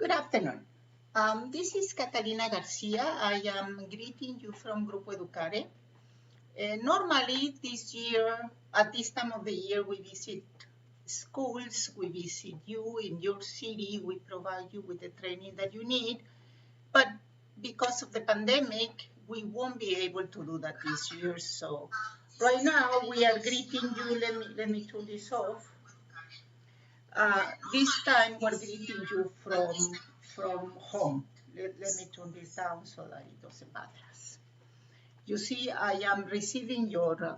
Good afternoon. This is Catalina Garcia. I am greeting you from Grupo Educare. Normally this year, at this time of the year, we visit schools, we visit you in your city, we provide you with the training that you need. But because of the pandemic, we won't be able to do that this year. So right now we are greeting you. Let me turn this off. This time we're greeting you from home. Let me turn this down so that it doesn't bother us. You see, I am receiving your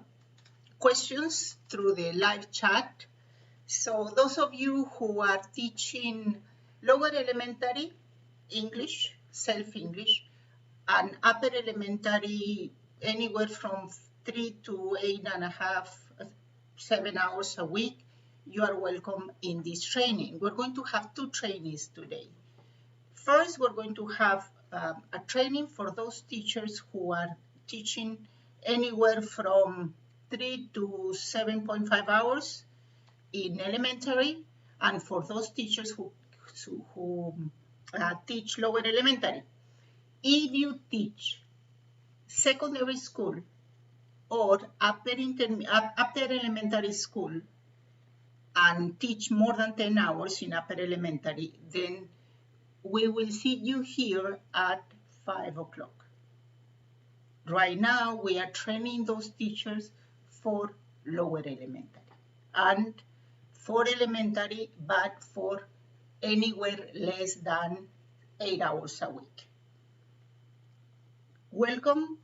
questions through the live chat. So those of you who are teaching lower elementary English, self-English, and upper elementary anywhere from 3 to 8.5, 7 hours a week, you are welcome in this training. We're going to have two trainings today. First, we're going to have a training for those teachers who are teaching anywhere from 3 to 7.5 hours in elementary, and for those teachers who teach lower elementary. If you teach secondary school or upper elementary school and teach more than 10 hours in upper elementary, then we will see you here at 5 o'clock. Right now, we are training those teachers for lower elementary and for elementary, but for anywhere less than 8 hours a week. Welcome.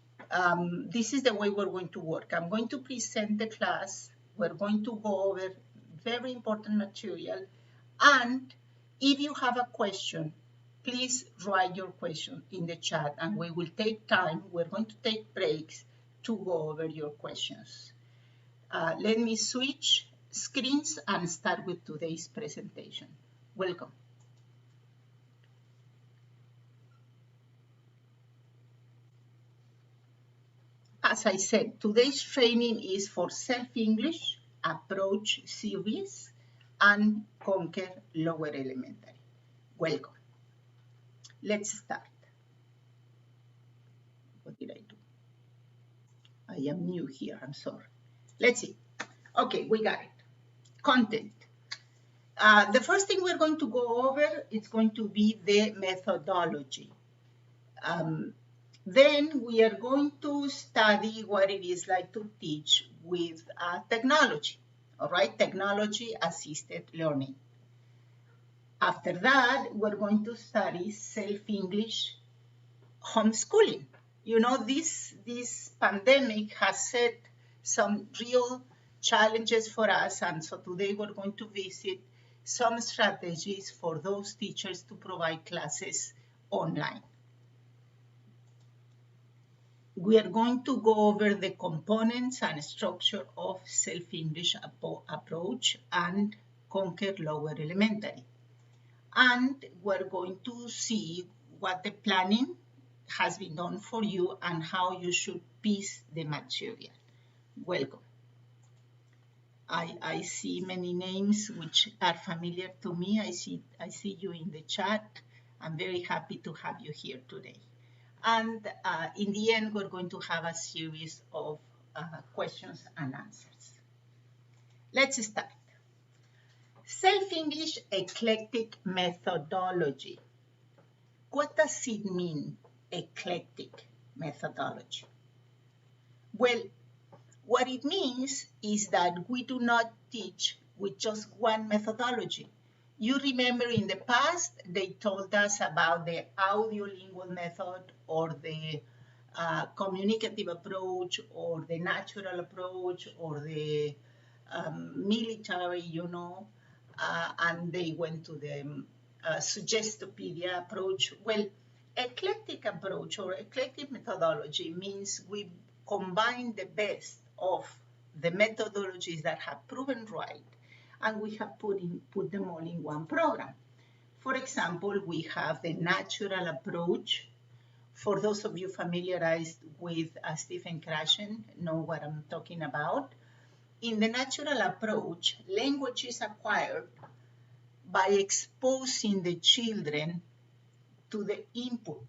This is the way we're going to work. I'm going to present the class. We're going to go over very important material. And if you have a question, please write your question in the chat and we will take time. We're going to take breaks to go over your questions. Let me switch screens and start with today's presentation. Welcome. As I said, today's training is for self-English, approach series, and conquer lower elementary. Welcome. Let's start. What did I do? I am new here, I'm sorry. Let's see. Okay, we got it. Content. The first thing we're going to go over is going to be the methodology. Then we are going to study what it is like to teach with technology, all right? Technology-assisted learning. After that, we're going to study self-English homeschooling. You know, this pandemic has set some real challenges for us, and so today we're going to visit some strategies for those teachers to provide classes online. We are going to go over the components and structure of self-English approach and conquer lower elementary. And we're going to see what the planning has been done for you and how you should piece the material. Welcome. I see many names which are familiar to me. I see you in the chat. I'm very happy to have you here today. And in the end, we're going to have a series of questions and answers. Let's start. Self-English eclectic methodology. What does it mean, eclectic methodology? Well, what it means is that we do not teach with just one methodology. You remember in the past, they told us about the audiolingual method or the communicative approach or the natural approach or the military, you know, and they went to the Suggestopedia approach. Well, eclectic approach or eclectic methodology means we combine the best of the methodologies that have proven right, and we have put them all in one program. For example, we have the natural approach. For those of you familiarized with Stephen Krashen, know what I'm talking about. In the natural approach, language is acquired by exposing the children to the input.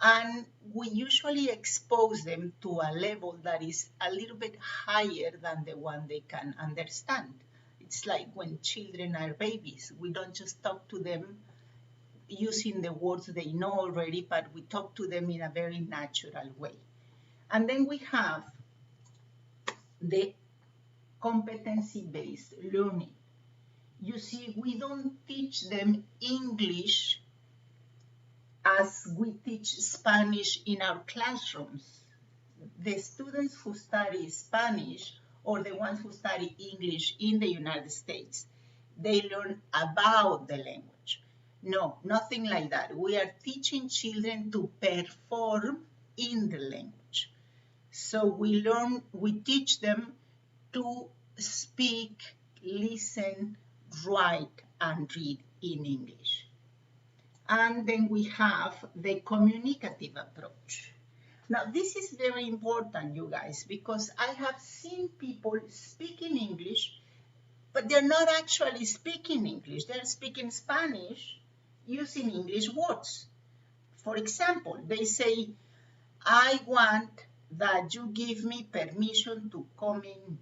And we usually expose them to a level that is a little bit higher than the one they can understand. It's like when children are babies. We don't just talk to them using the words they know already, but we talk to them in a very natural way. And then we have the competency-based learning. You see, we don't teach them English as we teach Spanish in our classrooms. The students who study Spanish or the ones who study English in the United States, they learn about the language. No, nothing like that. We are teaching children to perform in the language. So we teach them to speak, listen, write, and read in English. And then we have the communicative approach. Now, this is very important, you guys, because I have seen people speaking English, but they're not actually speaking English. They're speaking Spanish using English words. For example, they say, I want that you give me permission to come in.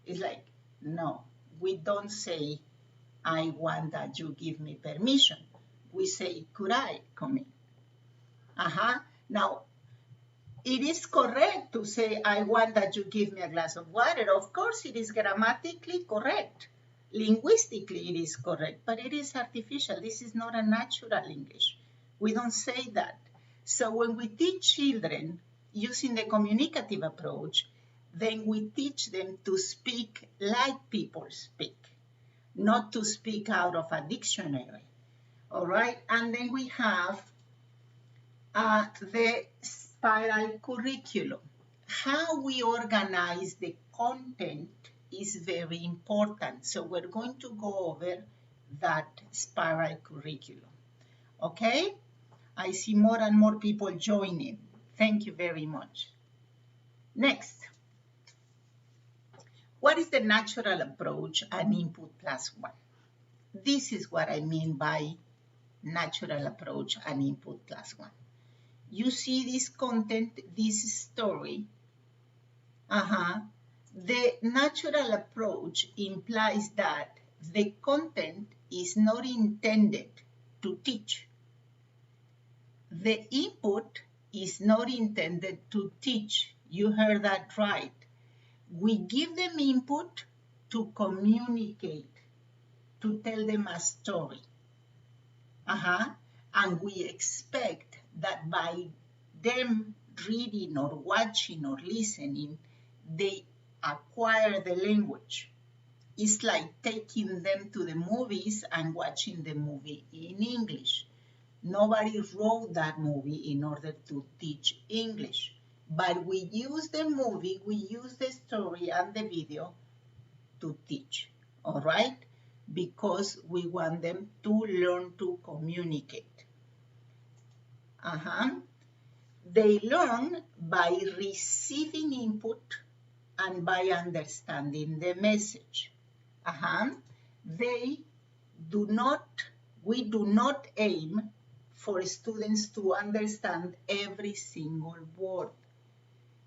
It's like, no, we don't say, I want that you give me permission. We say, could I come in? Now, it is correct to say, I want that you give me a glass of water. Of course, it is grammatically correct. Linguistically, it is correct, but it is artificial. This is not a natural English. We don't say that. So when we teach children using the communicative approach, then we teach them to speak like people speak, not to speak out of a dictionary. All right, and then we have the spiral curriculum. How we organize the content is very important. So we're going to go over that spiral curriculum. Okay, I see more and more people joining. Thank you very much. Next, what is the natural approach and input plus one? This is what I mean by natural approach and input plus one. You see this content, this story. The natural approach implies that the content is not intended to teach. The input is not intended to teach. You heard that right. We give them input to communicate, to tell them a story. And we expect that by them reading or watching or listening, they acquire the language. It's like taking them to the movies and watching the movie in English. Nobody wrote that movie in order to teach English, but we use the movie, we use the story and the video to teach, all right? Because we want them to learn to communicate. They learn by receiving input and by understanding the message. We do not aim for students to understand every single word.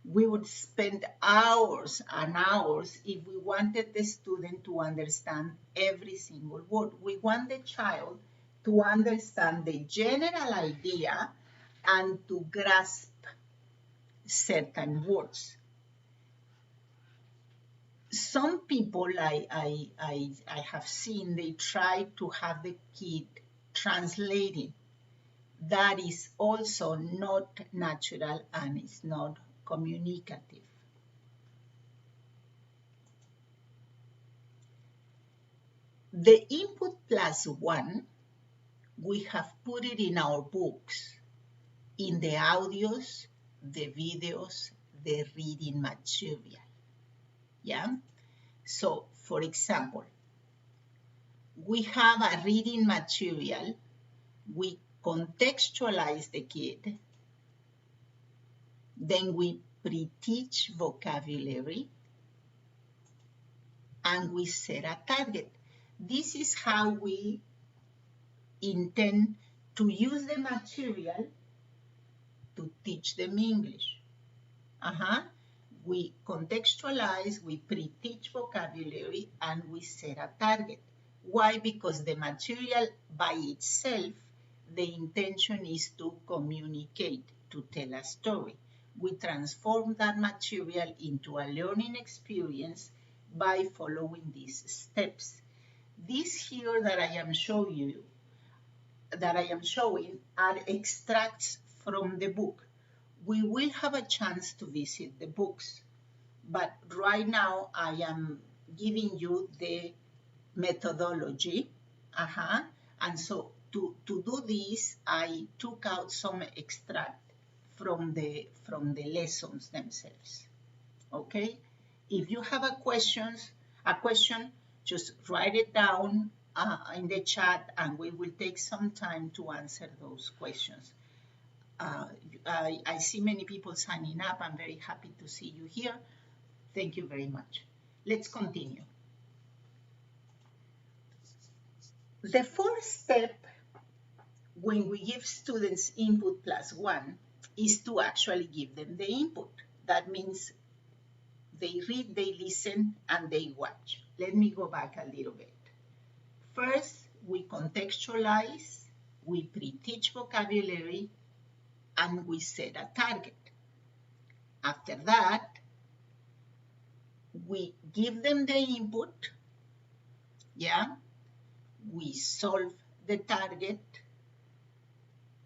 We would spend hours and hours if we wanted the student to understand every single word. We want the child to understand the general idea and to grasp certain words. Some people I have seen, they try to have the kid translating. That is also not natural and it's not communicative. The input plus one, we have put it in our books, in the audios, the videos, the reading material. Yeah? So, for example, we have a reading material, we contextualize the kid, then we pre-teach vocabulary, and we set a target. This is how we intend to use the material to teach them English. We contextualize, we pre-teach vocabulary, and we set a target. Why? Because the material by itself, the intention is to communicate, to tell a story. We transform that material into a learning experience by following these steps. These here that I am showing are extracts from the book. We will have a chance to visit the books, but right now I am giving you the methodology. And so to do this, I took out some extract from the lessons themselves. Okay? If you have a question, just write it down in the chat, and we will take some time to answer those questions. I see many people signing up. I'm very happy to see you here. Thank you very much. Let's continue. The fourth step, when we give students input +1, is to actually give them the input. That means they read, they listen, and they watch. Let me go back a little bit. First, we contextualize, we pre-teach vocabulary, and we set a target. After that, we give them the input, we solve the target,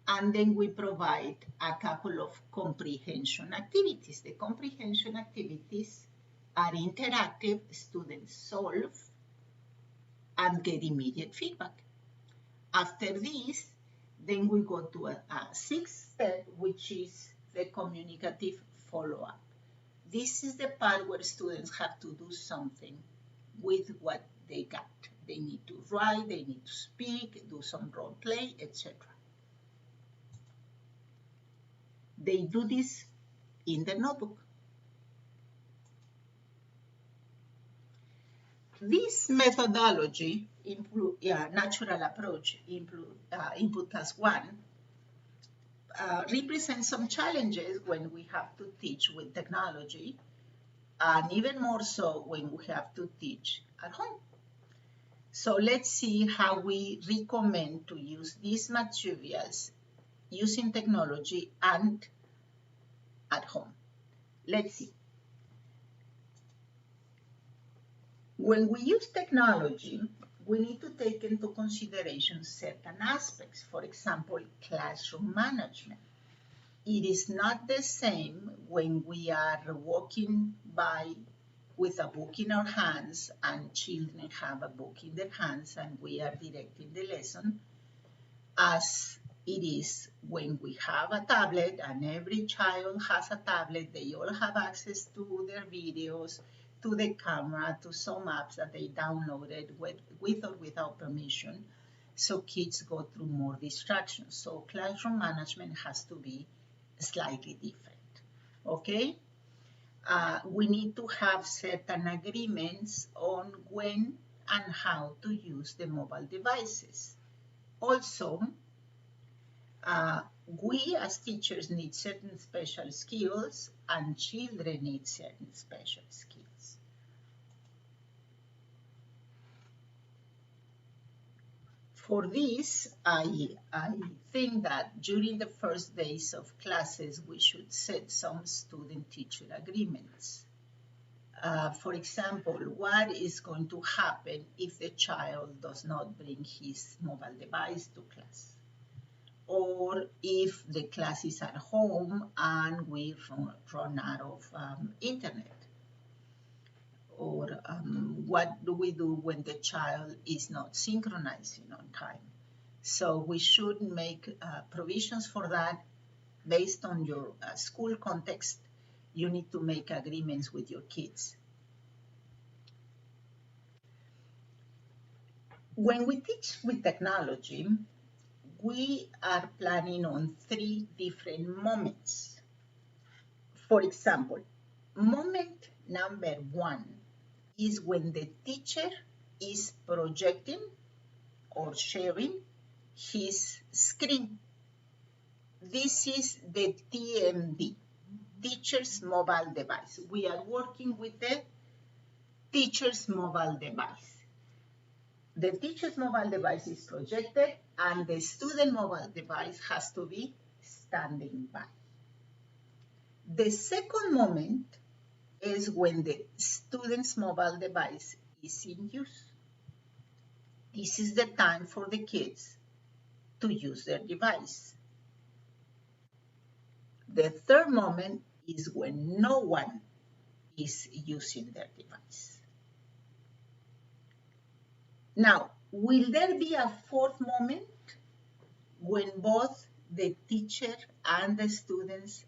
and then we provide a couple of comprehension activities. The comprehension activities are interactive. Students solve and get immediate feedback. After this, then we go to a sixth step, which is the communicative follow-up. This is the part where students have to do something with what they got. They need to write, they need to speak, do some role play, etc. They do this in the notebook. This methodology, natural approach, input +1, represents some challenges when we have to teach with technology, and even more so when we have to teach at home. So let's see how we recommend to use these materials using technology and at home. Let's see. When we use technology, we need to take into consideration certain aspects. For example, classroom management. It is not the same when we are walking by with a book in our hands and children have a book in their hands and we are directing the lesson, as it is when we have a tablet and every child has a tablet. They all have access to their videos, to the camera, to some apps that they downloaded with or without permission. So kids go through more distractions. So classroom management has to be slightly different, okay? We need to have certain agreements on when and how to use the mobile devices. Also, we as teachers need certain special skills and children need certain special skills. For this, I think that during the first days of classes, we should set some student-teacher agreements. For example, what is going to happen if the child does not bring his mobile device to class? Or if the class is at home and we run out of internet? Or what do we do when the child is not synchronizing on time? So we should make provisions for that based on your school context. You need to make agreements with your kids. When we teach with technology, we are planning on 3 different moments. For example, moment number 1 is when the teacher is projecting or sharing his screen. This is the TMD, teacher's mobile device. We are working with the teacher's mobile device. The teacher's mobile device is projected and the student mobile device has to be standing by. The second moment is when the student's mobile device is in use. This is the time for the kids to use their device. The third moment is when no one is using their device. Now, will there be a fourth moment when both the teacher and the students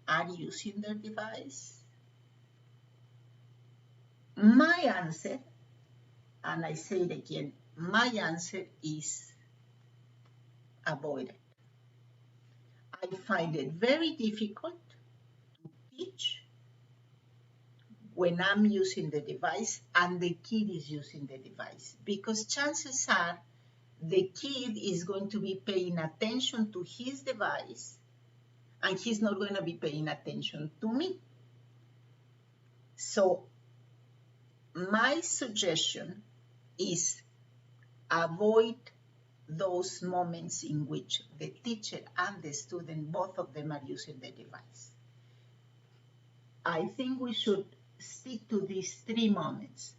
are using their device? My answer, and I say it again, my answer is avoided. I find it very difficult to teach when I'm using the device and the kid is using the device, because chances are the kid is going to be paying attention to his device and he's not going to be paying attention to me. So my suggestion is avoid those moments in which the teacher and the student, both of them are using the device. I think we should stick to these three moments.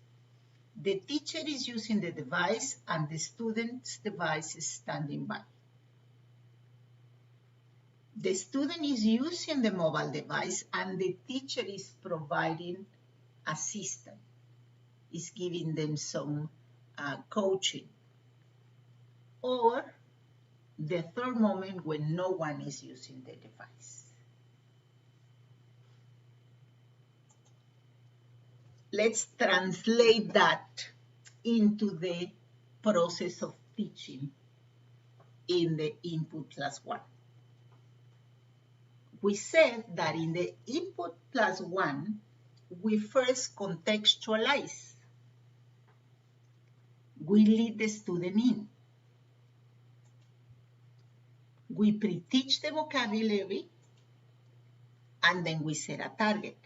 The teacher is using the device and the student's device is standing by. The student is using the mobile device and the teacher is providing assistance, is giving them some coaching. Or the third moment when no one is using the device. Let's translate that into the process of teaching in the input plus one. We said that in the input plus one, we first contextualize. We lead the student in. We pre-teach the vocabulary, and then we set a target.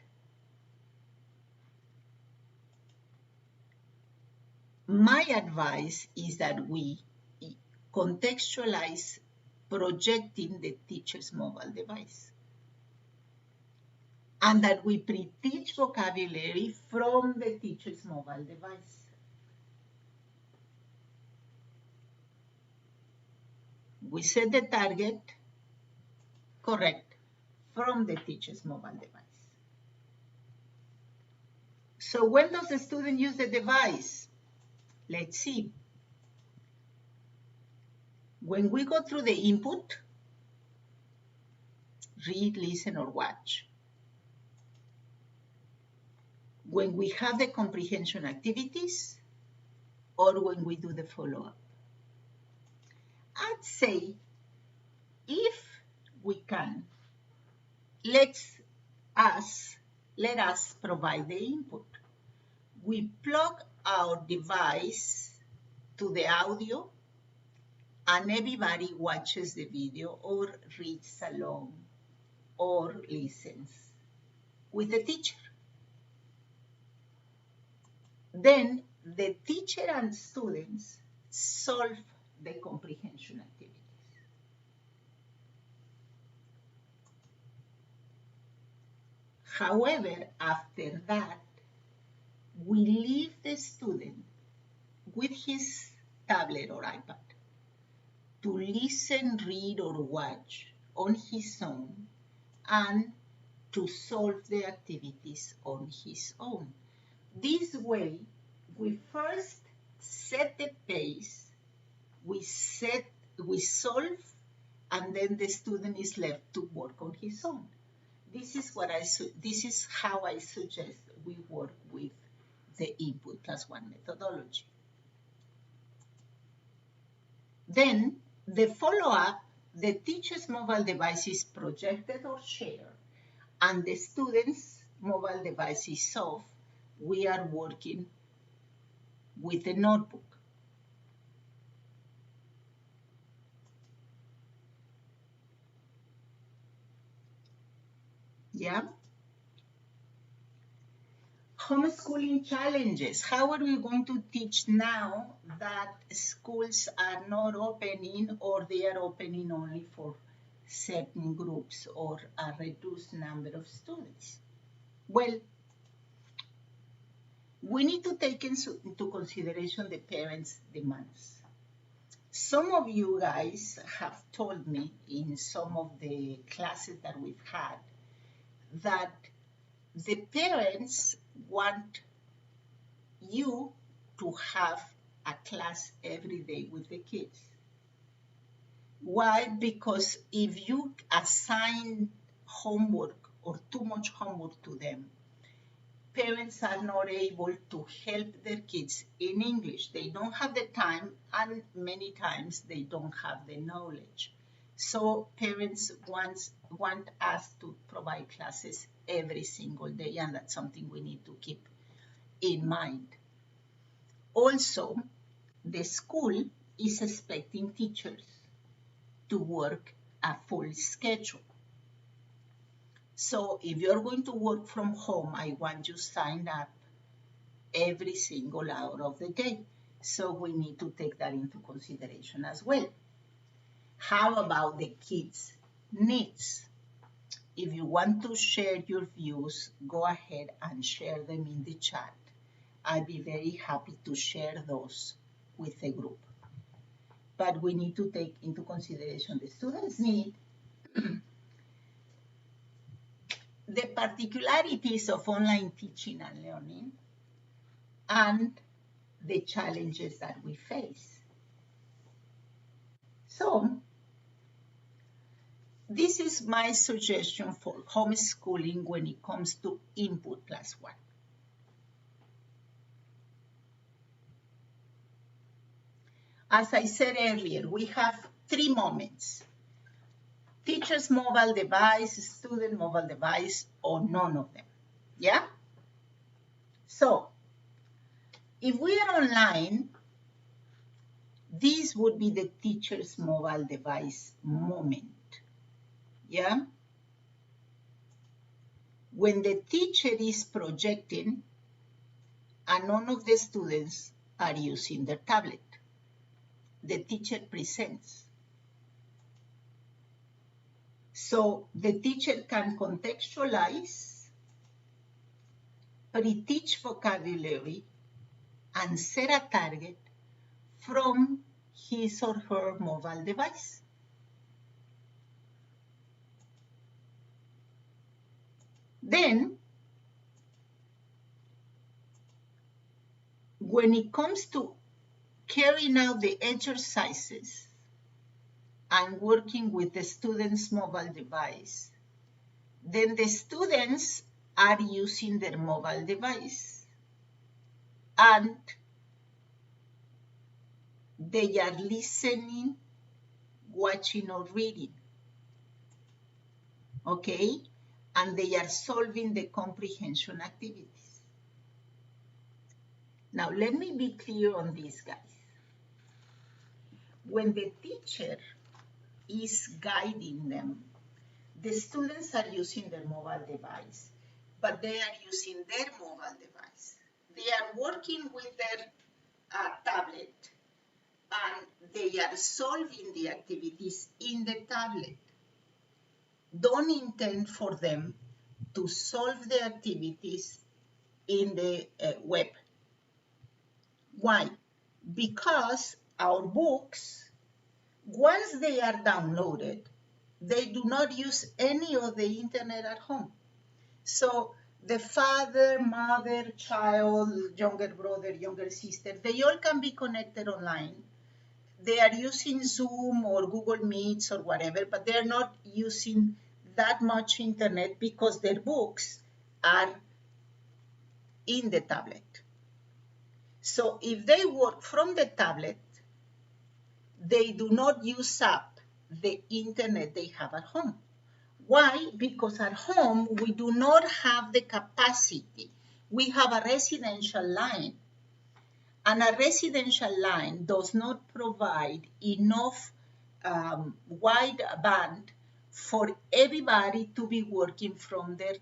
My advice is that we contextualize projecting the teacher's mobile device, and that we pre-teach vocabulary from the teacher's mobile device. We set the target, correct, from the teacher's mobile device. So when does the student use the device? Let's see. When we go through the input, read, listen, or watch. When we have the comprehension activities, or when we do the follow-up. I'd say, if we can, let us provide the input. We plug our device to the audio and everybody watches the video or reads along or listens with the teacher. Then the teacher and students solve the comprehension activities. However, after that, we leave the student with his tablet or iPad to listen, read, or watch on his own and to solve the activities on his own. This way, we first set the pace, we solve, and then the student is left to work on his own. This is how I suggest we work with the input plus one methodology. Then the follow-up, the teacher's mobile device is projected or shared, and the student's mobile device is off. We are working with the notebook. Yeah. Homeschooling challenges. How are we going to teach now that schools are not opening, or they are opening only for certain groups or a reduced number of students? Well, we need to take into consideration the parents' demands. Some of you guys have told me in some of the classes that we've had that the parents want you to have a class every day with the kids. Why? Because if you assign homework or too much homework to them, parents are not able to help their kids in English. They don't have the time, and many times they don't have the knowledge. So parents want us to provide classes every single day, and that's something we need to keep in mind. Also, the school is expecting teachers to work a full schedule. So if you're going to work from home, I want you signed up every single hour of the day. So we need to take that into consideration as well. How about the kids' needs? If you want to share your views, go ahead and share them in the chat. I'd be very happy to share those with the group. But we need to take into consideration the students' need, the particularities of online teaching and learning, and the challenges that we face. So, this is my suggestion for homeschooling when it comes to input plus one. As I said earlier, we have 3 moments: teacher's mobile device, student mobile device, or none of them. Yeah? So, if we are online, this would be the teacher's mobile device moment. Yeah? When the teacher is projecting and none of the students are using their tablet, the teacher presents. So the teacher can contextualize, pre-teach vocabulary, and set a target from his or her mobile device. Then, when it comes to carrying out the exercises and working with the student's mobile device, then the students are using their mobile device and they are listening, watching, or reading. Okay? And they are solving the comprehension activities. Now, let me be clear on this, guys. When the teacher is guiding them, the students are using their mobile device, but they are using their mobile device. They are working with their tablet, and they are solving the activities in the tablet. Don't intend for them to solve the activities in the web. Why? Because our books, once they are downloaded, they do not use any of the internet at home. So the father, mother, child, younger brother, younger sister, they all can be connected online. They are using Zoom or Google Meets or whatever, but they're not using that much internet because their books are in the tablet. So if they work from the tablet, they do not use up the internet they have at home. Why? Because at home, we do not have the capacity. We have a residential line, and a residential line does not provide enough wide band for everybody to be working from their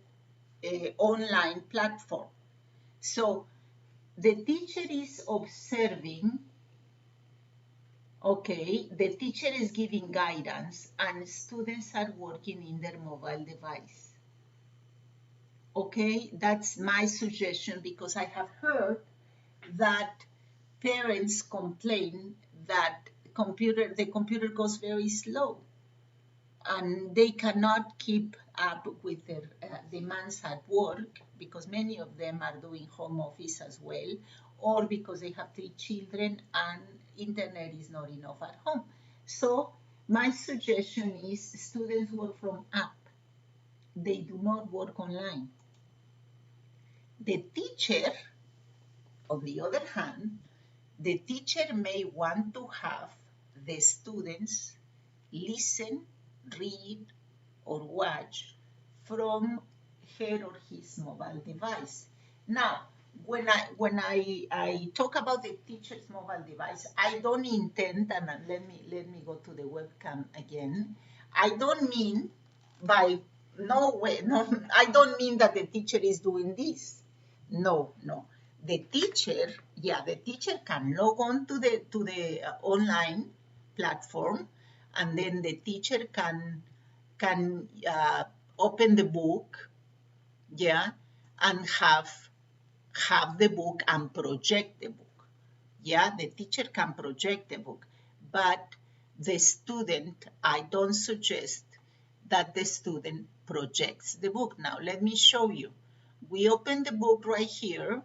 online platform. So the teacher is observing, okay, the teacher is giving guidance and students are working in their mobile device. Okay, that's my suggestion, because I have heard that parents complain that the computer goes very slow and they cannot keep up with their demands at work, because many of them are doing home office as well, or because they have 3 children and internet is not enough at home. So my suggestion is students work from app. They do not work online. The teacher, on the other hand, the teacher may want to have the students listen, read, or watch from her or his mobile device. Now, when I talk about the teacher's mobile device, I don't intend, and let me go to the webcam again. I don't mean I don't mean that the teacher is doing this. No. The teacher can log on to the online platform, and then the teacher can open the book, and have the book and project the book. The teacher can project the book, but the student, I don't suggest that the student projects the book. Now, let me show you. We open the book right here.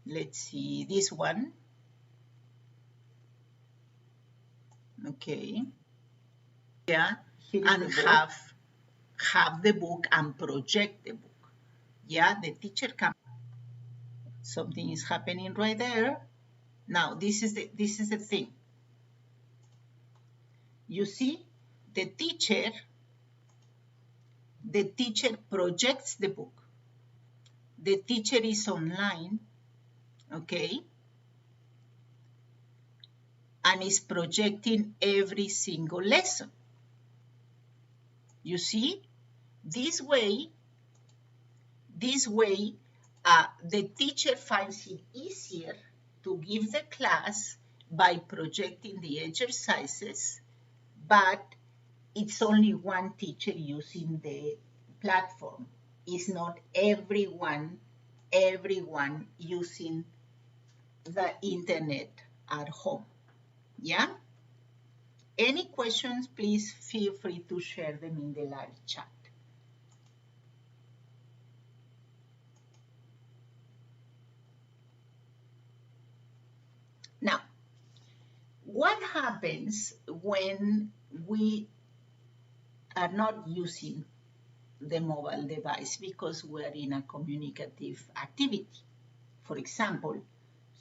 Let's see, this one. Okay. And have the book and project the book. The teacher can. Something is happening right there. Now, this is the thing. You see, the teacher projects the book. The teacher is online, okay, and is projecting every single lesson. You see, this way, the teacher finds it easier to give the class by projecting the exercises, but it's only one teacher using the platform. It's not everyone using the internet at home. Any questions, please feel free to share them in the live chat. Now, what happens when we are not using the mobile device because we're in a communicative activity? For example,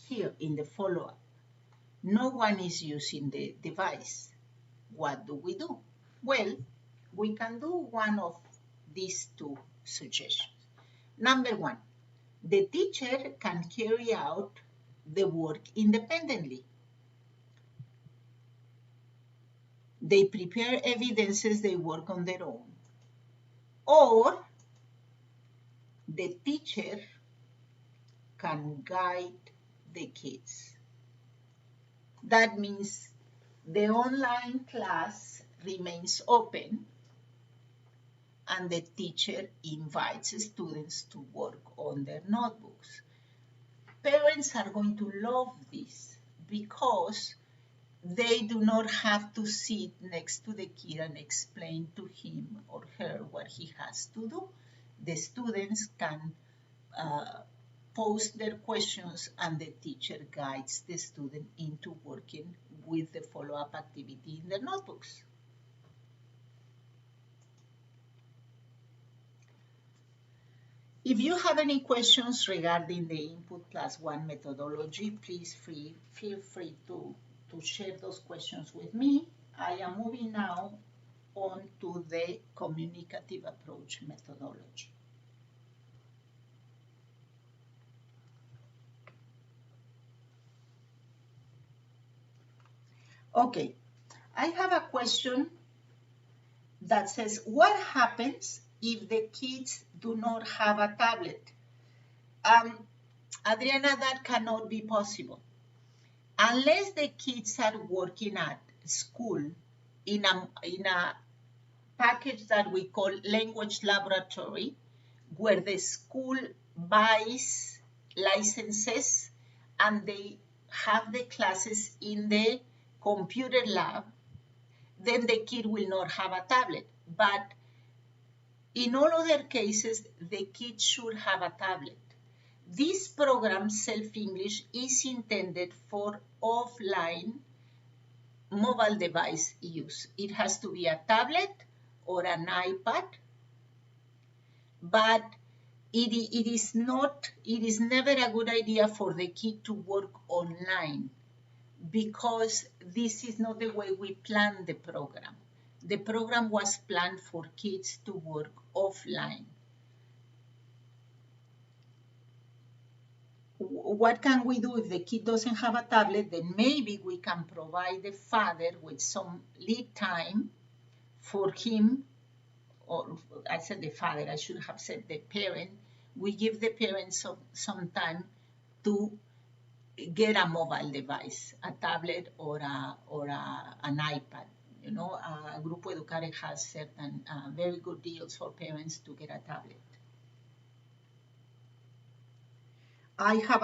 here in the follow-up, no one is using the device. What do? Well, we can do one of these 2 suggestions. Number 1, the teacher can carry out the work independently. They prepare evidences, they work on their own. Or the teacher can guide the kids. That means the online class remains open and the teacher invites students to work on their notebooks. Parents are going to love this because they do not have to sit next to the kid and explain to him or her what he has to do. The students can post their questions and the teacher guides the student into working with the follow-up activity in their notebooks. If you have any questions regarding the Input Plus One methodology, please feel free to share those questions with me. I am moving now on to the communicative approach methodology. Okay, I have a question that says, what happens if the kids do not have a tablet? Adriana, that cannot be possible. Unless the kids are working at school in a package that we call language laboratory, where the school buys licenses and they have the classes in the computer lab, then the kid will not have a tablet. But in all other cases, the kid should have a tablet. This program, Self-English, is intended for offline mobile device use. It has to be a tablet or an iPad, but it is never a good idea for the kid to work online, because this is not the way we planned the program. The program was planned for kids to work offline. What can we do if the kid doesn't have a tablet? Then maybe we can provide the father with some lead time for him, or I said the father, I should have said the parent. We give the parents some time to get a mobile device, a tablet or an iPad. You know, Grupo Educare has certain very good deals for parents to get a tablet. I have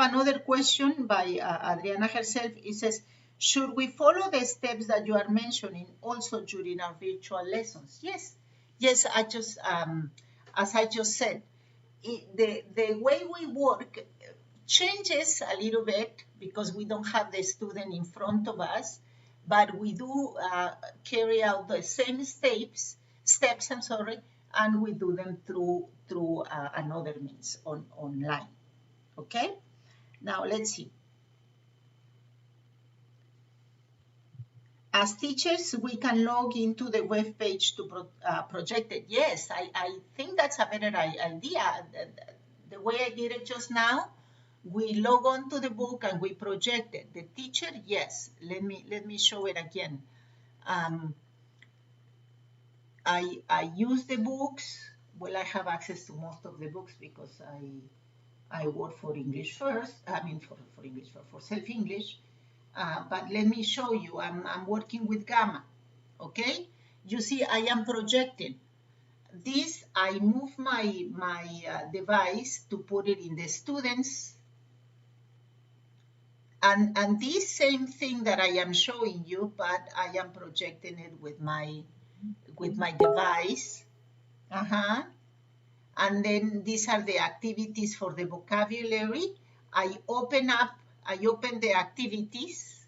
another question by Adriana herself. It says, should we follow the steps that you are mentioning also during our virtual lessons? Yes, as I just said, the way we work changes a little bit because we don't have the student in front of us, but we do carry out the same steps, and we do them through another means online. Okay, now let's see. As teachers, we can log into the web page to project it. Yes, I think that's a better idea. The way I did it just now, we log on to the book and we project it. The teacher, yes. Let me show it again. I use the books. Well, I have access to most of the books because I work for English First. I mean, for English First, for Self-English. But let me show you. I'm working with Gamma. Okay. You see, I am projecting. This, I move my device to put it in the students. And this same thing that I am showing you, but I am projecting it with my device. And then these are the activities for the vocabulary. I open the activities.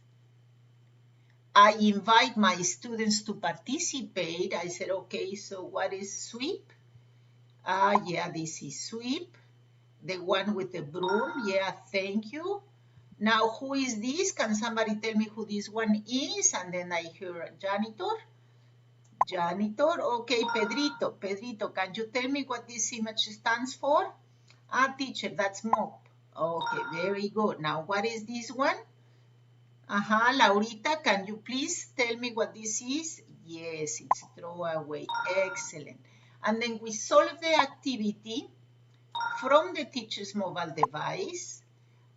I invite my students to participate. I said, okay, so what is sweep? Yeah, this is sweep. The one with the broom, yeah, thank you. Now, who is this? Can somebody tell me who this one is? And then I hear janitor. Janitor, okay, Pedrito. Pedrito, can you tell me what this image stands for? Teacher, that's mop. Okay, very good. Now, what is this one? Laurita, can you please tell me what this is? Yes, it's throwaway. Excellent. And then we solve the activity from the teacher's mobile device,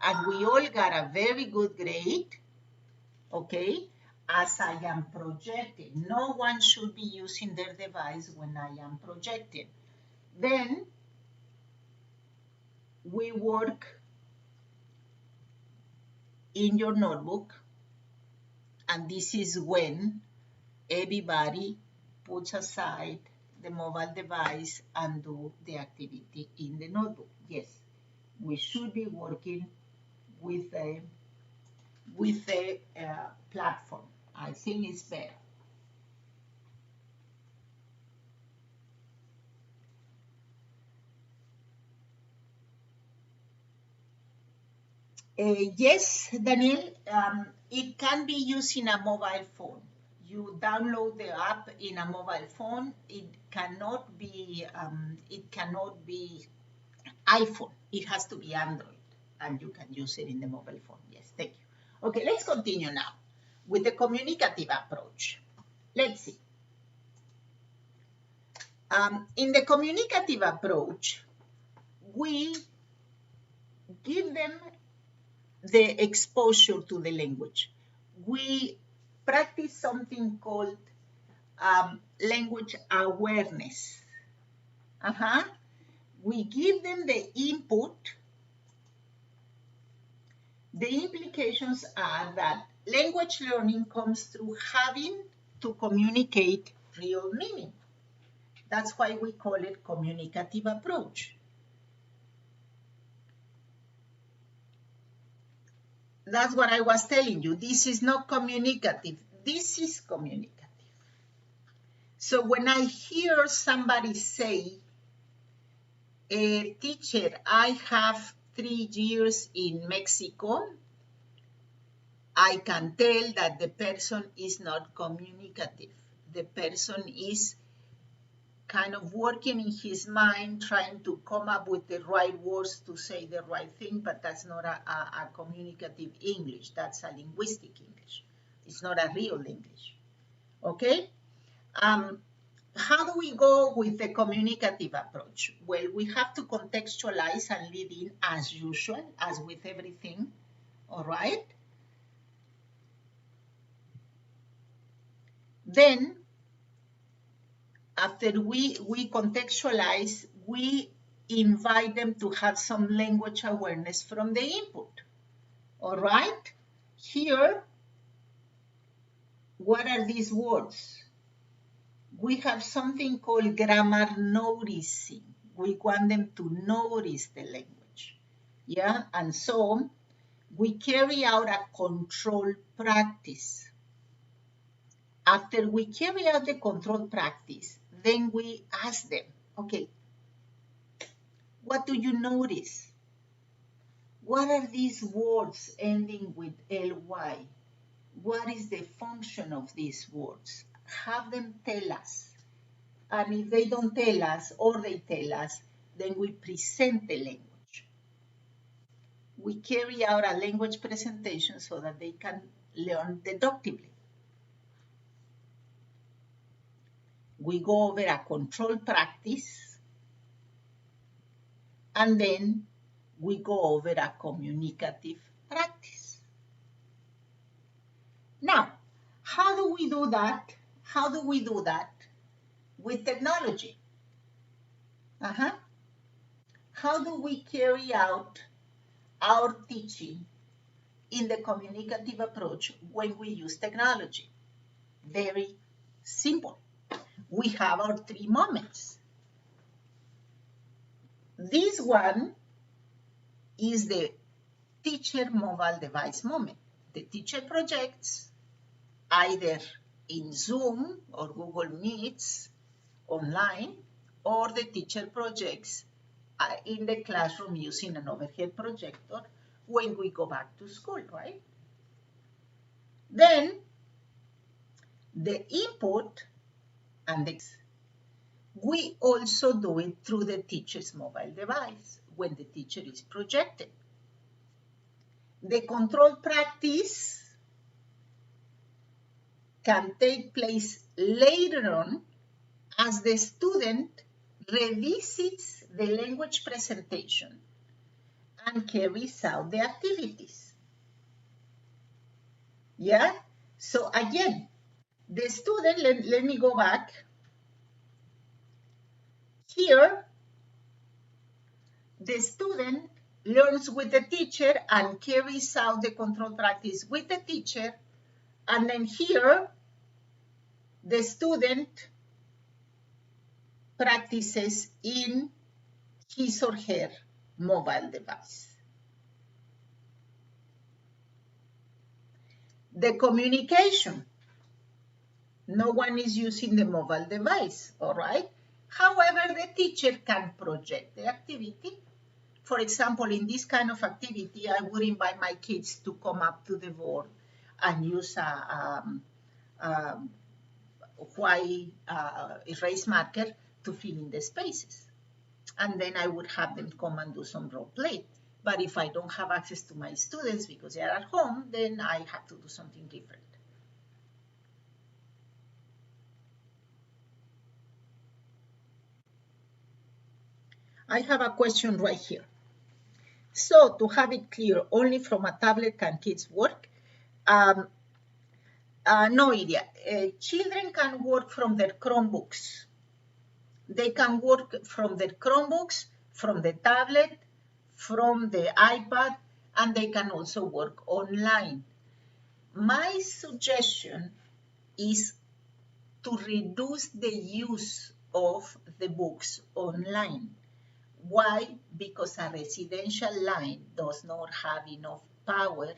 and we all got a very good grade, okay, as I am projecting. No one should be using their device when I am projecting. Then we work in your notebook, and this is when everybody puts aside the mobile device and do the activity in the notebook. Yes, we should be working with a platform. I think it's better. Yes, Daniel, it can be used in a mobile phone. You download the app in a mobile phone. It cannot be iPhone. It has to be Android, and you can use it in the mobile phone. Yes, thank you. Okay, let's continue now with the communicative approach. Let's see. In the communicative approach, we give them the exposure to the language. We practice something called language awareness. We give them the input. The implications are that language learning comes through having to communicate real meaning. That's why we call it communicative approach. That's what I was telling you. This is not communicative. This is communicative. So when I hear somebody say, teacher, I have 3 years in Mexico, I can tell that the person is not communicative. The person is kind of working in his mind, trying to come up with the right words to say the right thing, but that's not a communicative English. That's a linguistic English. It's not a real English. Okay? How do we go with the communicative approach? Well, we have to contextualize and lead in as usual, as with everything. All right? Then, after we contextualize, we invite them to have some language awareness from the input. All right? Here, what are these words? We have something called grammar noticing. We want them to notice the language. Yeah, and so we carry out a control practice. After we carry out the control practice, then we ask them, okay, what do you notice? What are these words ending with ly? What is the function of these words? Have them tell us. And if they don't tell us or they tell us, then we present the language. We carry out a language presentation so that they can learn deductively. We go over a control practice, and then we go over a communicative practice. Now, how do we do that? How do we do that with technology? How do we carry out our teaching in the communicative approach when we use technology? Very simple. We have our 3 moments. This one is the teacher mobile device moment. The teacher projects either in Zoom or Google Meets online, or the teacher projects in the classroom using an overhead projector when we go back to school, right? Then the input and we also do it through the teacher's mobile device when the teacher is projected. The control practice can take place later on as the student revisits the language presentation and carries out the activities. Yeah? So again, the student, let me go back. Here, the student learns with the teacher and carries out the control practice with the teacher. And then here, the student practices in his or her mobile device. The communication. No one is using the mobile device, all right? However, the teacher can project the activity. For example, in this kind of activity, I would invite my kids to come up to the board and use a white erase marker to fill in the spaces. And then I would have them come and do some role play. But if I don't have access to my students because they are at home, then I have to do something different. I have a question right here. So to have it clear, only from a tablet can kids work? No, Iria. Children can work from their Chromebooks. They can work from their Chromebooks, from the tablet, from the iPad, and they can also work online. My suggestion is to reduce the use of the books online. Why? Because a residential line does not have enough power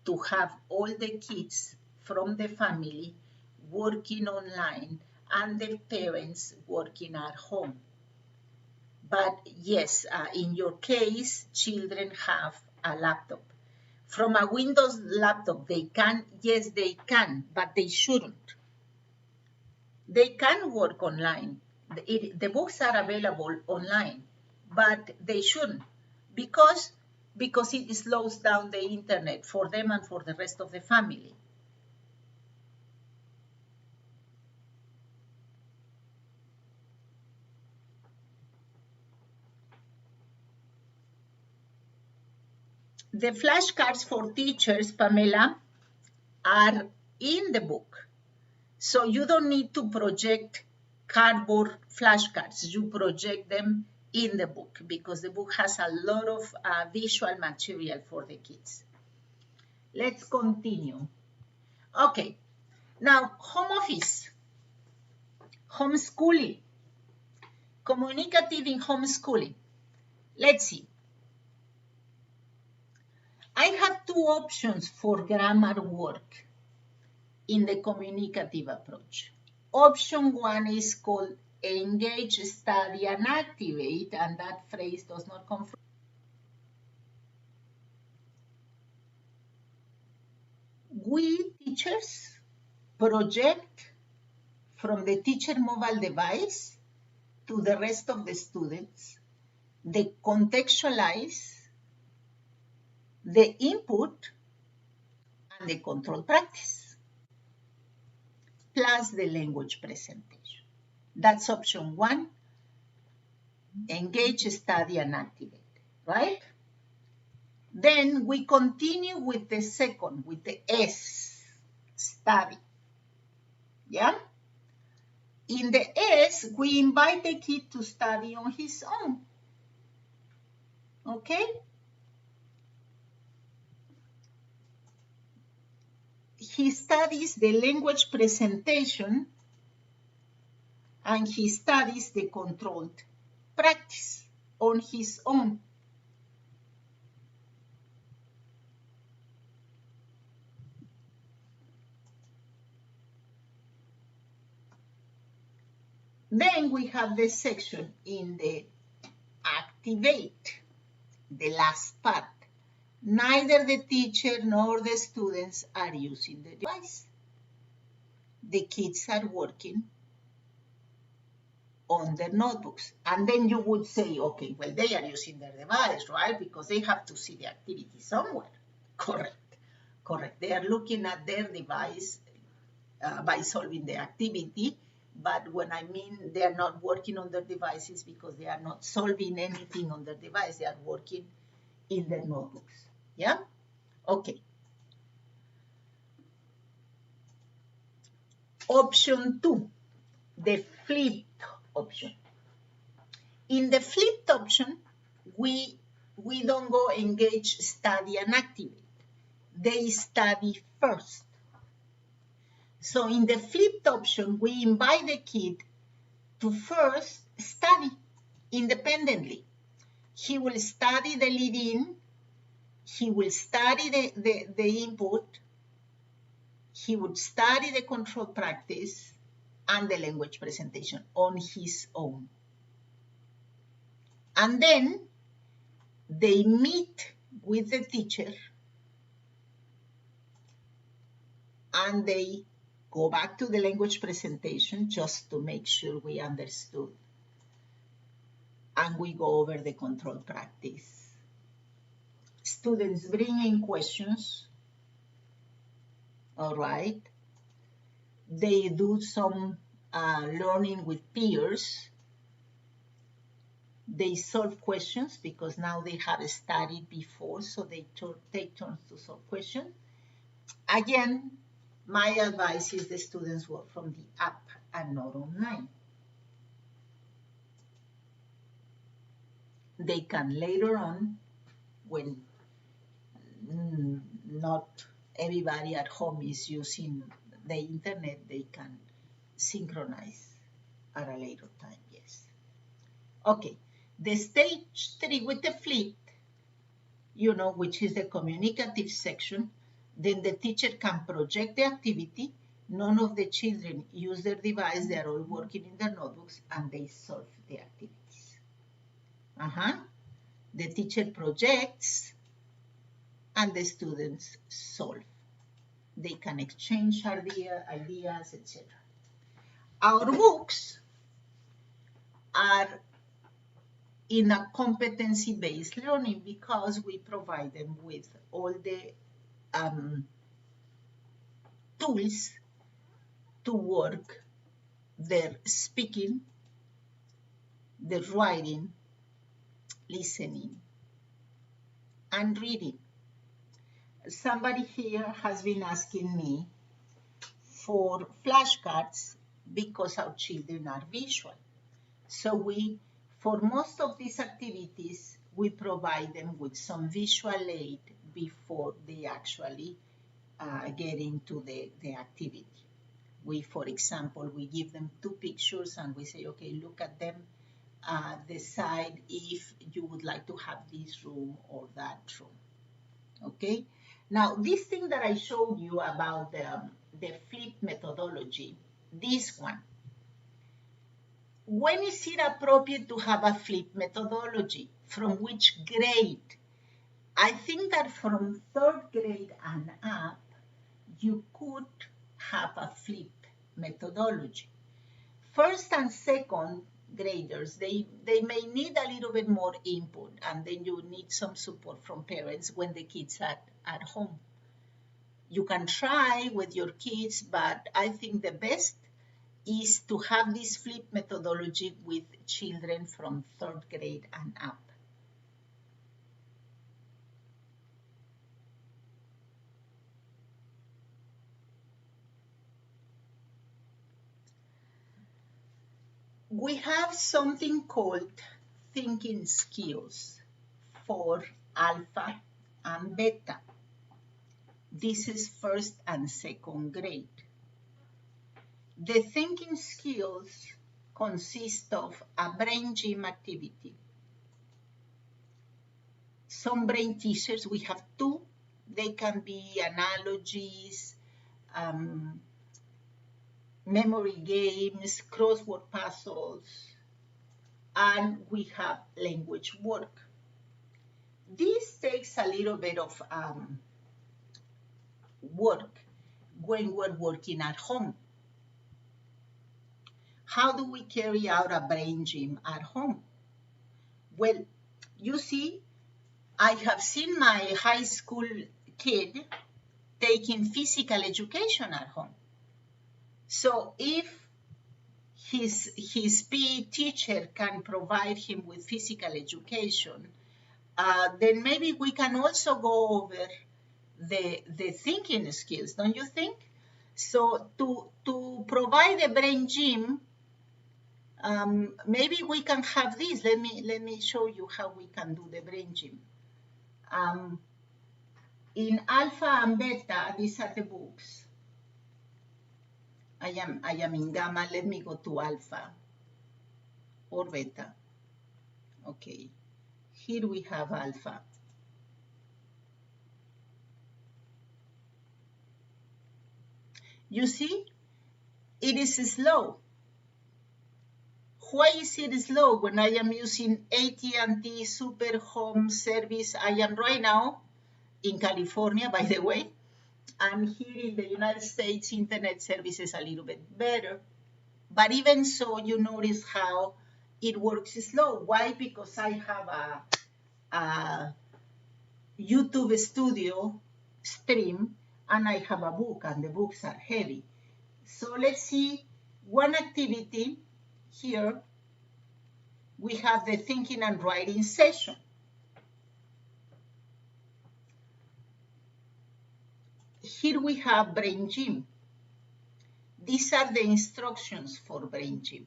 to have all the kids from the family working online and the parents working at home. But yes, in your case, children have a laptop. From a Windows laptop, they can, yes, they can, but they shouldn't. They can work online. The books are available online, but they shouldn't because it slows down the internet for them and for the rest of the family. The flashcards for teachers, Pamela, are in the book. So you don't need to project cardboard flashcards. You project them in the book because the book has a lot of visual material for the kids. Let's continue. Okay, now home office, homeschooling, communicative in homeschooling. Let's see. I have two options for grammar work in the communicative approach. Option one is called engage, study, and activate, and that phrase does not come from. We teachers project from the teacher mobile device to the rest of the students, they contextualize the input and the control practice, plus the language presentation. That's option one, engage, study, and activate, right? Then we continue with the second, with the S, study, yeah? In the S, we invite the kid to study on his own, okay? He studies the language presentation and he studies the controlled practice on his own. Then we have the section in the activate, the last part. Neither the teacher nor the students are using the device. The kids are working on their notebooks. And then you would say, okay, well, they are using their device, right? Because they have to see the activity somewhere. Correct, correct. They are looking at their device by solving the activity. But when I mean they are not working on their devices because they are not solving anything on their device, they are working in their notebooks. Yeah? Okay. Option 2, the flipped option. In the flipped option, we don't go engage, study, and activate. They study first. So in the flipped option, we invite the kid to first study independently. He will study the lead-in, he will study the input, he would study the control practice and the language presentation on his own. And then they meet with the teacher and they go back to the language presentation just to make sure we understood. And we go over the control practice. Students bring in questions, all right? They do some learning with peers. They solve questions because now they have studied before, so they take turns to solve questions. Again, my advice is the students work from the app and not online. They can later on, when not everybody at home is using the internet, they can synchronize at a later time, yes. Okay, the stage 3 with the flip, which is the communicative section, then the teacher can project the activity. None of the children use their device, they are all working in their notebooks, and they solve the activities. The teacher projects, and the students solve. They can exchange ideas, etc. Our books are in a competency-based learning because we provide them with all the tools to work their speaking, their writing, listening, and reading. Somebody here has been asking me for flashcards because our children are visual. So for most of these activities, we provide them with some visual aid before they actually get into the activity. For example, we give them 2 pictures and we say, okay, look at them, decide if you would like to have this room or that room, okay? Now, this thing that I showed you about the flip methodology, this one, when is it appropriate to have a flip methodology? From which grade? I think that from 3rd grade and up, you could have a flip methodology. 1st and 2nd graders, they may need a little bit more input, and then you need some support from parents when the kids are at home. You can try with your kids, but I think the best is to have this flip methodology with children from 3rd grade and up. We have something called thinking skills for alpha and beta. This is 1st and 2nd grade. The thinking skills consist of a brain gym activity. Some brain teasers, we have 2. They can be analogies, memory games, crossword puzzles, and we have language work. This takes a little bit of work when we're working at home. How do we carry out a brain gym at home? Well, you see, I have seen my high school kid taking physical education at home. So if his PE teacher can provide him with physical education, then maybe we can also go over the thinking skills, don't you think? So to provide a brain gym, maybe we can have this. Let me show you how we can do the brain gym. In alpha and beta, these are the books. I am in gamma. Let me go to alpha or beta. Okay, here we have alpha. You see, it is slow. Why is it slow when I am using AT&T Super Home Service? I am right now in California, by the way, and here in the United States, internet service is a little bit better. But even so, you notice how it works slow. Why? Because I have a YouTube studio stream, and I have a book, and the books are heavy. So let's see one activity here. we have the thinking and writing session. Here we have brain gym. These are the instructions for brain gym.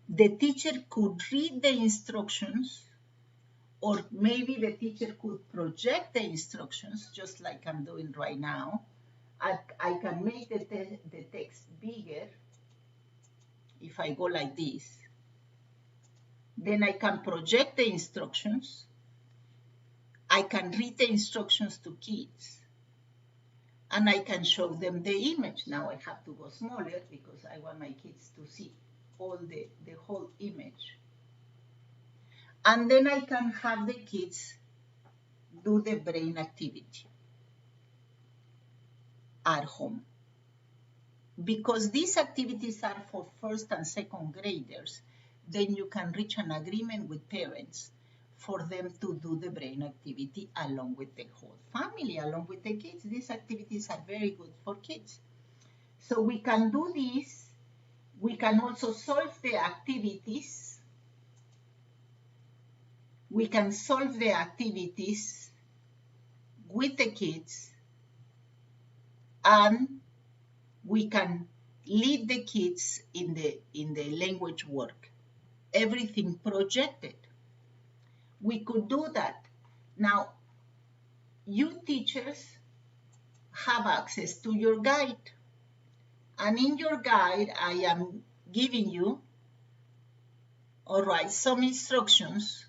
The teacher could read the instructions, or maybe the teacher could project the instructions, just like I'm doing right now. I can make the text bigger if I go like this. Then I can project the instructions. I can read the instructions to kids. And I can show them the image. Now I have to go smaller because I want my kids to see all the whole image. And then I can have the kids do the brain activity at home. Because these activities are for first and second graders, then you can reach an agreement with parents for them to do the brain activity along with the whole family, along with the kids. These activities are very good for kids. So we can do this. We can also solve the activities. We can solve the activities with the kids, and we can lead the kids in the language work. Everything projected. We could do that. Now, you teachers have access to your guide. And in your guide, I am giving you, all right, some instructions.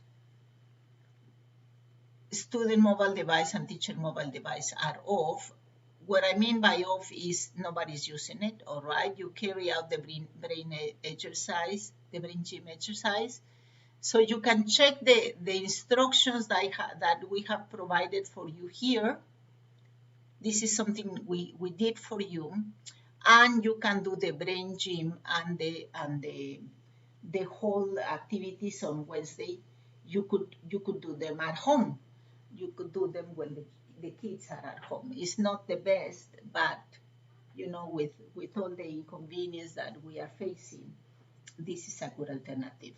Student mobile device and teacher mobile device are off. What I mean by off is nobody's using it, all right? You carry out the brain exercise, the brain gym exercise. So you can check the instructions that we have provided for you here. This is something we did for you. And you can do the brain gym and the whole activities on Wednesday. You could do them at home. You could do them when the kids are at home. It's not the best, but you know, with all the inconvenience that we are facing, this is a good alternative.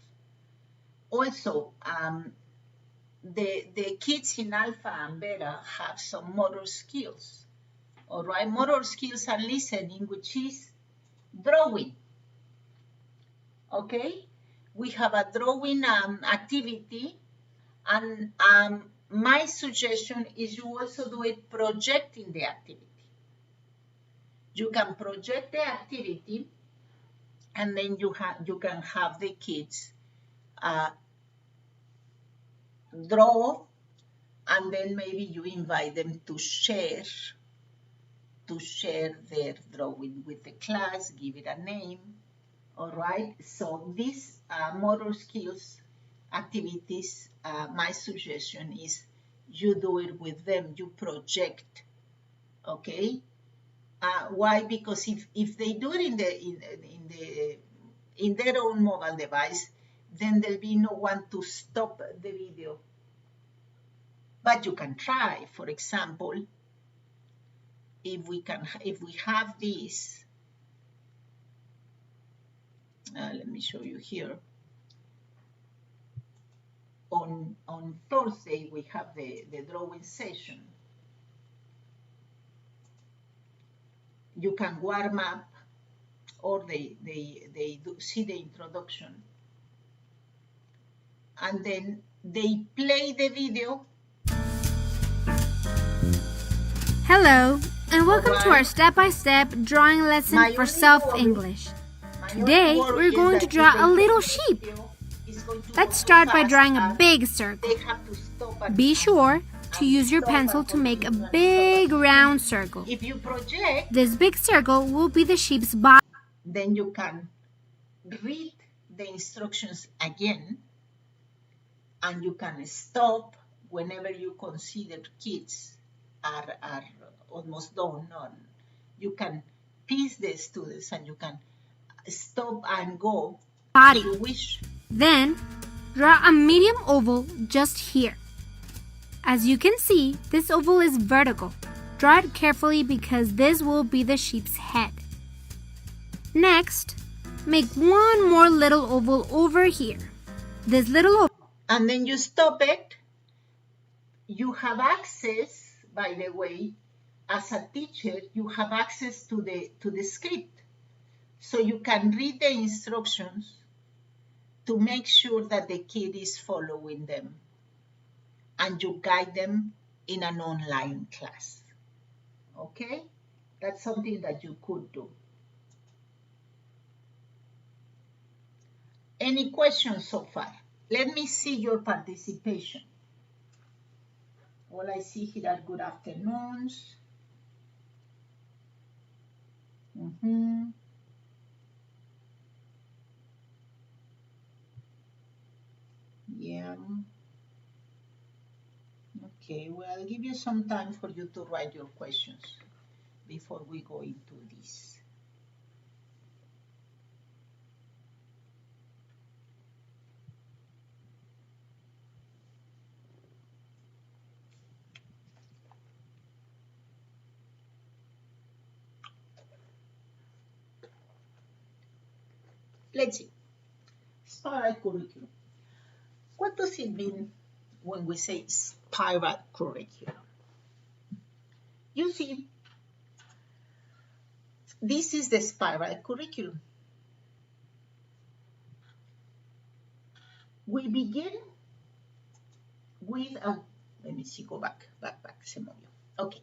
Also, the kids in Alpha and Beta have some motor skills, all right? Motor skills and listening, which is drawing, okay? We have a drawing activity, and my suggestion is you also do it projecting the activity. You can project the activity, and then you can have the kids draw, and then maybe you invite them to share their drawing with the class, give it a name, all right? So these motor skills activities, my suggestion is you do it with them, you project, okay? Why? Because if they do it in their own mobile device, then there'll be no one to stop the video. But you can try. For example, if we have this, let me show you here. On Thursday we have the drawing session. You can warm up, or they see the introduction, and then they play the video. Hello, and welcome to our step-by-step drawing lesson for self-English. Today, we're going to draw a little sheep. Let's start by drawing a big circle. Be sure to use your pencil to make a big round circle. If you project, this big circle will be the sheep's body. Then you can read the instructions again, and you can stop whenever you consider kids are almost done. You can piece the students, and you can stop and go Body. if you wish. Then, draw a medium oval just here. As you can see, this oval is vertical. Draw it carefully because this will be the sheep's head. Next, make one more little oval over here. This little oval. And then you stop it. You have access, by the way, as a teacher, you have access to the script. So you can read the instructions to make sure that the kid is following them. And you guide them in an online class. Okay? That's something that you could do. Any questions so far? Let me see your participation. All I see here are good afternoons. Yeah. Okay, well, I'll give you some time for you to write your questions before we go into this. Let's see. Spiral curriculum. What does it mean when we say spiral curriculum? You see, this is the spiral curriculum. We begin with let me see, go back, se movió. Okay.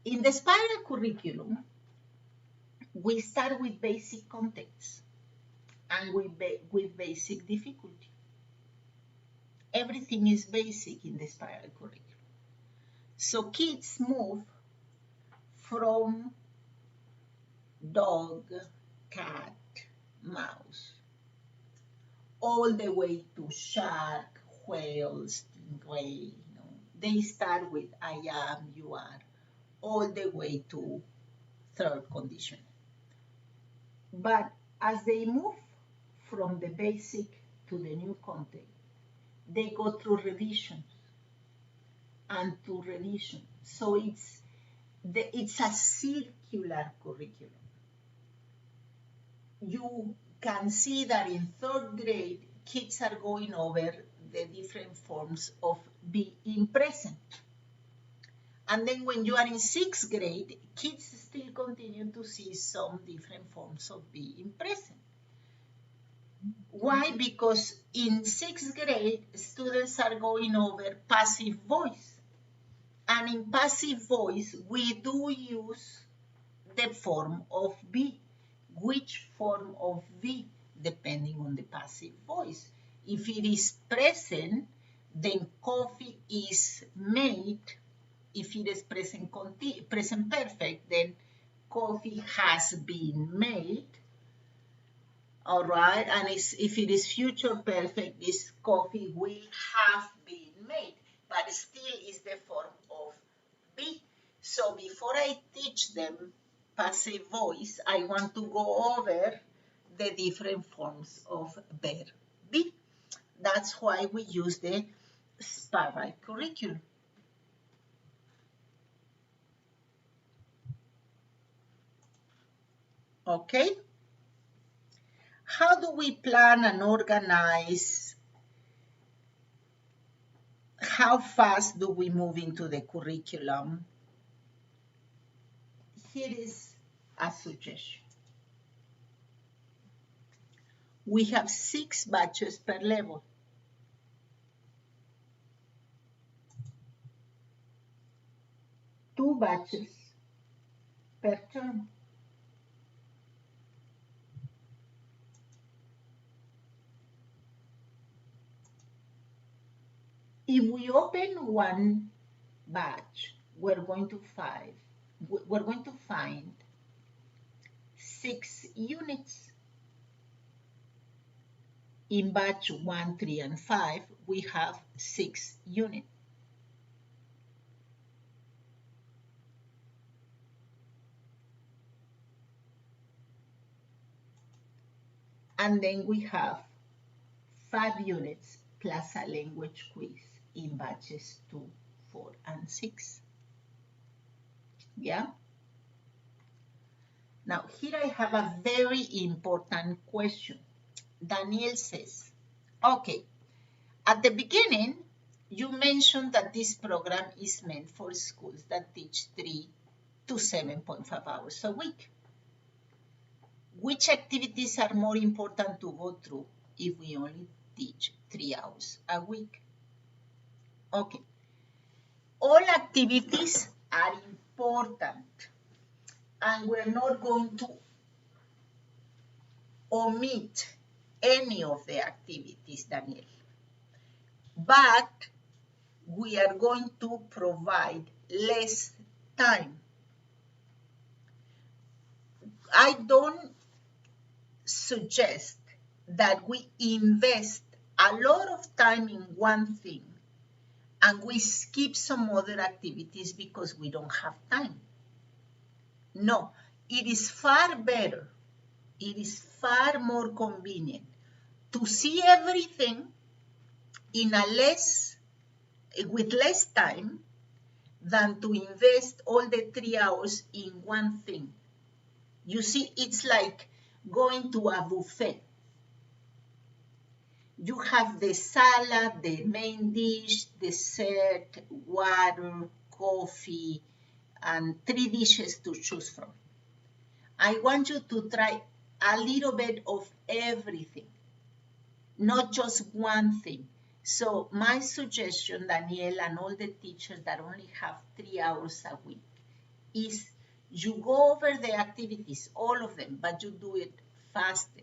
In the spiral curriculum, we start with basic context and with basic difficulty. Everything is basic in the spiral curriculum. So kids move from dog, cat, mouse, all the way to shark, whale, stingray. They start with I am, you are, all the way to third condition. But as they move from the basic to the new content, they go through revisions and to revision. So it's a circular curriculum. You can see that in third grade, kids are going over the different forms of being present. And then when you are in sixth grade, kids still continue to see some different forms of being present. Why? Because in sixth grade, students are going over passive voice. And in passive voice, we do use the form of be. Which form of be, depending on the passive voice. If it is present, then coffee is made. If it is present perfect, then coffee has been made. All right, and if it is future perfect, this coffee will have been made, but still is the form of be. So before I teach them passive voice, I want to go over the different forms of verb be. That's why we use the spiral curriculum. Okay? How do we plan and organize? How fast do we move into the curriculum? Here is a suggestion. We have 6 batches per level. Two batches per term. If we open one batch, we're going to find 6 units. In batch 1, 3, and 5, we have 6 units. And then we have 5 units plus a language quiz in batches 2, 4, and 6. Yeah? Now, here I have a very important question. Daniel says, okay, at the beginning, you mentioned that this program is meant for schools that teach 3 to 7.5 hours a week. Which activities are more important to go through if we only teach 3 hours a week? Okay, all activities are important, and we're not going to omit any of the activities, Daniel. But we are going to provide less time. I don't suggest that we invest a lot of time in one thing and we skip some other activities because we don't have time. No, it is far better, it is far more convenient to see everything in with less time than to invest all the 3 hours in one thing. You see, it's like going to a buffet. You have the salad, the main dish, dessert, water, coffee, and 3 dishes to choose from. I want you to try a little bit of everything, not just one thing. So my suggestion, Danielle, and all the teachers that only have 3 hours a week, is you go over the activities, all of them, but you do it faster.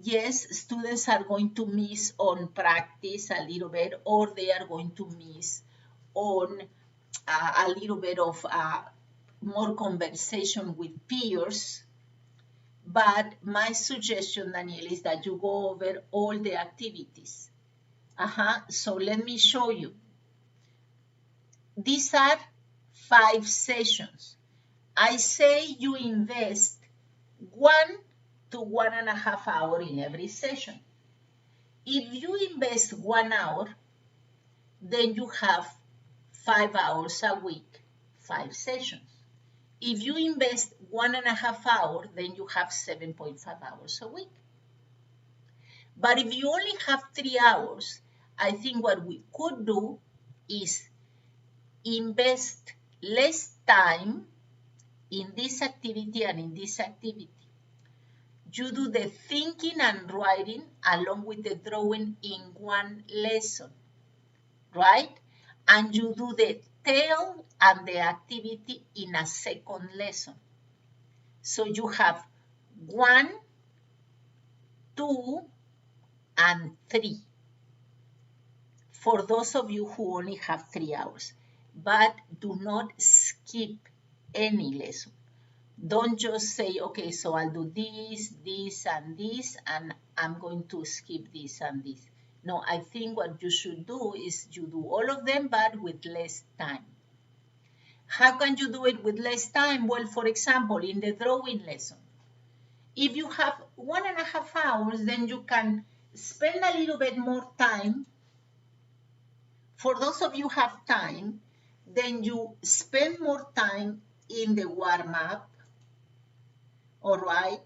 Yes, students are going to miss on practice a little bit, or they are going to miss on a little bit of more conversation with peers. But my suggestion, Danielle, is that you go over all the activities. So let me show you. These are 5 sessions. I say you invest 1 to 1.5 hours in every session. If you invest 1 hour, then you have 5 hours a week, 5 sessions. If you invest 1.5 hours, then you have 7.5 hours a week. But if you only have 3 hours, I think what we could do is invest less time in this activity and in this activity. You do the thinking and writing along with the drawing in one lesson, right? And you do the tale and the activity in a second lesson. So you have 1, 2, and 3. For those of you who only have 3 hours, but do not skip any lesson. Don't just say, okay, so I'll do this, this, and this, and I'm going to skip this and this. No, I think what you should do is you do all of them, but with less time. How can you do it with less time? Well, for example, in the drawing lesson, if you have 1.5 hours, then you can spend a little bit more time. For those of you who have time, then you spend more time in the warm-up, all right?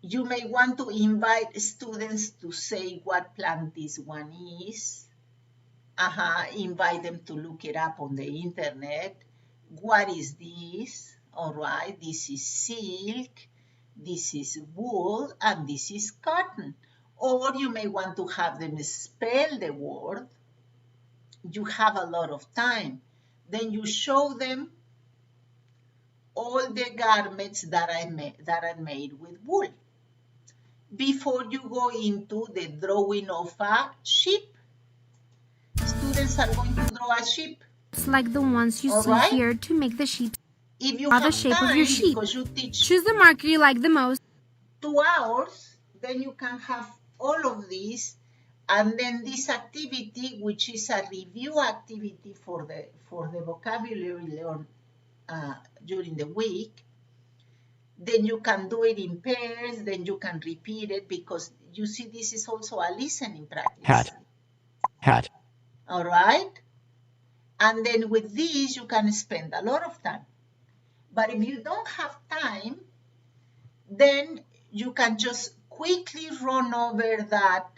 You may want to invite students to say what plant this one is. Invite them to look it up on the internet. What is this? All right, this is silk, this is wool, and this is cotton. Or you may want to have them spell the word. You have a lot of time. Then you show them all the garments that are made with wool before you go into the drawing of a sheep. Students are going to draw a sheep. It's like the ones you see here to make the sheep. If you draw have the shape time, of your sheep. because you teach Choose the marker you like the most. 2 hours, then you can have all of these, and then this activity, which is a review activity for the vocabulary learned during the week, then you can do it in pairs, then you can repeat it, because you see this is also a listening practice. Hat. All right? And then with these, you can spend a lot of time. But if you don't have time, then you can just quickly run over that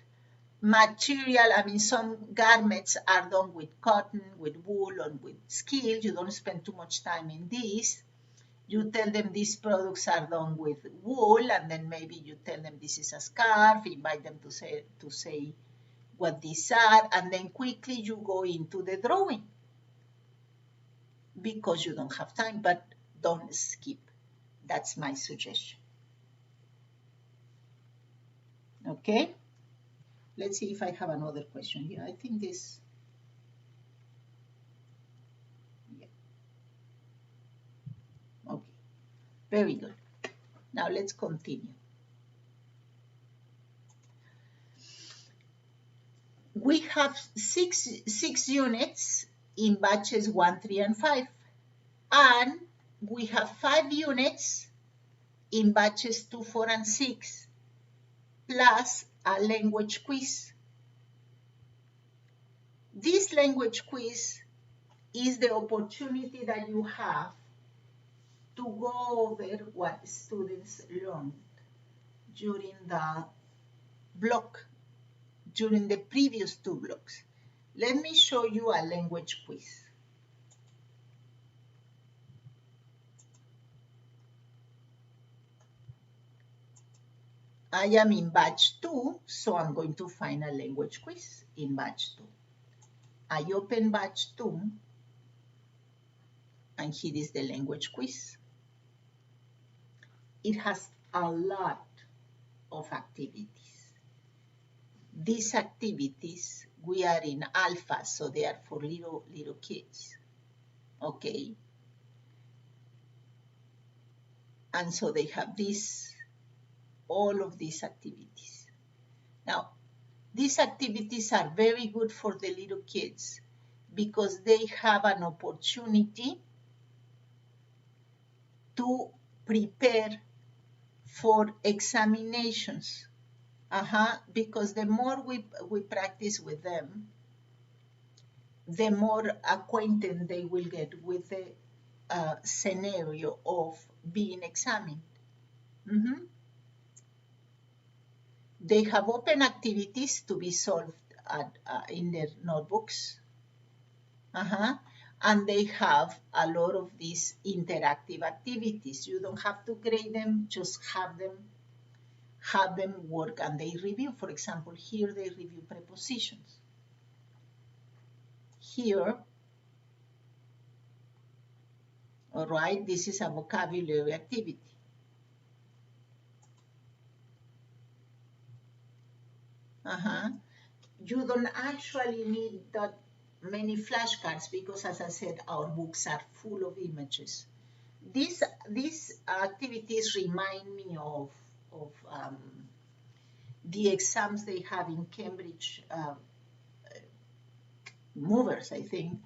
material. I mean, some garments are done with cotton, with wool, and with silk. You don't spend too much time in this. You tell them these products are done with wool, and then maybe you tell them this is a scarf, invite them to say what these are, and then quickly you go into the drawing because you don't have time, but don't skip. That's my suggestion. Okay? Let's see if I have another question here. I think this, yeah. Okay, very good. Now let's continue. We have six units in batches 1, 3, and 5. And we have 5 units in batches 2, 4, and 6, plus a language quiz. This language quiz is the opportunity that you have to go over what students learned during the block, during the previous 2 blocks. Let me show you a language quiz. I am in batch 2, so I'm going to find a language quiz in batch 2. I open batch 2, and here is the language quiz. It has a lot of activities. These activities, we are in alpha, so they are for little kids, okay? And so they have all of these activities. Now, these activities are very good for the little kids because they have an opportunity to prepare for examinations. Because the more we practice with them, the more acquainted they will get with the scenario of being examined. They have open activities to be solved in their notebooks. And they have a lot of these interactive activities. You don't have to grade them, just have them work and they review. For example, here they review prepositions. Here, all right, this is a vocabulary activity. You don't actually need that many flashcards because, as I said, our books are full of images. These activities remind me of the exams they have in Cambridge movers, I think,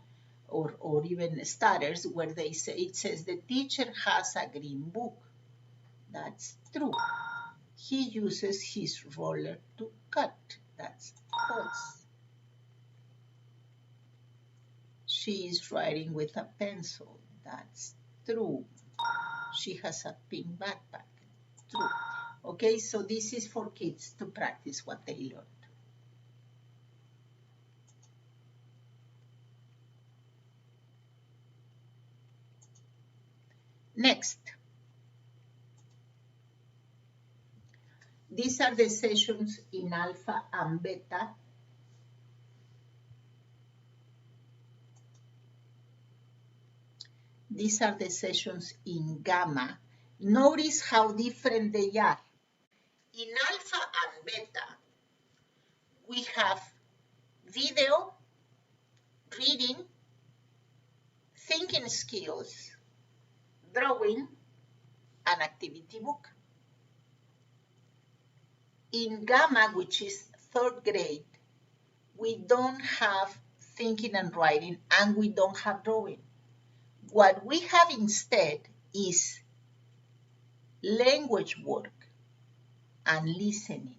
or even starters, where it says the teacher has a green book. That's true. He uses his roller to cut. That's false. She is writing with a pencil. That's true. She has a pink backpack. True. Okay, so this is for kids to practice what they learned. Next. These are the sessions in alpha and beta. These are the sessions in gamma. Notice how different they are. In alpha and beta, we have video, reading, thinking skills, drawing, and activity book. In gamma, which is 3rd grade, we don't have thinking and writing, and we don't have drawing. What we have instead is language work and listening.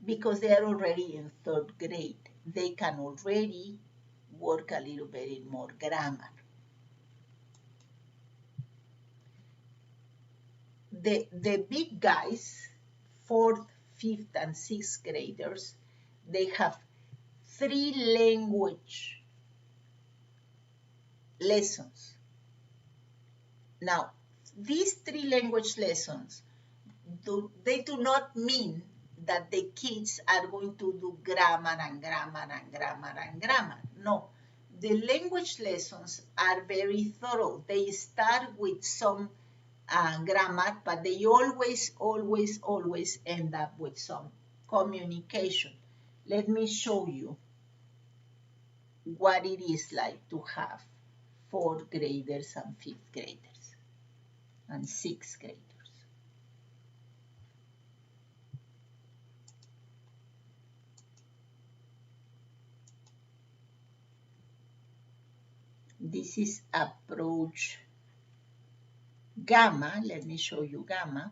Because they are already in 3rd grade, they can already work a little bit in more grammar. the big guys, 4th, 5th, and 6th graders, they have 3 language lessons. Now, these 3 language lessons, they do not mean that the kids are going to do grammar and grammar and grammar and grammar. No, the language lessons are very thorough. They start with some grammar, but they always end up with some communication. Let me show you what it is like to have 4th graders and 5th graders and 6th graders. This is approach Gamma. Let me show you Gamma,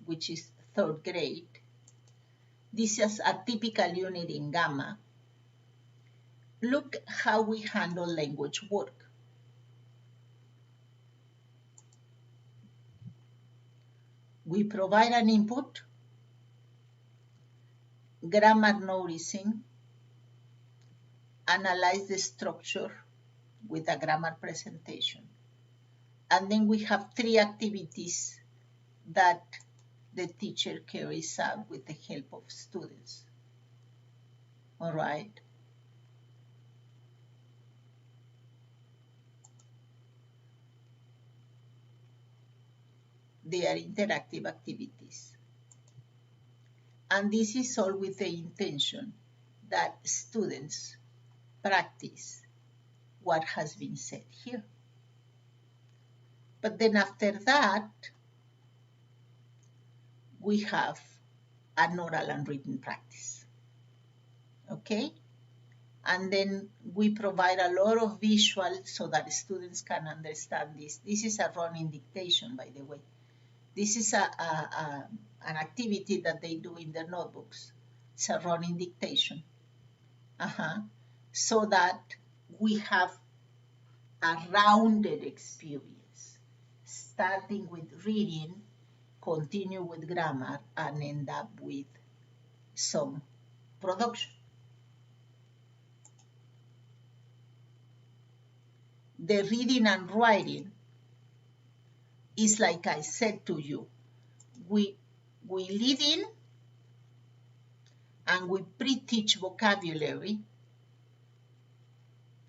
which is 3rd grade. This is a typical unit in Gamma. Look how we handle language work. We provide an input, grammar noticing, analyze the structure with a grammar presentation. And then we have 3 activities that the teacher carries out with the help of students. All right. They are interactive activities. And this is all with the intention that students practice what has been said here. But then after that, we have an oral and written practice, okay? And then we provide a lot of visuals so that students can understand this. This is a running dictation, by the way. This is an activity that they do in their notebooks. It's a running dictation. So that we have a rounded experience, starting with reading, continue with grammar, and end up with some production. The reading and writing is like I said to you. We lead in and we pre-teach vocabulary.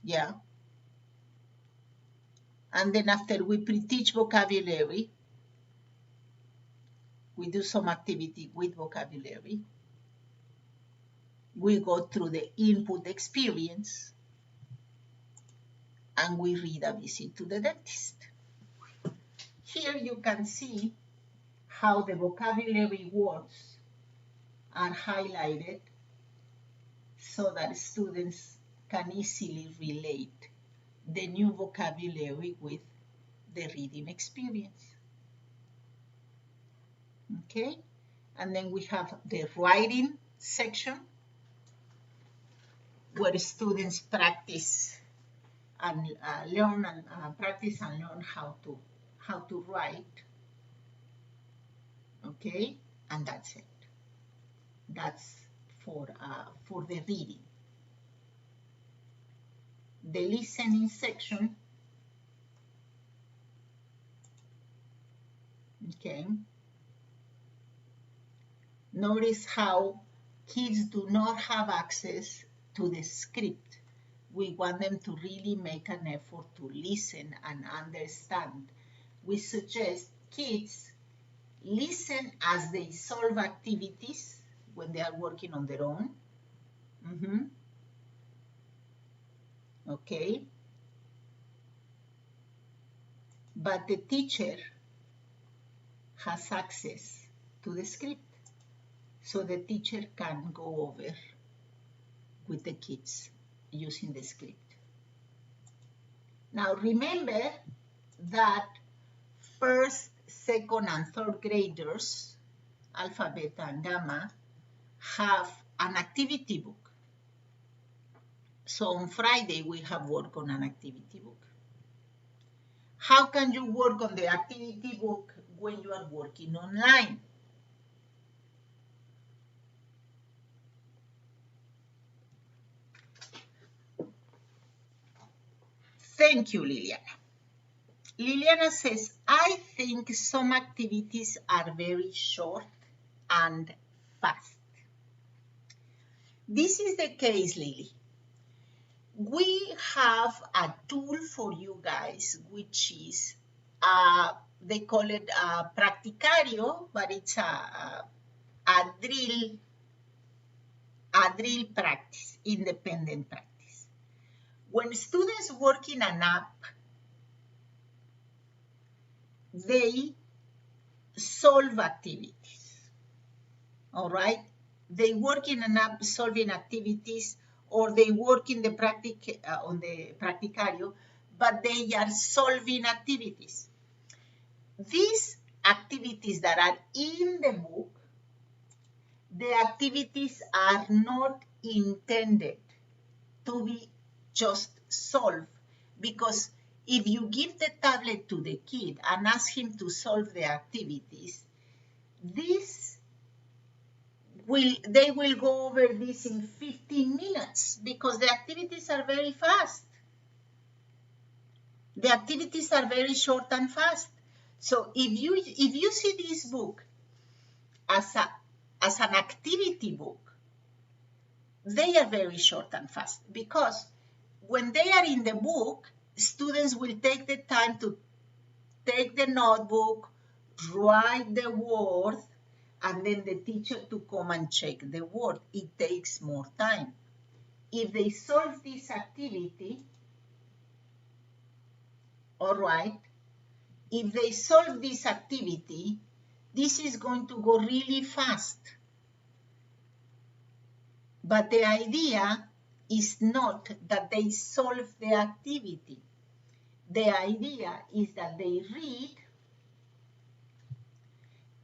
Yeah. And then after we pre-teach vocabulary, we do some activity with vocabulary. We go through the input experience and we read A Visit to the Dentist. Here you can see how the vocabulary words are highlighted so that students can easily relate the new vocabulary with the reading experience. Okay, and then we have the writing section where students practice and learn and practice and learn how to write. Okay, and that's it. That's for the reading. The listening section. Okay. Notice how kids do not have access to the script. We want them to really make an effort to listen and understand. We suggest kids listen as they solve activities when they are working on their own. Okay. But the teacher has access to the script, so the teacher can go over with the kids using the script. Now remember that 1st, 2nd, and 3rd graders, Alpha, Beta, and Gamma, have an activity book. So on Friday, we have work on an activity book. How can you work on the activity book when you are working online. Thank you, Liliana. Liliana says, I think some activities are very short and fast. This is the case, Lily. We have a tool for you guys, which is, they call it Practicario, but it's a drill practice, independent practice. When students work in an app, they solve activities, all right? They work in an app solving activities, or they work in the on the Practicario, but they are solving activities. These activities that are in the book, the activities are not intended to be just solved, because if you give the tablet to the kid and ask him to solve the activities, they will go over this in 15 minutes because the activities are very fast. The activities are very short and fast. So if you see this book as an activity book, they are very short and fast, because when they are in the book, students will take the time to take the notebook, write the word, and then the teacher to come and check the word. It takes more time. If they solve this activity, all right, if they solve this activity, this is going to go really fast. But the idea is not that they solve the activity. The idea is that they read,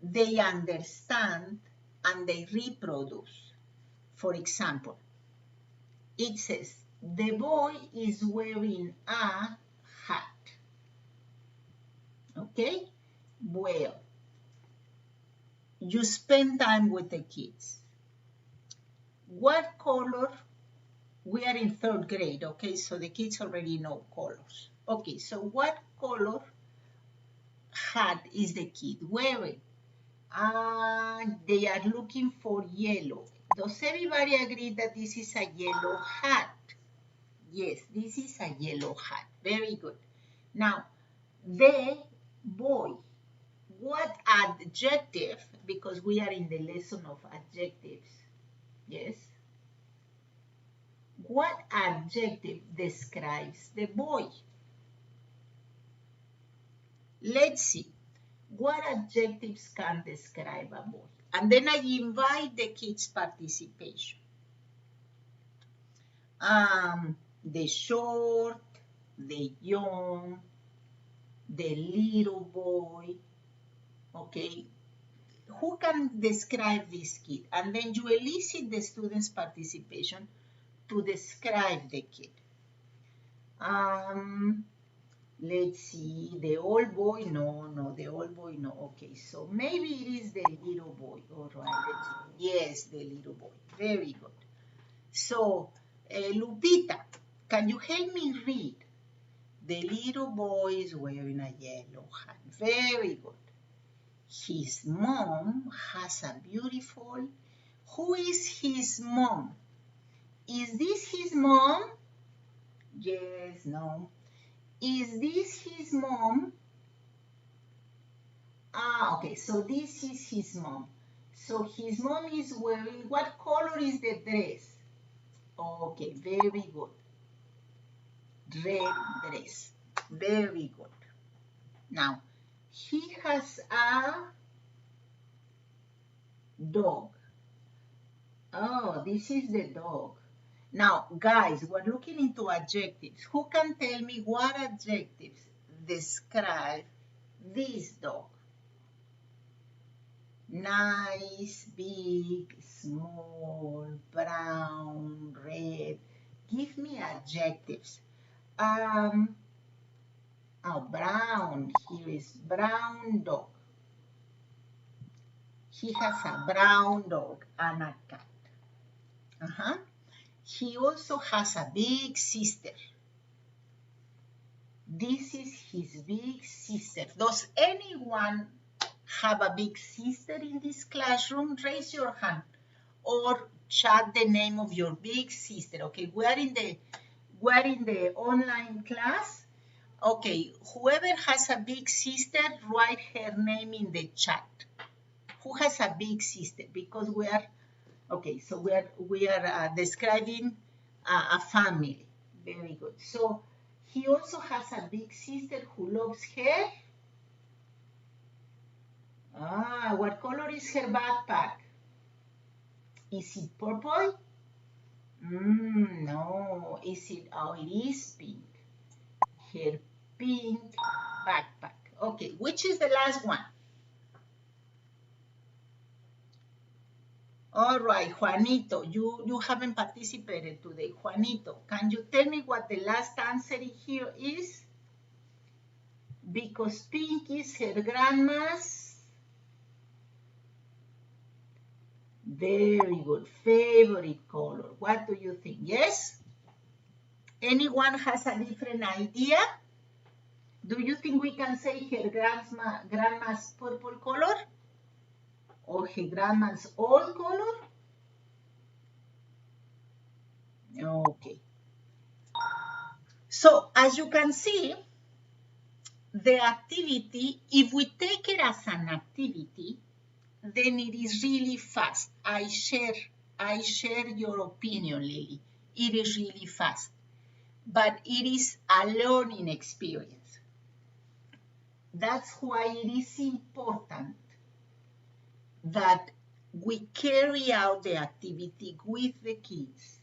they understand, and they reproduce. For example, it says, the boy is wearing a hat. Okay? Well, you spend time with the kids. What color? We are in 3rd grade, okay? So the kids already know colors. Okay, so what color hat is the kid wearing? They are looking for yellow. Does everybody agree that this is a yellow hat? Yes, this is a yellow hat. Very good. Now, the boy, what adjective, because we are in the lesson of adjectives, yes? What adjective describes the boy? Let's see. What adjectives can describe a boy? And then I invite the kids' participation. The short, the young, the little boy, okay? Who can describe this kid? And then you elicit the students' participation to describe the kid. Let's see, the old boy, no, the old boy, no. Okay, so maybe it is the little boy. All right, yes, the little boy. Very good. So, Lupita, can you help me read? The little boy is wearing a yellow hat. Very good. His mom has a beautiful... Who is his mom? Is this his mom? Yes, no. Is this his mom? Okay, so this is his mom. So his mom is wearing, what color is the dress? Okay, very good. Red dress. Very good. Now, he has a dog. Oh, this is the dog. Now, guys, we're looking into adjectives. Who can tell me what adjectives describe this dog? Nice, big, small, brown, red. Give me adjectives. Oh, brown. Here is brown dog. He has a brown dog and a cat. He also has a big sister. This is his big sister. Does anyone have a big sister in this classroom? Raise your hand or chat the name of your big sister. Okay, we're in the online class. Okay, whoever has a big sister, write her name in the chat. Who has a big sister? Because we are describing a family. Very good. So he also has a big sister who loves her. What color is her backpack? Is it purple? No. Is it? Oh, it is pink. Her pink backpack. Okay, which is the last one? All right, Juanito, you haven't participated today. Juanito, can you tell me what the last answer here is? Because pink is her grandma's. Very good, favorite color. What do you think? Yes? Anyone has a different idea? Do you think we can say her grandma's purple color? Or her grandma's old color? Okay. So, as you can see, the activity, if we take it as an activity, then it is really fast. I share your opinion, Lily. It is really fast. But it is a learning experience. That's why it is important that we carry out the activity with the kids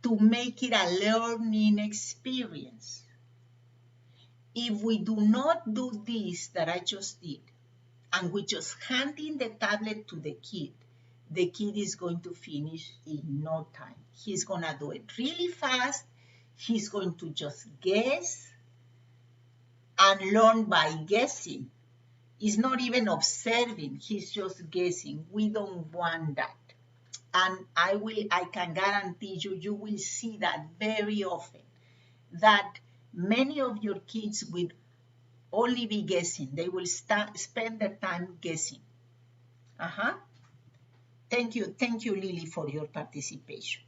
to make it a learning experience. If we do not do this that I just did, and we just hand in the tablet to the kid is going to finish in no time. He's going to do it really fast. He's going to just guess and learn by guessing. He's not even observing. He's just guessing. We don't want that. And I can guarantee you will see that very often, that many of your kids will only be guessing. They will spend their time guessing. Thank you, Lily, for your participation.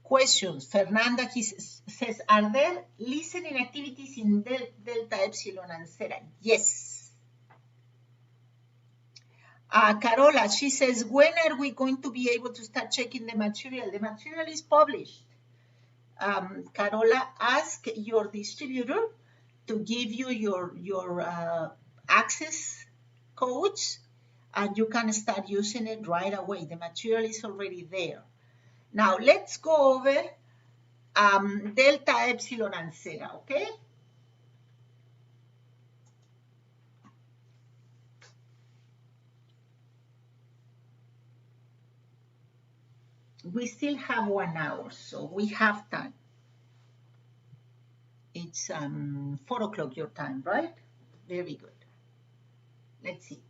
Questions. Fernanda says, are there listening activities in Delta, Epsilon, and Theta? Yes. Carola, she says, when are we going to be able to start checking the material? The material is published. Carola, ask your distributor to give you your access codes, and you can start using it right away. The material is already there. Now, let's go over Delta, Epsilon, and Theta, okay? We still have 1 hour, so we have time. It's 4 o'clock your time, right? Very good. Let's see.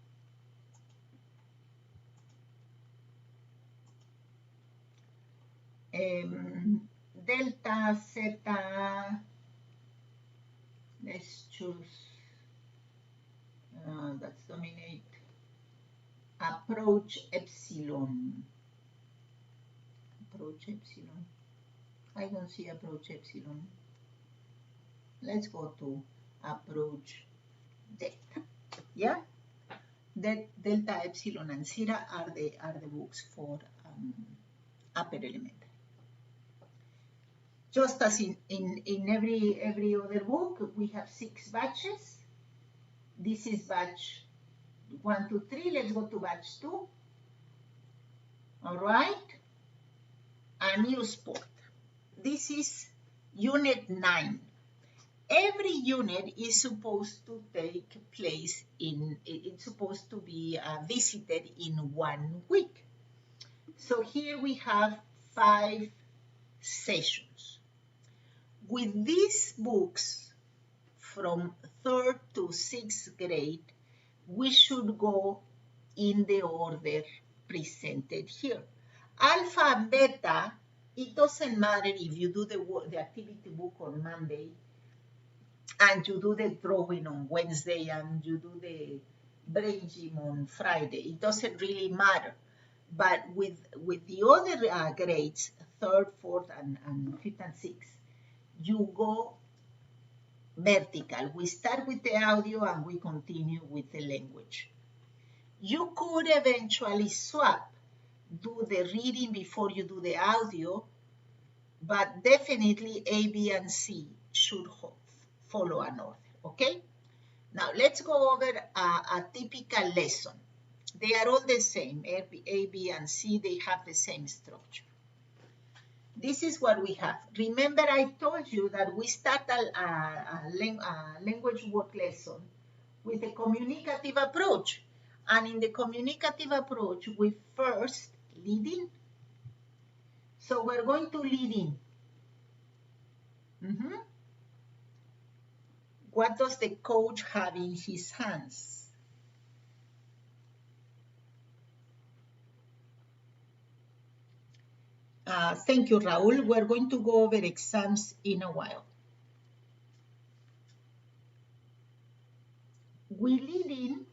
Delta, Theta, let's choose, that's dominate, approach Epsilon. Approach Epsilon. I don't see approach Epsilon. Let's go to approach Delta. Yeah? Delta, Epsilon, and Theta are the books for upper elementary. Just as in every other book, we have 6 batches. This is batch 1, 2, 3. Let's go to batch 2. All right. A new sport. This is unit 9. Every unit is supposed to take place it's supposed to be visited in 1 week. So here we have 5 sessions. With these books from 3rd to 6th grade, we should go in the order presented here. Alpha and beta, it doesn't matter if you do the activity book on Monday and you do the drawing on Wednesday and you do the brain gym on Friday. It doesn't really matter. But with the other grades, 3rd, 4th, and 5th and 6th, you go vertical. We start with the audio and we continue with the language. You could eventually swap, do the reading before you do the audio, but definitely A, B, and C should follow an order, okay? Now let's go over a typical lesson. They are all the same, A, B, and C, they have the same structure. This is what we have. Remember I told you that we start a language work lesson with a communicative approach. And in the communicative approach, we first lead in. So we're going to lead in. What does the coach have in his hands? Thank you, Raul. We're going to go over exams in a while. We lead in,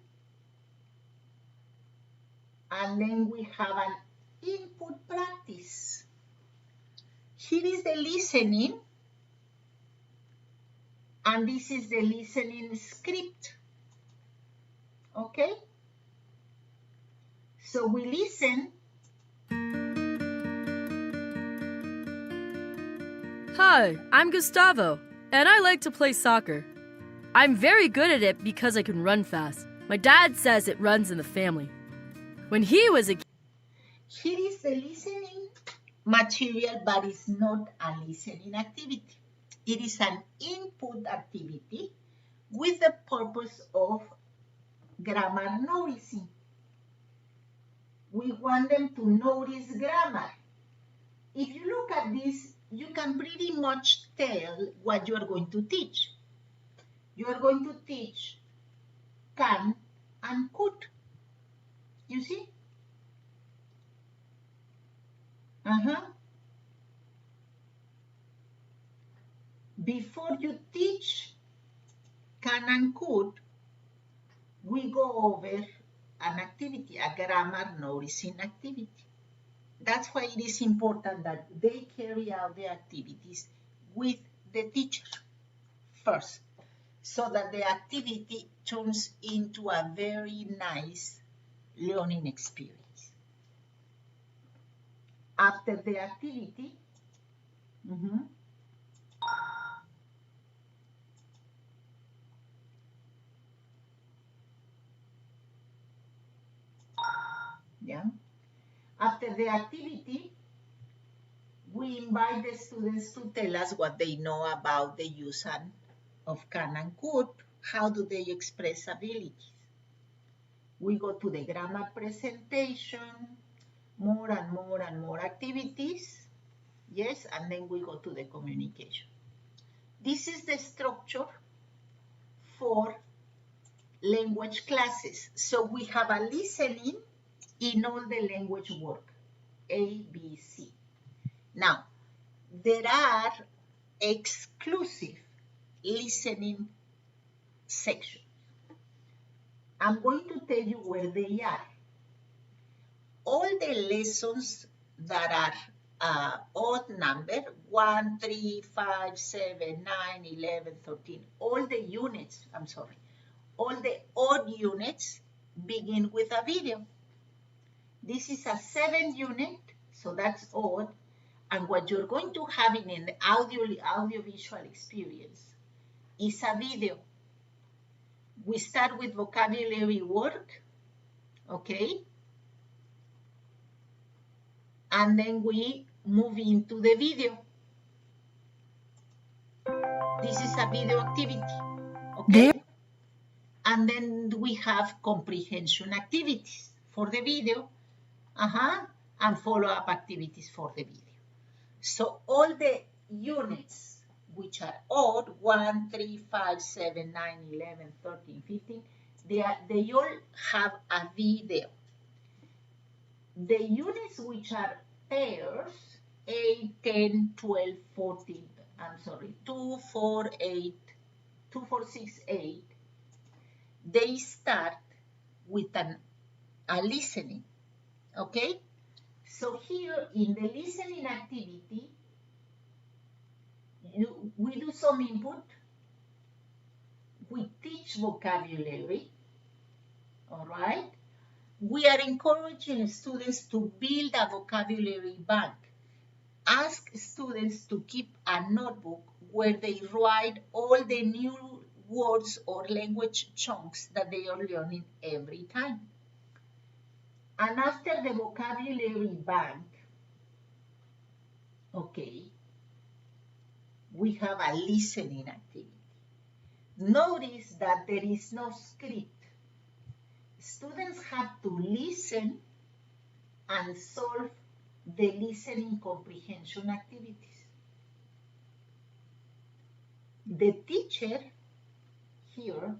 and then we have an input practice. Here is the listening, and this is the listening script. Okay? So we listen. Hi, I'm Gustavo, and I like to play soccer. I'm very good at it because I can run fast. My dad says it runs in the family. When he was a kid... Here is the listening material, but it's not a listening activity. It is an input activity with the purpose of grammar noticing. We want them to notice grammar. If you look at this, you can pretty much tell what you are going to teach. You are going to teach can and could. You see? Before you teach can and could, we go over an activity, a grammar noticing activity. That's why it is important that they carry out the activities with the teacher first, so that the activity turns into a very nice learning experience. After the activity, After the activity, we invite the students to tell us what they know about the use of can and could. How do they express abilities? We go to the grammar presentation, more and more and more activities, yes, and then we go to the communication. This is the structure for language classes. So we have a listening in all the language work, A, B, C. Now, there are exclusive listening sections. I'm going to tell you where they are. All the lessons that are odd number, 1, 3, 5, 7, 9, 11, 13, all the units, all the odd units begin with a video. This is a 7th unit, so that's odd. And what you're going to have in an audiovisual experience is a video. We start with vocabulary work, okay? And then we move into the video. This is a video activity, okay? And then we have comprehension activities for the video, and follow-up activities for the video. So all the units which are odd, 1, 3, 5, 7, 9, 11, 13, 15, They all have a video. The units which are pairs, 8, 10, 12, 14, 2, 4, 6, 8, they start with a listening, okay? So here in the listening activity, we do some input, we teach vocabulary, all right? We are encouraging students to build a vocabulary bank. Ask students to keep a notebook where they write all the new words or language chunks that they are learning every time. And after the vocabulary bank, okay, we have a listening activity. Notice that there is no script. Students have to listen and solve the listening comprehension activities. The teacher here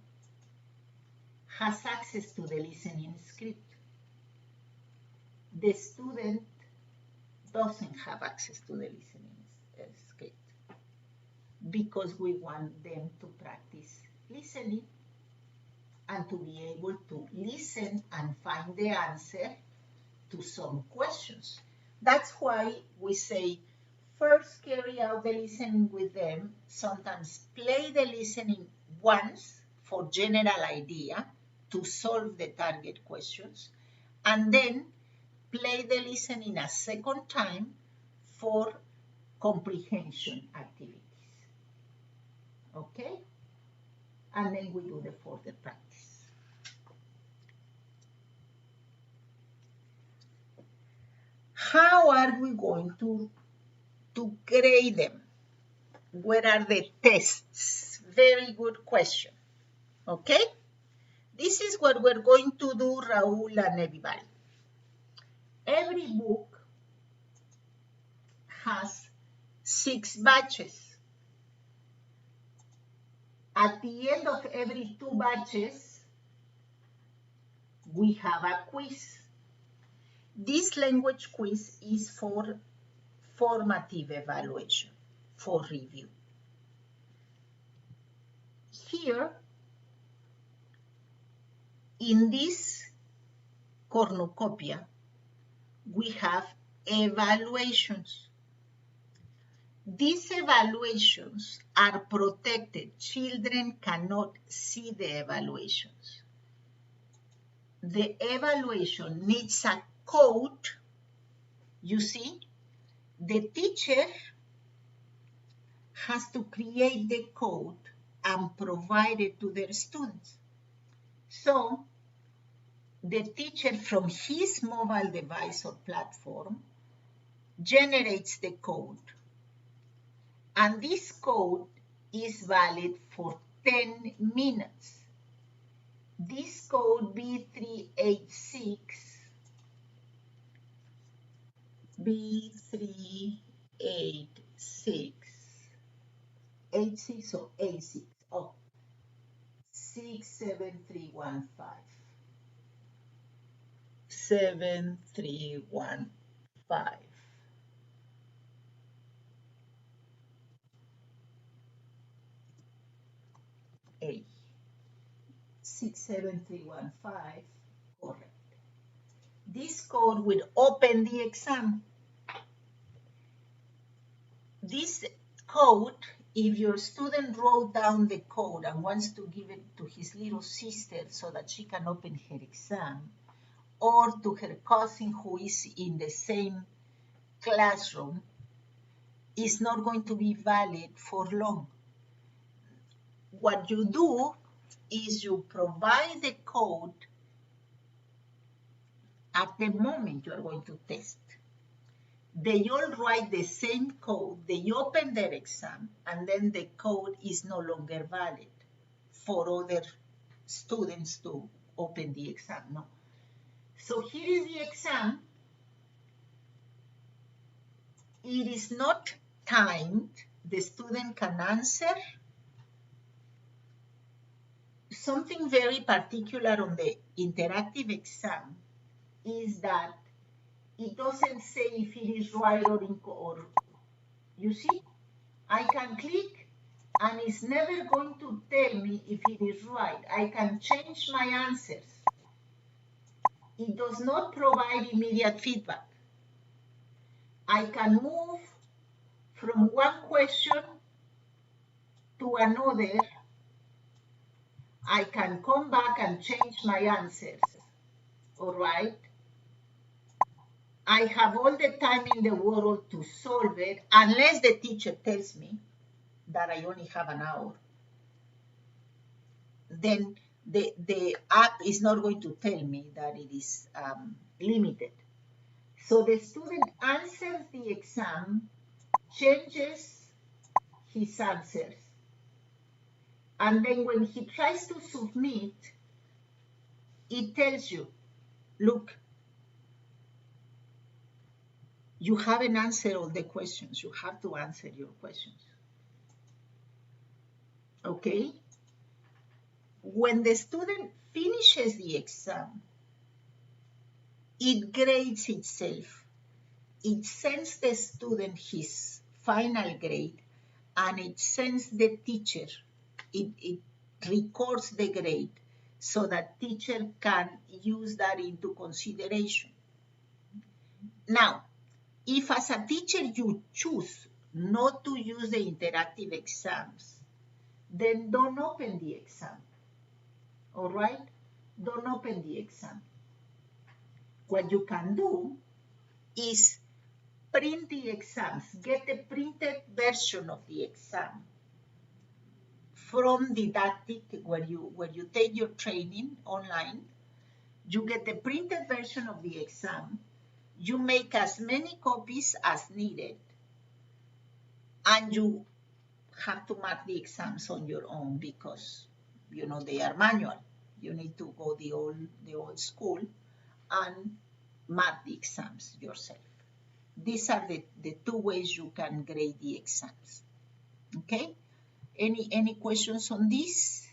has access to the listening script. The student doesn't have access to the listening script because we want them to practice listening and to be able to listen and find the answer to some questions. That's why we say first carry out the listening with them, sometimes play the listening once for general idea to solve the target questions, and then play the listening a second time for comprehension activities. Okay? And then we do the further practice. How are we going to grade them? Where are the tests? Very good question. Okay? This is what we're going to do, Raúl and everybody. Every book has 6 batches. At the end of every 2 batches, we have a quiz. This language quiz is for formative evaluation, for review. Here, in this cornucopia, we have evaluations. These evaluations are protected. Children cannot see the evaluations. The evaluation needs a code. You see, the teacher has to create the code and provide it to their students. So, the teacher from his mobile device or platform generates the code. And this code is valid for 10 minutes. This code B386, A6, oh, 67315. 7315. A. 67315, correct. This code will open the exam. This code, if your student wrote down the code and wants to give it to his little sister so that she can open her exam, or to her cousin who is in the same classroom, is not going to be valid for long. What you do is you provide the code at the moment you are going to test. They all write the same code, they open their exam, and then the code is no longer valid for other students to open the exam. No. So here is the exam. It is not timed. The student can answer something very particular on the interactive exam is that it doesn't say if it is right or incorrect. You see, I can click and it's never going to tell me if it is right. I can change my answers. It does not provide immediate feedback. I can move from one question to another. I can come back and change my answers. All right? I have all the time in the world to solve it, unless the teacher tells me that I only have an hour. Then the app is not going to tell me that it is limited. So the student answers the exam, changes his answers, and then when he tries to submit, it tells you, look, you haven't answered all the questions. You have to answer your questions. Okay? When the student finishes the exam, it grades itself. It sends the student his final grade, and it sends the teacher. It records the grade so that teacher can use that into consideration. Now, if as a teacher you choose not to use the interactive exams, then don't open the exam. All right? Don't open the exam. What you can do is print the exams. Get the printed version of the exam from Didactic, where you take your training online. You get the printed version of the exam. You make as many copies as needed, and you have to mark the exams on your own because, you know, they are manual. You need to go the old school and mark the exams yourself. These are the two ways you can grade the exams. Okay? Any questions on this?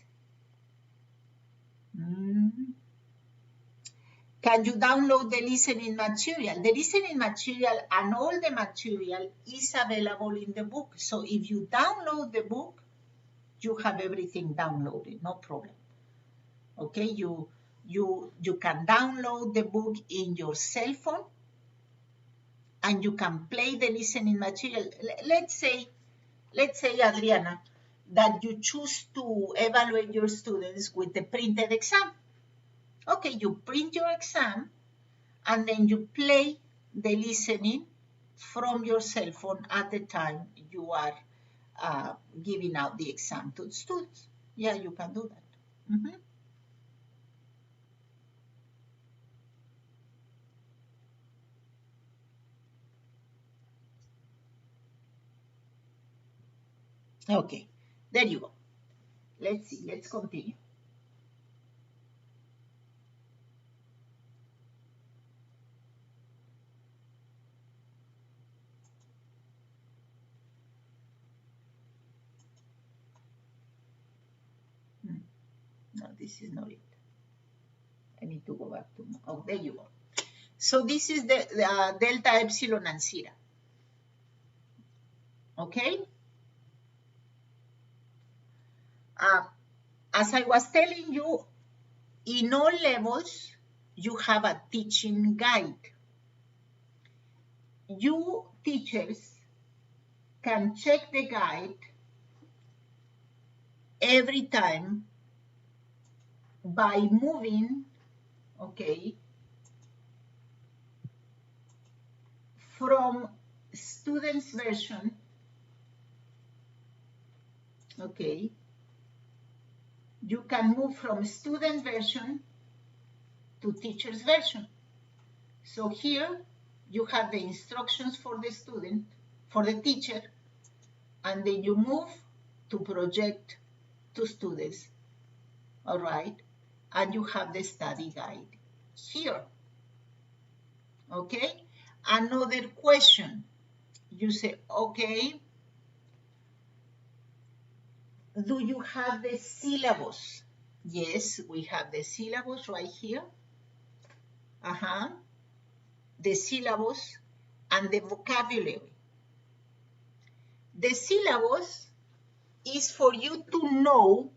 Can you download the listening material? The listening material and all the material is available in the book. So if you download the book, you have everything downloaded, no problem. Okay, you can download the book in your cell phone and you can play the listening material. Let's say, Adriana, that you choose to evaluate your students with the printed exam. Okay, you print your exam and then you play the listening from your cell phone at the time you are giving out the exam to the students. Yeah, you can do that. Mm-hmm. Okay, there you go. Let's see, let's continue. No, this is not it. I need to go back to, oh, there you go. So this is the delta, epsilon, and zeta. Okay? As I was telling you, in all levels, you have a teaching guide. You teachers can check the guide every time by moving, okay, from student's version, okay, you can move from student version to teacher's version. So here you have the instructions for the student, for the teacher, and then you move to project to students, all right? And you have the study guide here, okay? Another question, you say, okay, do you have the syllabus? Yes, we have the syllabus right here. The syllabus and the vocabulary. The syllabus is for you to know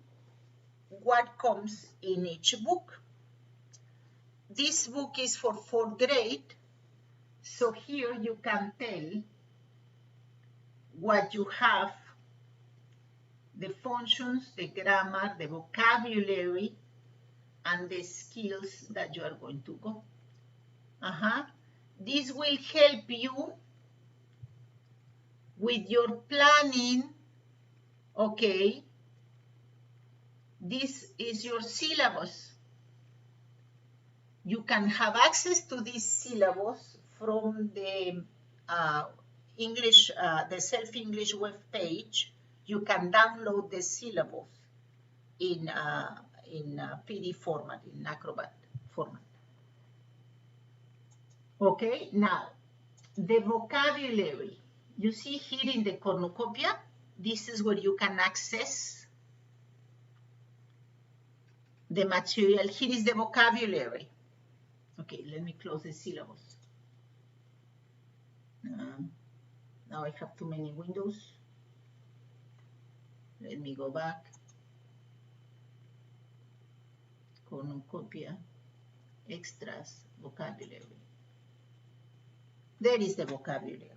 what comes in each book. This book is for 4th grade, so here you can tell what you have, the functions, the grammar, the vocabulary, and the skills that you are going to go. This will help you with your planning. Okay, this is your syllabus. You can have access to this syllabus from the English, the Self-English web page. You can download the syllabus in PD format, in Acrobat format. Okay, now the vocabulary. You see here in the cornucopia, this is where you can access the material. Here is the vocabulary. Okay, let me close the syllabus. Now I have too many windows. Let me go back. Cornucopia, extras, vocabulary. There is the vocabulary,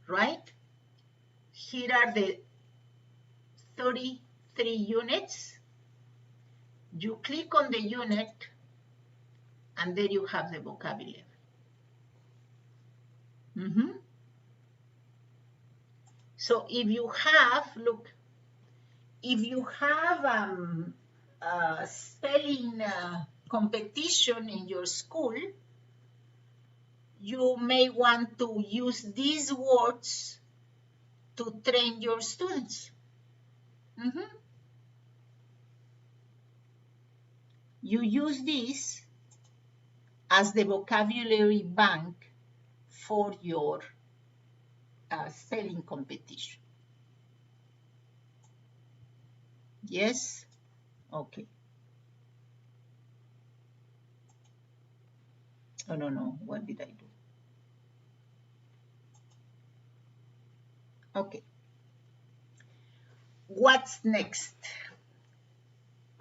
right? Here are the 33 units. You click on the unit, and there you have the vocabulary. So if you have, look, if you have a spelling competition in your school, you may want to use these words to train your students. You use this as the vocabulary bank for your spelling competition. Yes? Okay. Oh, no, what did I do? Okay. What's next?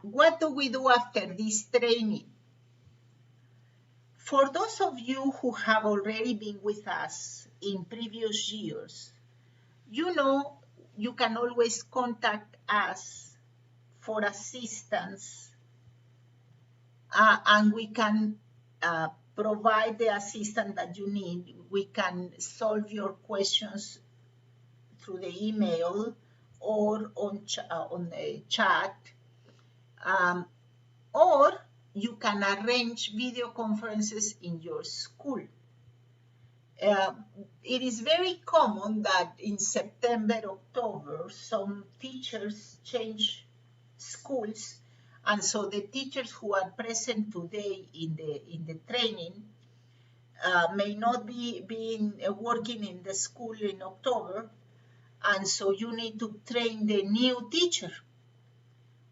What do we do after this training? For those of you who have already been with us in previous years, you know you can always contact us for assistance, and we can provide the assistance that you need. We can solve your questions through the email or on the chat, or you can arrange video conferences in your school. It is very common that in September, October, some teachers change schools, and so the teachers who are present today in the training may not be working in the school in October, and so you need to train the new teacher.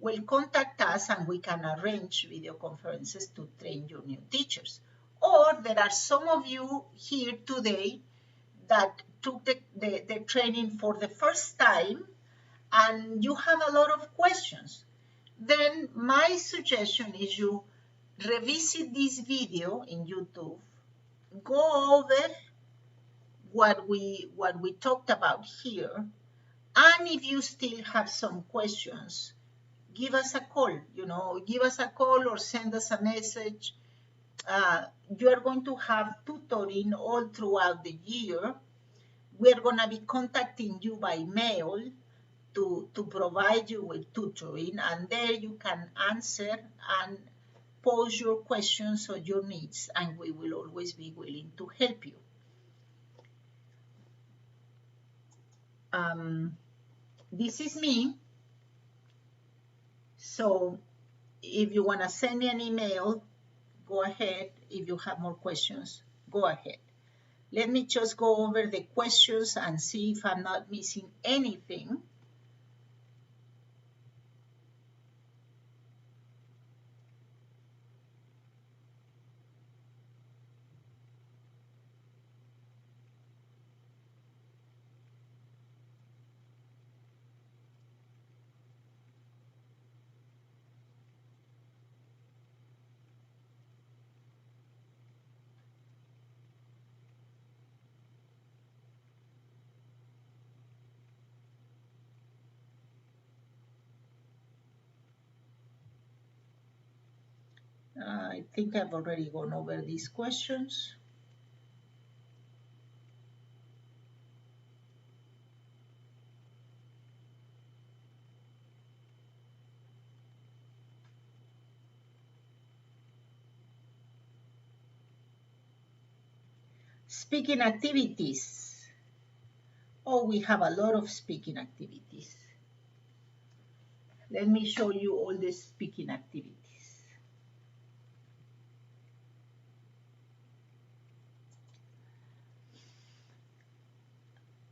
Well, contact us and we can arrange video conferences to train your new teachers. Or there are some of you here today that took the training for the first time and you have a lot of questions. Then my suggestion is you revisit this video in YouTube, go over what we talked about here, and if you still have some questions, give us a call, give us a call or send us a message. You are going to have tutoring all throughout the year. We're going to be contacting you by mail to provide you with tutoring, and there you can answer and pose your questions or your needs, and we will always be willing to help you. This is me. So if you want to send me an email, go ahead. If you have more questions, go ahead. Let me just go over the questions and see if I'm not missing anything. I think I've already gone over these questions. Speaking activities. Oh, we have a lot of speaking activities. Let me show you all the speaking activities.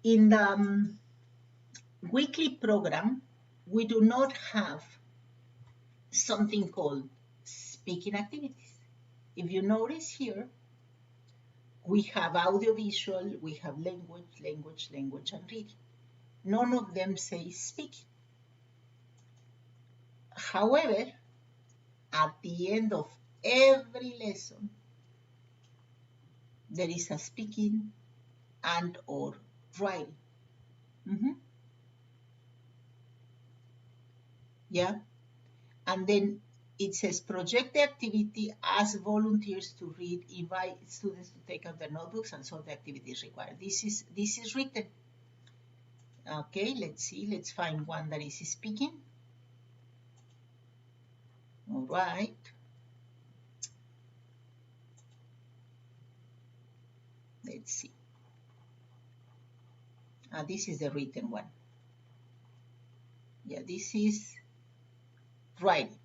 In the weekly program, we do not have something called speaking activities. If you notice here, we have audiovisual, we have language, and reading. None of them say speaking. However, at the end of every lesson, there is a speaking and or writing. Yeah, and then it says project the activity, ask volunteers to read, invite students to take out their notebooks, and solve the activities required. This is written. Okay, let's see. Let's find one that is speaking. All right. Let's see. This is the written one. Yeah, this is writing.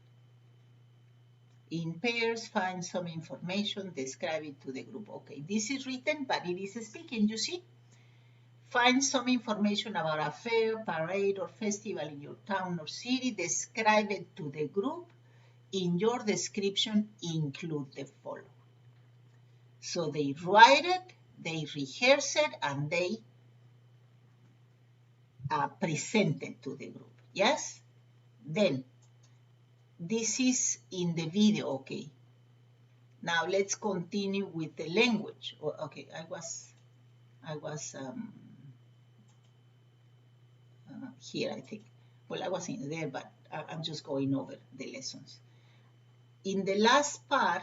In pairs, find some information, describe it to the group. Okay, this is written, but it is speaking, you see? Find some information about a fair, parade, or festival in your town or city. Describe it to the group. In your description, include the following. So they write it, they rehearse it, and they present it to the group. Yes? Then, this is in the video, okay. Now let's continue with the language. Okay, I was here, I think. Well, I wasn't there, but I'm just going over the lessons. In the last part,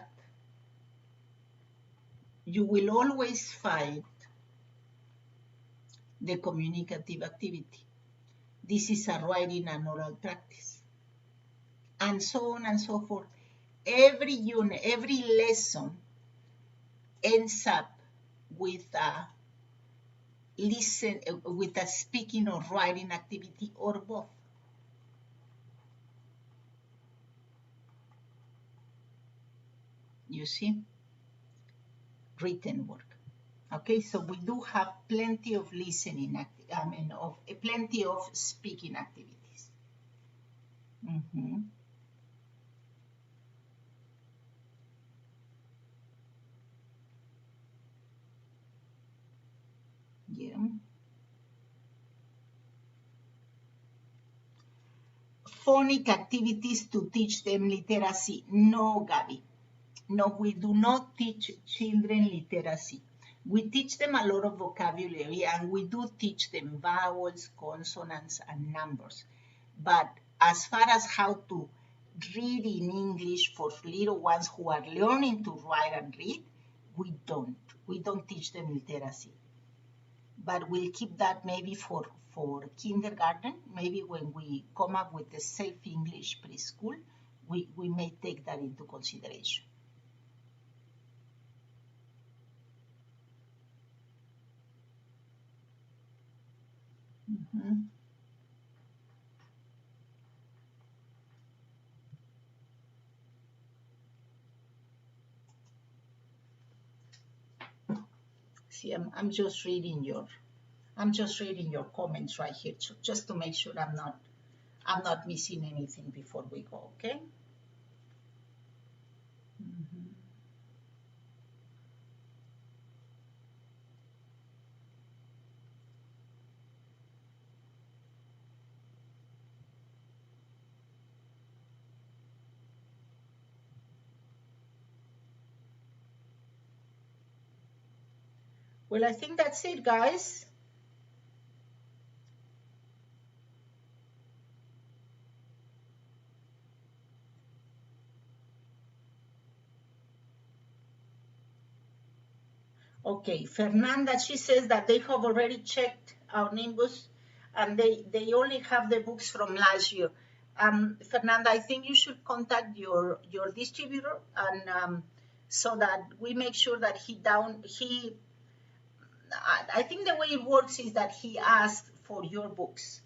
you will always find the communicative activity. This is a writing and oral practice. And so on and so forth. Every unit, every lesson ends up with a speaking or writing activity or both. You see? Written work. Okay, so we do have plenty of listening, plenty of speaking activities. Yeah. Phonic activities to teach them literacy. No, Gabby. No, we do not teach children literacy. We teach them a lot of vocabulary, and we do teach them vowels, consonants, and numbers. But as far as how to read in English for little ones who are learning to write and read, we don't. We don't teach them literacy. But we'll keep that maybe for kindergarten. Maybe when we come up with the self-English preschool, we may take that into consideration. See, I'm just reading your comments right here, just to make sure I'm not missing anything before we go, okay? Well, I think that's it, guys. Okay, Fernanda, she says that they have already checked our Nimbus and they only have the books from last year. Fernanda, I think you should contact your distributor and so that we make sure that I think the way it works is that he asks for your books.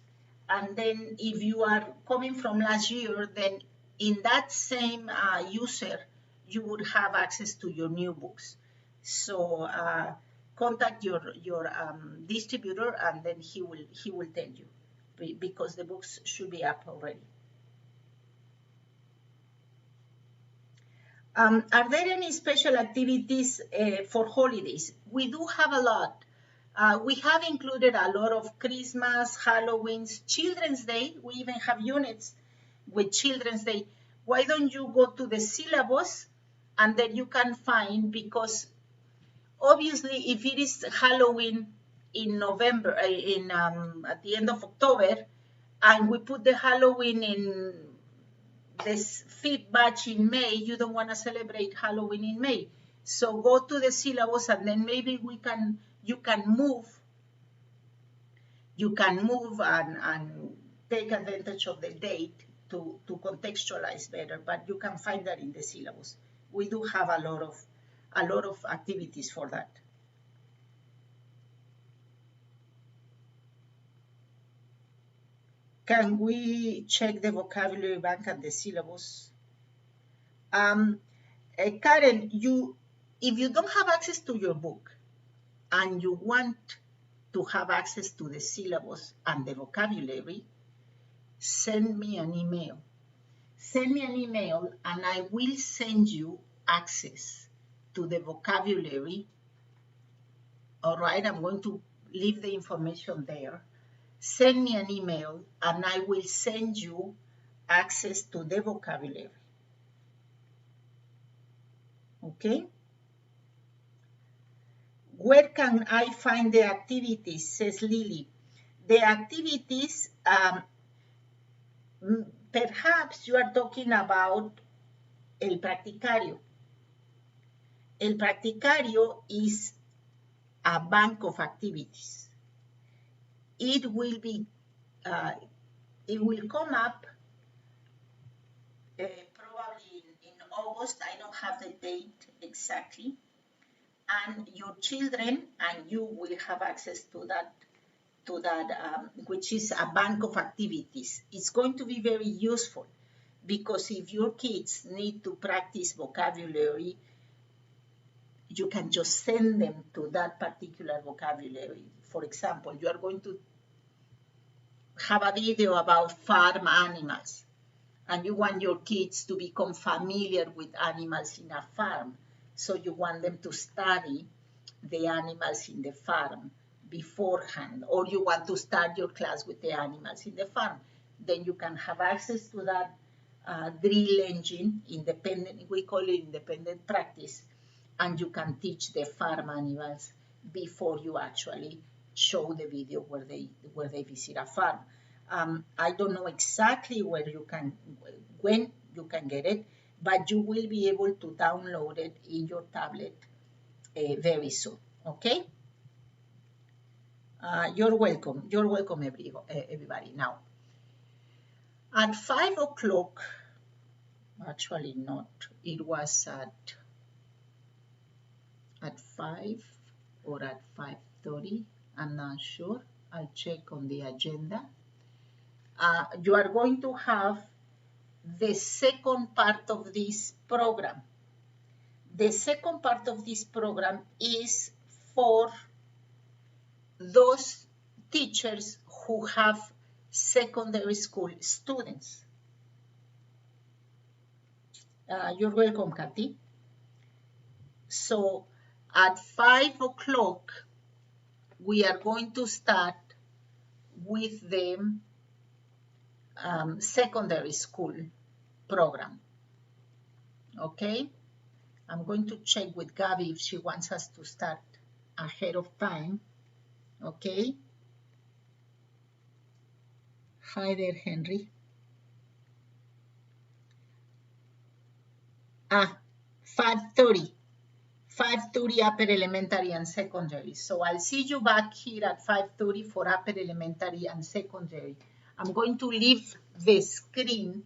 And then if you are coming from last year, then in that same user, you would have access to your new books. So contact your distributor and then he will tell you because the books should be up already. Are there any special activities for holidays? We do have a lot. We have included a lot of Christmas, Halloween, Children's Day. We even have units with Children's Day. Why don't you go to the syllabus and then you can find, because obviously if it is Halloween in November, at the end of October, and we put the Halloween in this 5th batch in May, you don't want to celebrate Halloween in May. So go to the syllabus and then maybe you can move and take advantage of the date to contextualize better, but you can find that in the syllabus. We do have a lot of activities for that. Can we check the vocabulary bank and the syllabus? Karen, if you don't have access to your book and you want to have access to the syllabus and the vocabulary, send me an email. Send me an email and I will send you access to the vocabulary. All right, I'm going to leave the information there. Send me an email and I will send you access to the vocabulary. Okay? Where can I find the activities, says Lily. The activities, perhaps you are talking about el practicario. El practicario is a bank of activities. It will come up probably in August. I don't have the date exactly. And your children and you will have access to that, which is a bank of activities. It's going to be very useful because if your kids need to practice vocabulary, you can just send them to that particular vocabulary. For example, you are going to have a video about farm animals and you want your kids to become familiar with animals in a farm. So you want them to study the animals in the farm beforehand, or you want to start your class with the animals in the farm. Then you can have access to that drill engine, independent, we call it independent practice, and you can teach the farm animals before you actually show the video where they visit a farm. I don't know exactly when you can get it, but you will be able to download it in your tablet very soon, okay? You're welcome. You're welcome, everybody. Now, at 5 o'clock, actually not, it was at 5 or at 5:30, I'm not sure. I'll check on the agenda. You are going to have the second part of this program. The second part of this program is for those teachers who have secondary school students. You're welcome, Kathy. So at 5 o'clock, we are going to start with the secondary school program. Okay? I'm going to check with Gabby if she wants us to start ahead of time. Okay? Hi there, Henry. 5:30. 5:30 upper elementary and secondary. So I'll see you back here at 5:30 for upper elementary and secondary. I'm going to leave the screen.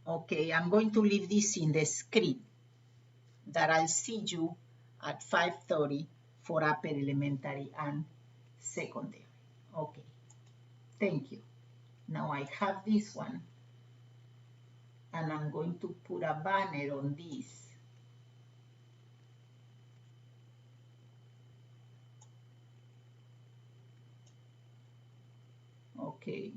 Okay, I'm going to leave this in the screen that I'll see you at 5:30 for upper elementary and secondary. Okay, thank you. Now I have this one, and I'm going to put a banner on this. Okay.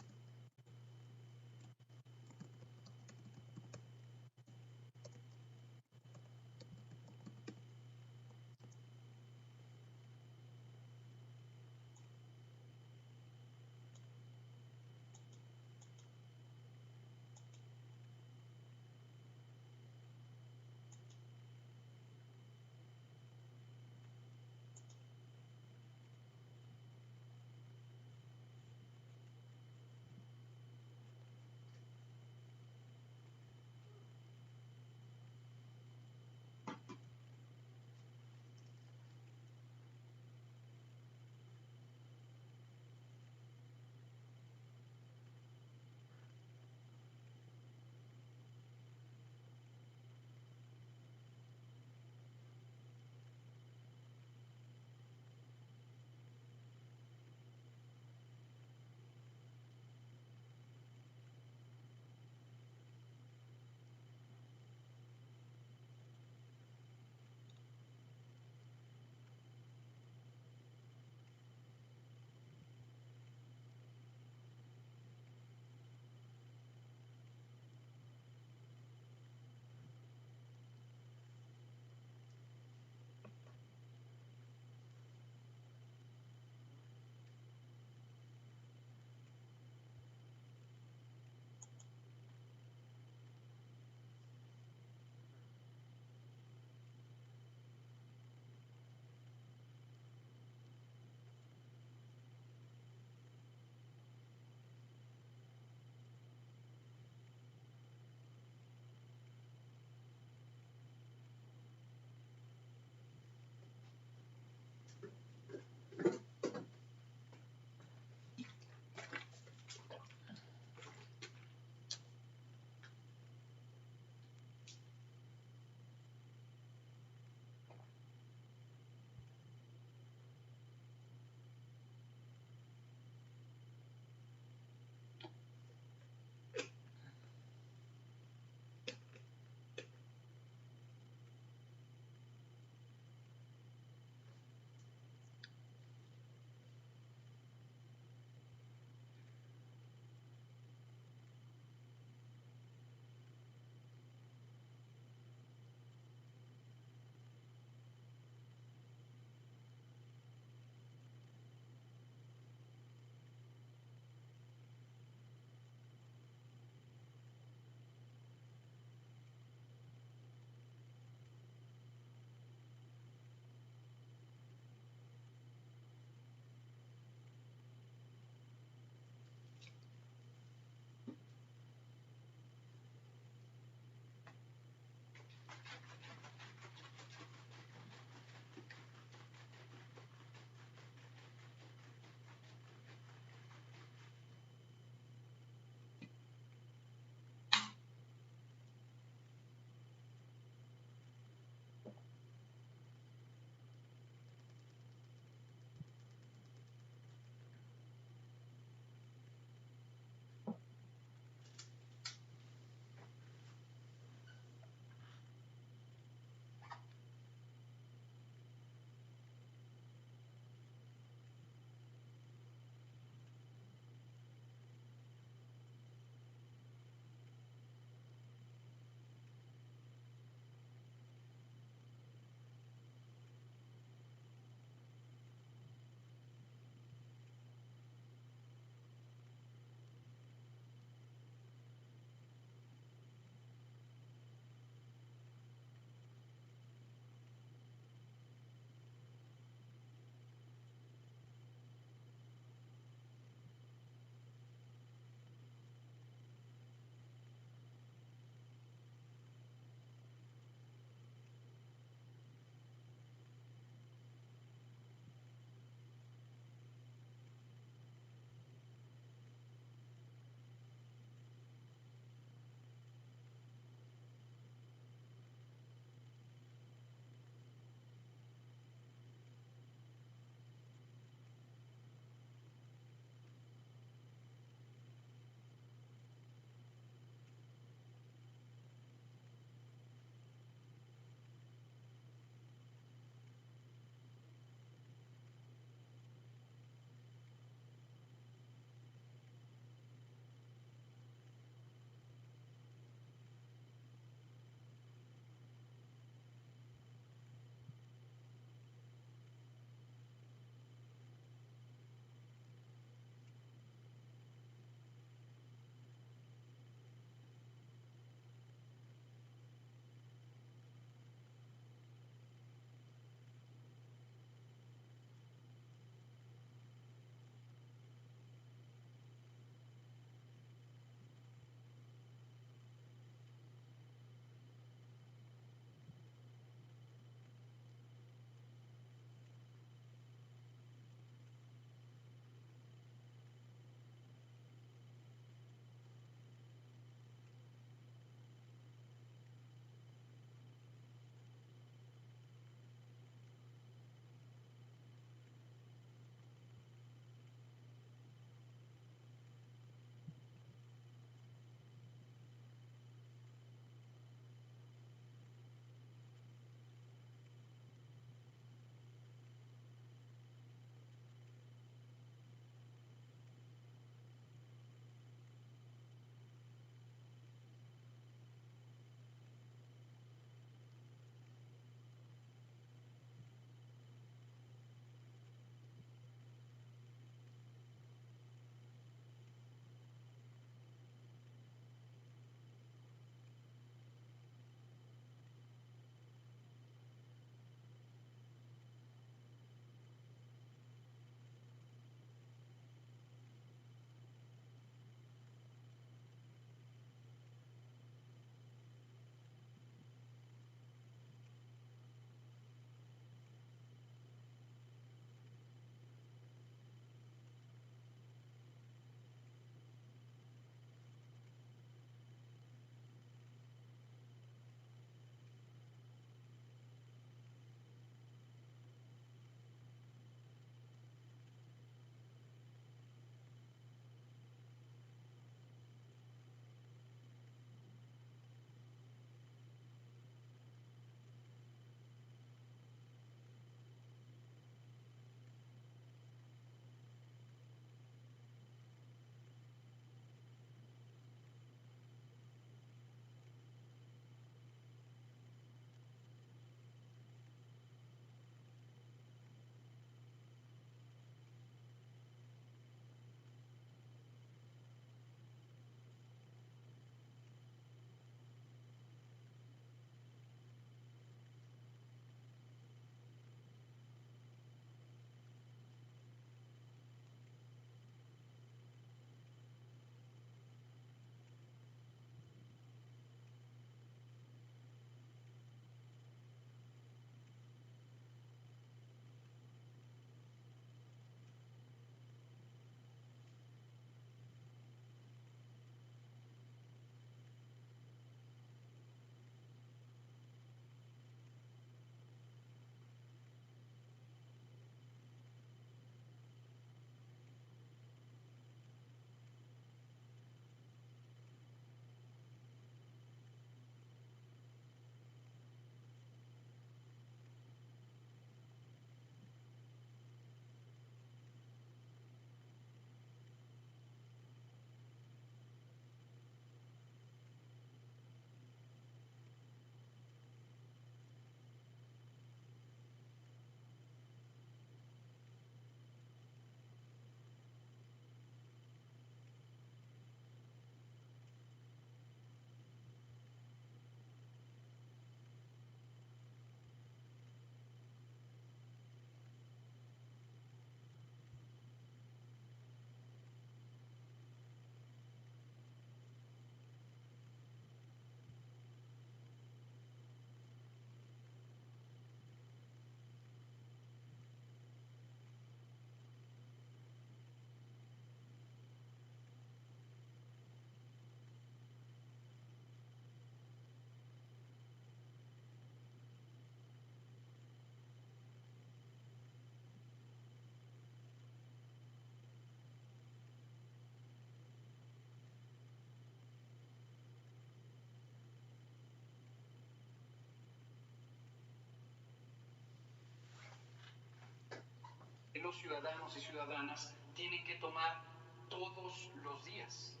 los ciudadanos y ciudadanas tienen que tomar todos los días.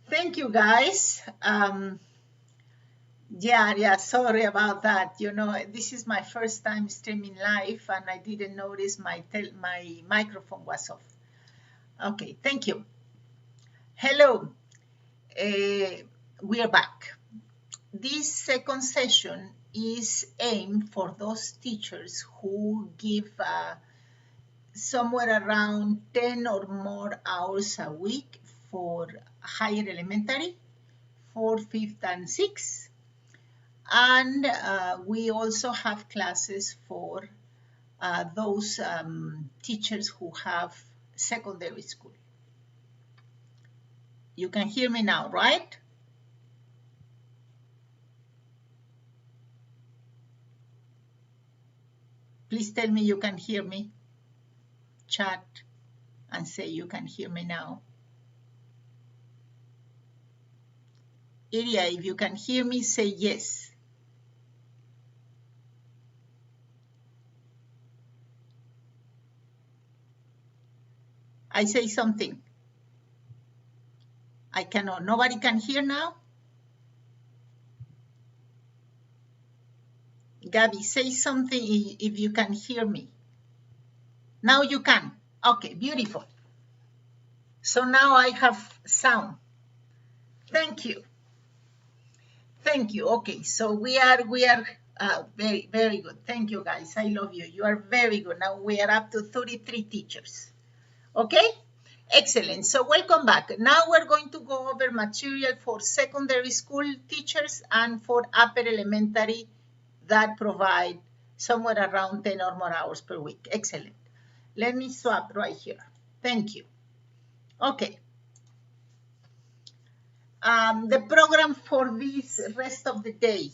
Thank you, guys. Yeah, sorry about that. You know, this is my first time streaming live, and I didn't notice my microphone was off. Okay, thank you. Hello, we are back. This second session is aimed for those teachers who give somewhere around 10 or more hours a week for higher elementary, 4th, 5th, and 6th. And we also have classes for those teachers who have secondary school. You can hear me now, right? Please tell me you can hear me. Chat and say you can hear me now. Iria, if you can hear me, say yes. I say something. I cannot. Nobody can hear now? Gabby, say something if you can hear me. Now you can. Okay, beautiful. So now I have sound. Thank you. Thank you. Okay, so we are very, very good. Thank you, guys. I love you. You are very good. Now we are up to 33 teachers. Okay? Excellent. So welcome back. Now we're going to go over material for secondary school teachers and for upper elementary that provide somewhere around 10 or more hours per week. Excellent. Let me swap right here. Thank you. Okay. The program for this rest of the day.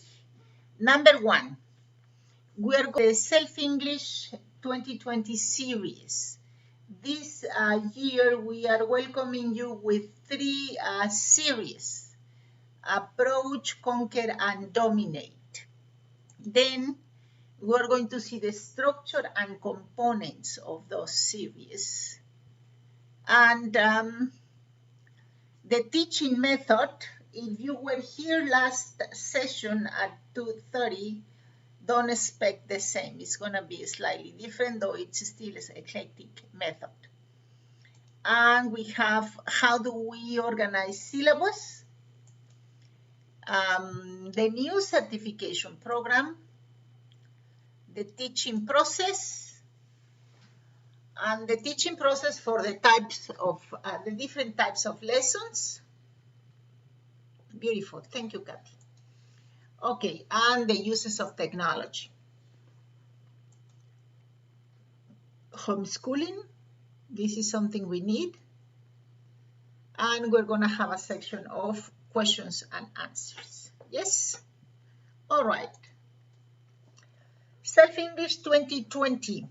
Number 1, we're going to Self-English 2020 series. This year, we are welcoming you with 3 series: Approach, Conquer, and Dominate. Then we're going to see the structure and components of those series. And the teaching method, if you were here last session at 2:30, don't expect the same. It's going to be slightly different, though it's still an eclectic method. And we have how do we organize syllabus, the new certification program, the teaching process, and the teaching process for the types of the different types of lessons. Beautiful. Thank you, Kathy. Okay, and the uses of technology. Homeschooling, this is something we need. And we're going to have a section of questions and answers. Yes? All right. Self-English 2020.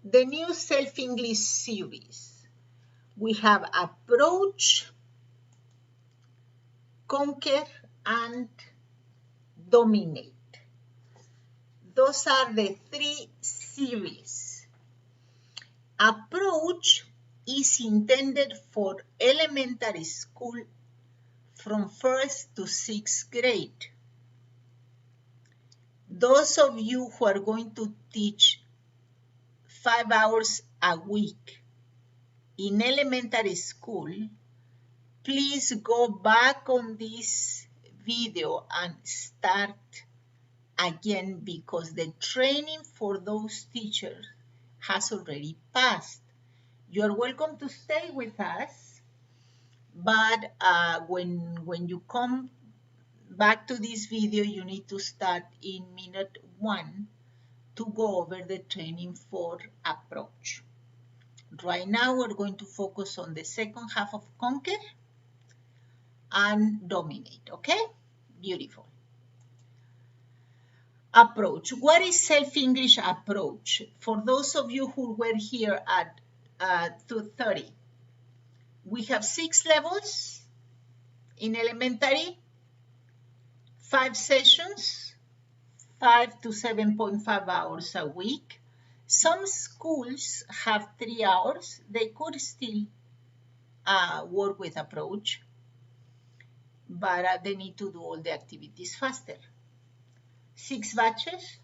The new Self-English series. We have Approach, Conquer, and Dominate. Those are the 3 series. Approach is intended for elementary school from 1st to 6th grade. Those of you who are going to teach 5 hours a week in elementary school, please go back on this video and start again, because the training for those teachers has already passed. You're welcome to stay with us, but when you come back to this video, you need to start in minute 1 to go over the training for Approach. Right now, we're going to focus on the second half of Conquer and Dominate, okay? Beautiful. Approach. What is Self-English Approach? For those of you who were here at 2:30, we have 6 levels in elementary, 5 sessions, 5 to 7.5 hours a week. Some schools have 3 hours. They could still work with approach, but they need to do all the activities faster. 6 batches,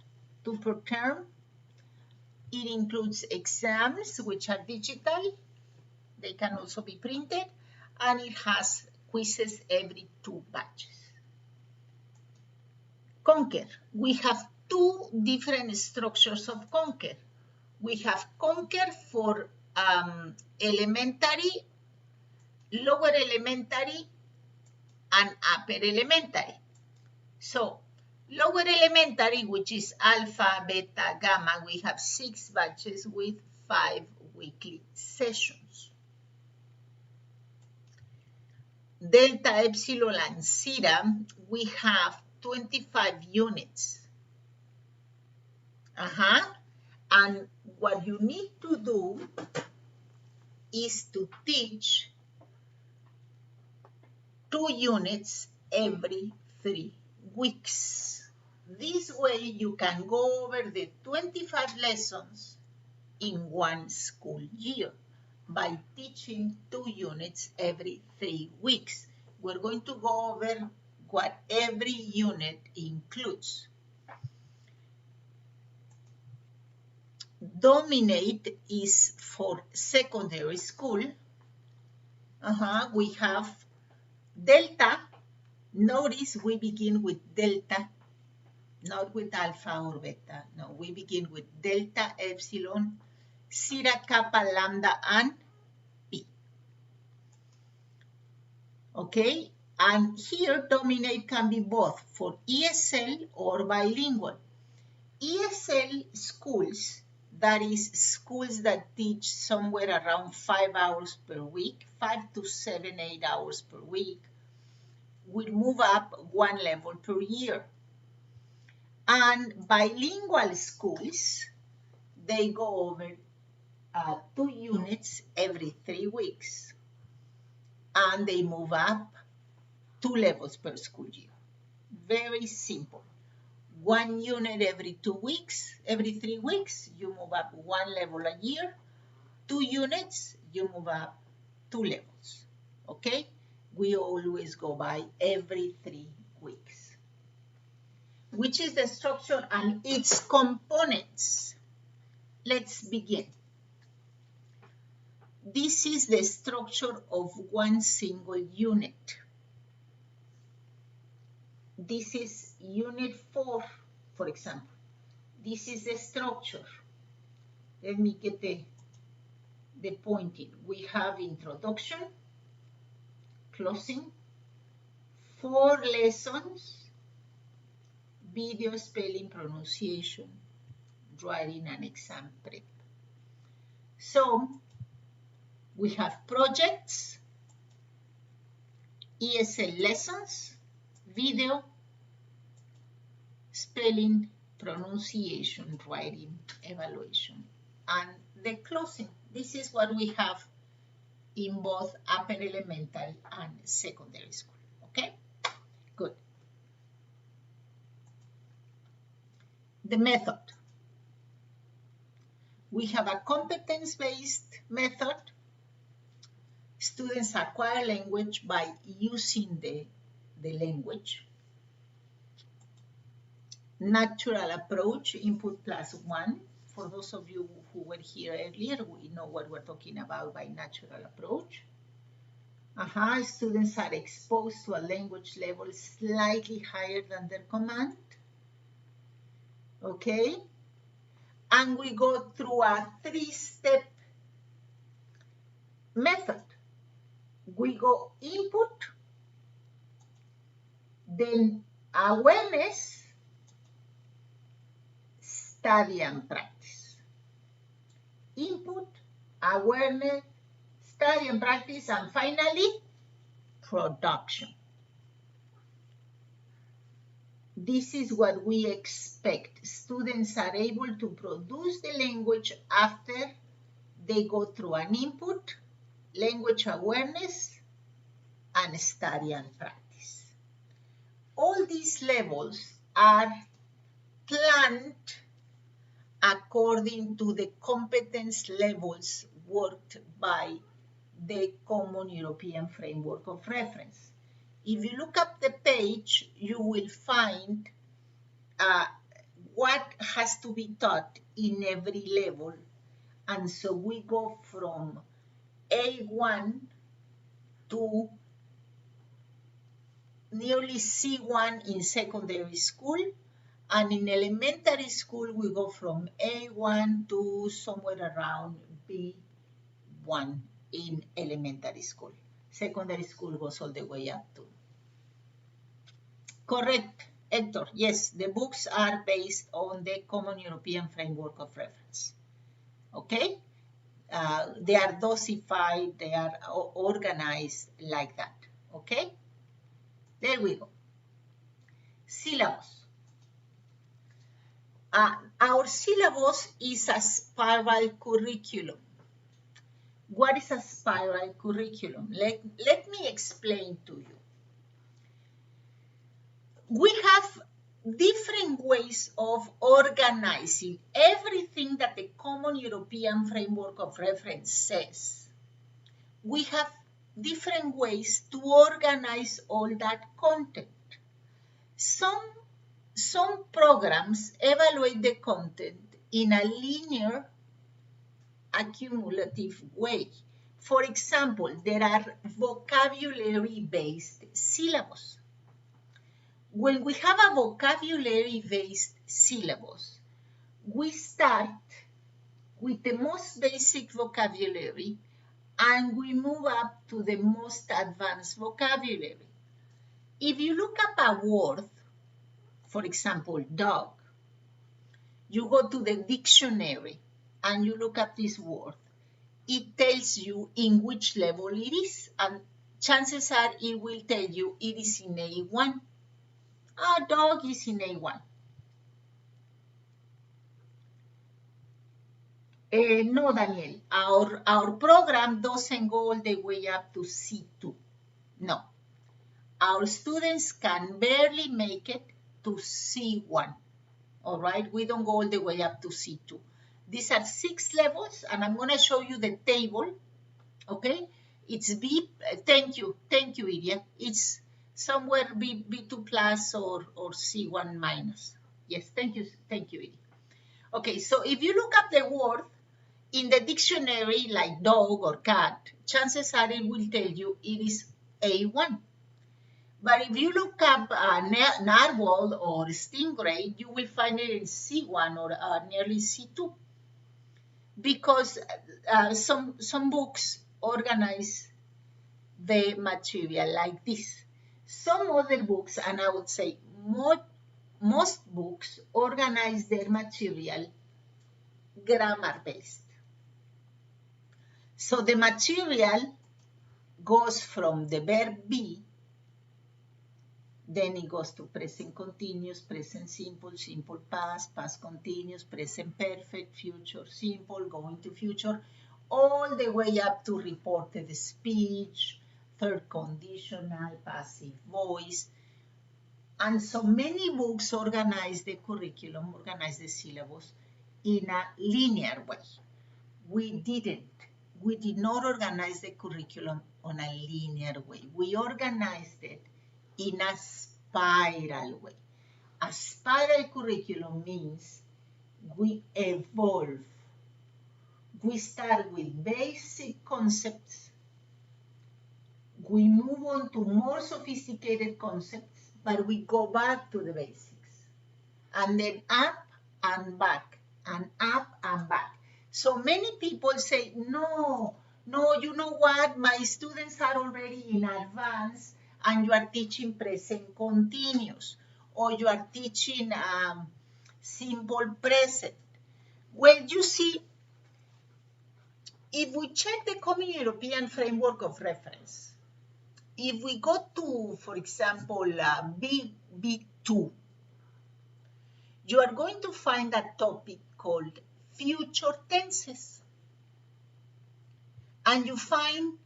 2 per term. It includes exams, which are digital. They can also be printed, and it has quizzes every 2 batches. Conquer. We have 2 different structures of Conquer. We have Conquer for elementary, lower elementary, and upper elementary. So, lower elementary, which is alpha, beta, gamma, we have 6 batches with 5 weekly sessions. Delta, epsilon, and zeta, we have 25 units. And what you need to do is to teach 2 units every 3 weeks. This way you can go over the 25 lessons in 1 school year by teaching 2 units every 3 weeks. We're going to go over what every unit includes. Dominate is for secondary school. We have Delta. Notice we begin with Delta, not with Alpha or Beta. No, we begin with Delta, Epsilon, Zeta, Kappa, Lambda, and Pi. Okay? And here, Dominate can be both for ESL or bilingual. ESL schools, that is schools that teach somewhere around 5 hours per week, 5 to 7, 8 hours per week, will move up 1 level per year. And bilingual schools, they go over 2 units every 3 weeks. And they move up 2 levels per school year. Very simple. 1 unit every 2 weeks, every 3 weeks, you move up 1 level a year. 2 units, you move up 2 levels, okay? We always go by every 3 weeks. Which is the structure and its components? Let's begin. This is the structure of 1 single unit. This is unit 4, for example. This is the structure. Let me get the pointing. We have introduction, closing, 4 lessons, video, spelling, pronunciation, writing, and exam prep. So, we have projects, ESL lessons, video, spelling, pronunciation, writing, evaluation, and the closing. This is what we have in both upper elementary and secondary school, okay? Good. The method. We have a competence-based method. Students acquire language by using the language. Natural approach, input +1. For those of you who were here earlier, we know what we're talking about by natural approach. Students are exposed to a language level slightly higher than their command. Okay? And we go through a 3-step method. We go input, then awareness, study and practice. Input, awareness, study and practice, and finally, production. This is what we expect. Students are able to produce the language after they go through an input, language awareness, and study and practice. All these levels are planned according to the competence levels worked by the Common European Framework of Reference. If you look up the page, you will find what has to be taught in every level. And so we go from A1 to nearly C1 in secondary school, and in elementary school we go from A1 to somewhere around B1 in elementary school. Secondary school goes all the way up to. Correct, Hector. Yes, the books are based on the Common European Framework of Reference. Okay? They are dosified, they are organized like that. Okay? There we go. Syllabus. Our syllabus is a spiral curriculum. What is a spiral curriculum? Let me explain to you. We have different ways of organizing everything that the Common European Framework of Reference says. We have different ways to organize all that content. Some programs evaluate the content in a linear, accumulative way. For example, there are vocabulary-based syllabus. When we have a vocabulary-based syllabus, we start with the most basic vocabulary and we move up to the most advanced vocabulary. If you look up a word, for example, dog, you go to the dictionary and you look up this word. It tells you in which level it is, and chances are it will tell you it is in A1. Our dog is in A1. No, Daniel, our program doesn't go all the way up to C2. No. Our students can barely make it to C1. All right? We don't go all the way up to C2. These are 6 levels, and I'm going to show you the table. Okay? It's B. Thank you, Iria. It's somewhere B2 plus or C1 minus. Yes, thank you, Iria. Okay, so if you look up the word in the dictionary like dog or cat, chances are it will tell you it is A1. But if you look up narwhal or stingray, you will find it in C1 or nearly C2. Because some books organize the material like this. Some other books, and I would say most books, organize their material grammar-based. So the material goes from the verb be, then it goes to present continuous, present simple, simple past, past continuous, present perfect, future simple, going to future, all the way up to reported speech, third conditional, passive voice. And so many books organize the curriculum, organize the syllabus in a linear way. We did not organize the curriculum on a linear way. We organized it in a spiral way. A spiral curriculum means we evolve. We start with basic concepts. We move on to more sophisticated concepts, but we go back to the basics. And then up and back, and up and back. So many people say, no, you know what? My students are already in advance, and you are teaching present continuous, or you are teaching simple present. Well, you see, if we check the Common European Framework of Reference, if we go to, for example, B2, you are going to find a topic called future tenses. And you find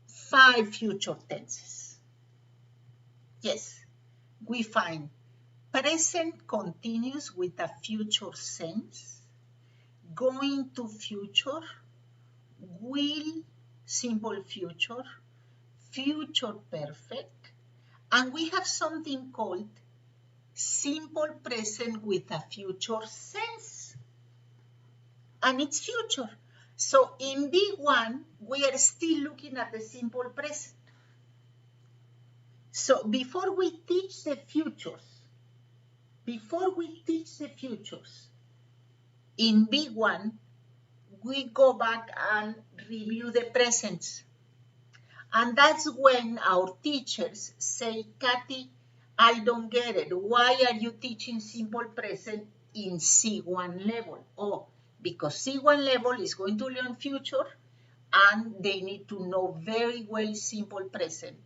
5 future tenses. Yes, we find present continuous with a future sense, going to future, will, simple future, future perfect, and we have something called simple present with a future sense, and it's future. So in B1, we are still looking at the simple present. So before we teach the futures, in B1, we go back and review the presents. And that's when our teachers say, Kathy, I don't get it. Why are you teaching simple present in C1 level? Oh, because C1 level is going to learn future and they need to know very well simple present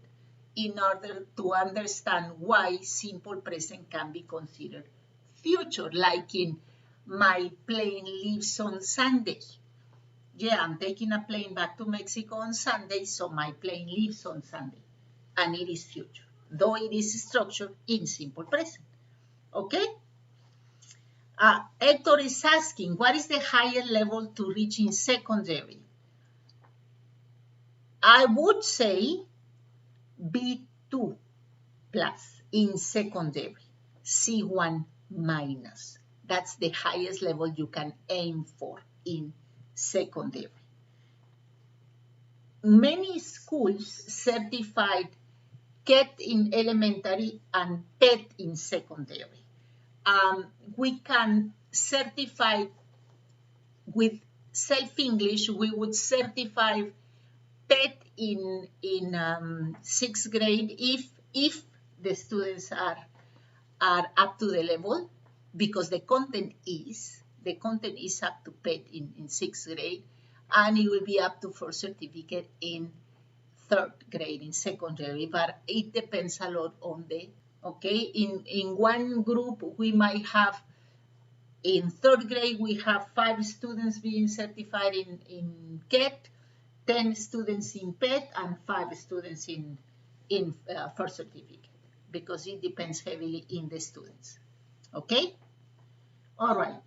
in order to understand why simple present can be considered future, like in my plane leaves on Sunday. Yeah, I'm taking a plane back to Mexico on Sunday, so my plane leaves on Sunday, and it is future, though it is structured in simple present, okay? Hector is asking, what is the higher level to reach in secondary? I would say B2 plus in secondary, C1 minus. That's the highest level you can aim for in secondary. Many schools certified CAT in elementary and PET in secondary. We can certify with self-English, we would certify PET in 6th grade if the students are up to the level, because the content is up to PET in 6th grade, and it will be up to first certificate in 3rd grade in secondary, but it depends a lot on the, okay, in one group we might have, in 3rd grade we have 5 students being certified in CAT, 10 students in PET, and 5 students in first certificate, because it depends heavily in the students, okay? All right.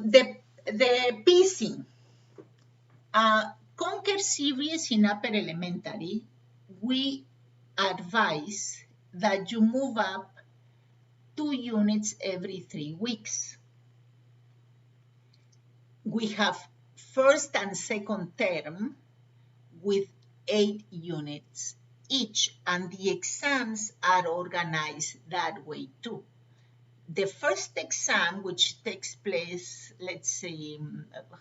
The piecing. Conquer series in upper elementary, we advise that you move up 2 units every 3 weeks. We have first and second term with 8 units each, and the exams are organized that way too. The first exam, which takes place, let's say,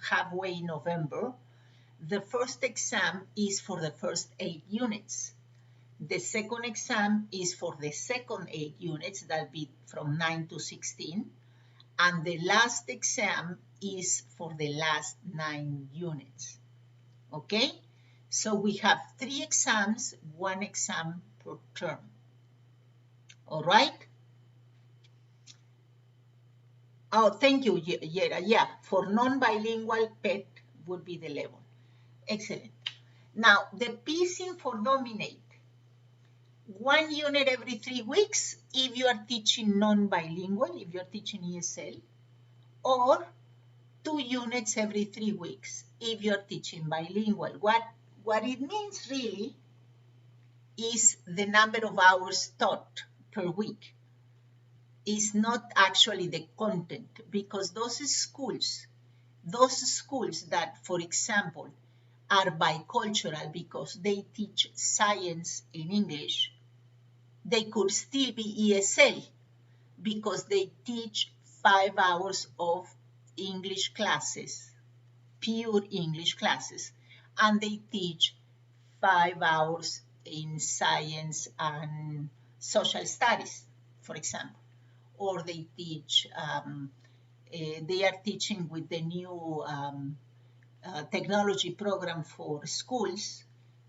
halfway in November, the first exam is for the first 8 units. The second exam is for the second 8 units, that'll be from 9 to 16. And the last exam is for the last 9 units, okay? So we have 3 exams, 1 exam per term, all right? Oh, thank you, Yera. Yeah, for non-bilingual, PET would be the level. Excellent. Now, the piecing for dominate. 1 unit every 3 weeks if you are teaching non-bilingual, if you're teaching ESL, or 2 units every 3 weeks if you're teaching bilingual. What it means really is the number of hours taught per week. Is not actually the content, because those schools that, for example, are bicultural because they teach science in English, they could still be ESL because they teach 5 hours of English classes, pure English classes, and they teach 5 hours in science and social studies, for example. Or they teach, they are teaching with the new technology program for schools.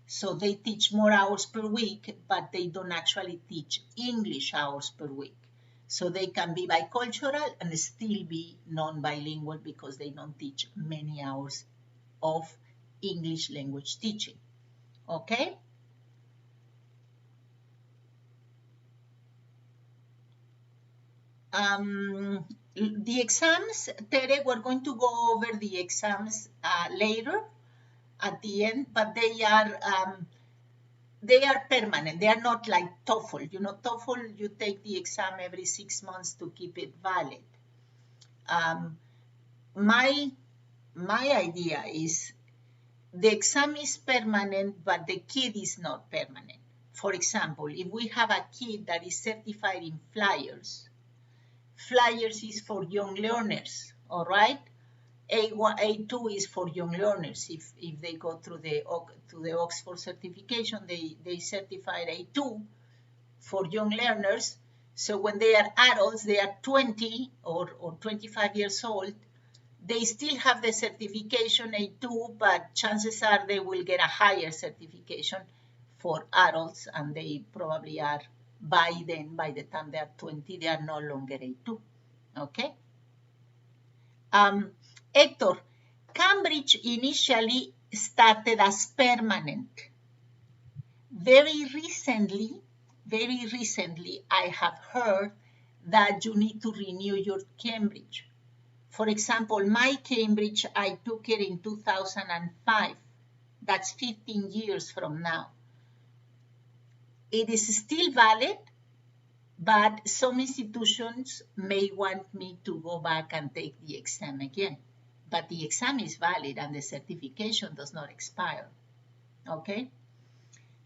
So they teach more hours per week, but they don't actually teach English hours per week. So they can be bicultural and still be non-bilingual because they don't teach many hours of English language teaching, okay? the exams, Tere, we're going to go over the exams later at the end, but they are permanent. They are not like TOEFL. You know, TOEFL, you take the exam every 6 months to keep it valid. My idea is the exam is permanent, but the kid is not permanent. For example, if we have a kid that is certified in Flyers, Flyers is for young learners, all right? A1, A2 is for young learners. If they go through the Oxford certification, they certified A2 for young learners. So when they are adults, they are 20 or 25 years old, they still have the certification A2, but chances are they will get a higher certification for adults, and they probably are, by the time they are 20, they are no longer A2, okay? Hector, Cambridge initially started as permanent. Very recently, I have heard that you need to renew your Cambridge. For example, my Cambridge, I took it in 2005. That's 15 years from now. It is still valid, but some institutions may want me to go back and take the exam again. But the exam is valid and the certification does not expire, okay?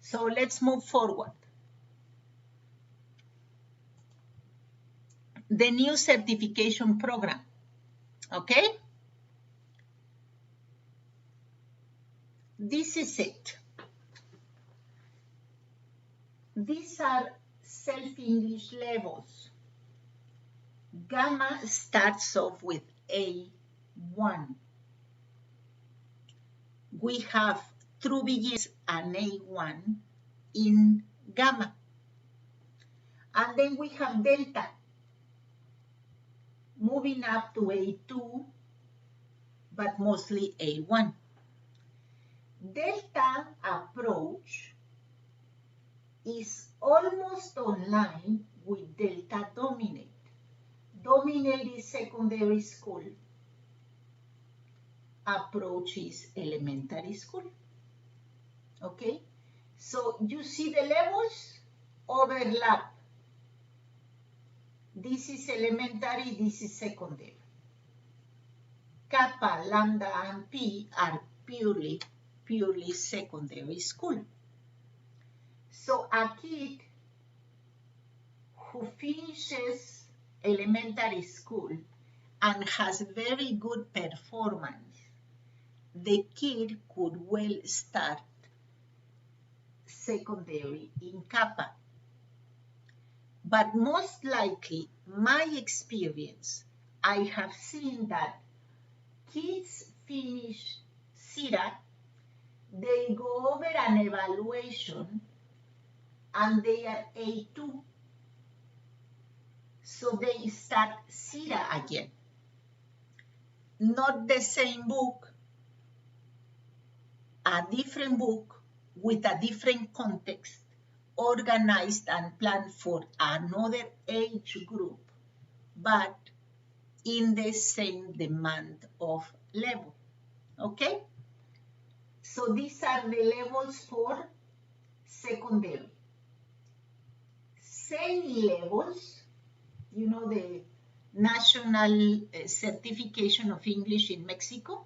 So let's move forward. The new certification program, okay? This is it. These are self-English levels. Gamma starts off with A1. We have through begins an A1 in Gamma. And then we have Delta, moving up to A2, but mostly A1. Delta approach is almost online with Delta Dominate. Dominate is secondary school. Approach is elementary school. Okay? So you see the levels overlap. This is elementary, this is secondary. Kappa, Lambda, and P are purely secondary school. So a kid who finishes elementary school and has very good performance, the kid could well start secondary in Kappa. But most likely, my experience, I have seen that kids finish CIRA, they go over an evaluation, and they are A2. So they start CIRA again. Not the same book, a different book with a different context, organized and planned for another age group, but in the same demand of level, okay? So these are the levels for secondary. Semi-levels, you know, the National Certification of English in Mexico,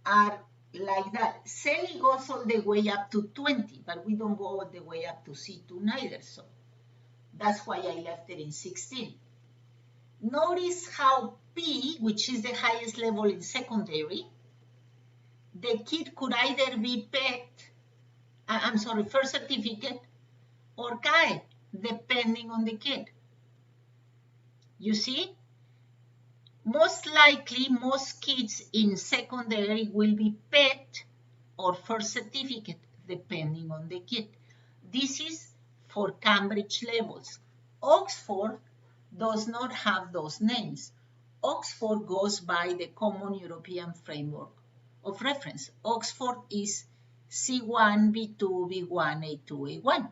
are like that. Semi goes all the way up to 20, but we don't go all the way up to C2 neither, so that's why I left it in 16. Notice how P, which is the highest level in secondary, the kid could either be first certificate, or CAE, depending on the kid. You see? Most likely, most kids in secondary will be PET or first certificate, depending on the kid. This is for Cambridge levels. Oxford does not have those names. Oxford goes by the Common European Framework of Reference. Oxford is C1, B2, B1, A2, A1.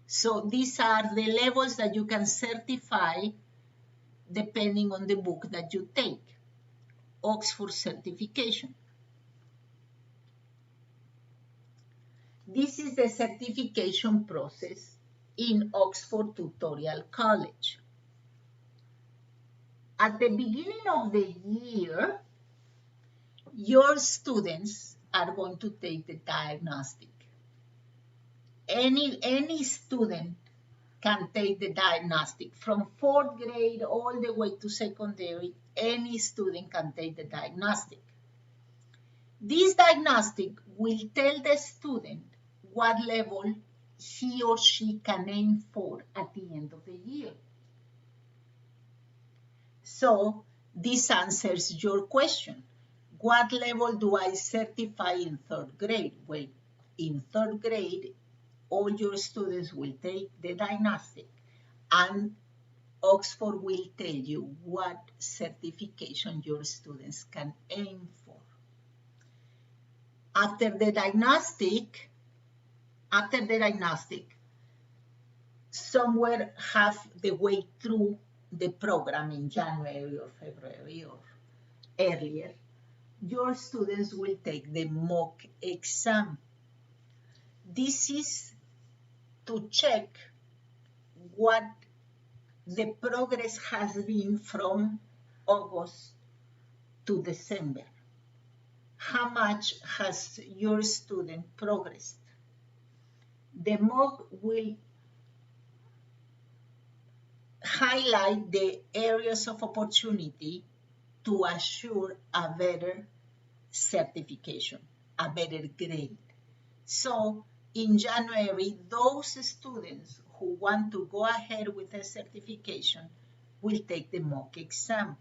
So these are the levels that you can certify depending on the book that you take. Oxford certification. This is the certification process in Oxford Tutorial College. At the beginning of the year, your students are going to take the diagnostic. Any student can take the diagnostic. From 4th grade all the way to secondary, any student can take the diagnostic. This diagnostic will tell the student what level he or she can aim for at the end of the year. So this answers your question. What level do I certify in 3rd grade? Well, in 3rd grade, all your students will take the diagnostic, and Oxford will tell you what certification your students can aim for. After the diagnostic, somewhere half the way through the program in January or February or earlier, your students will take the mock exam. This is to check what the progress has been from August to December. How much has your student progressed? The mock will highlight the areas of opportunity to assure a better certification, a better grade. So in January, those students who want to go ahead with the certification will take the mock exam.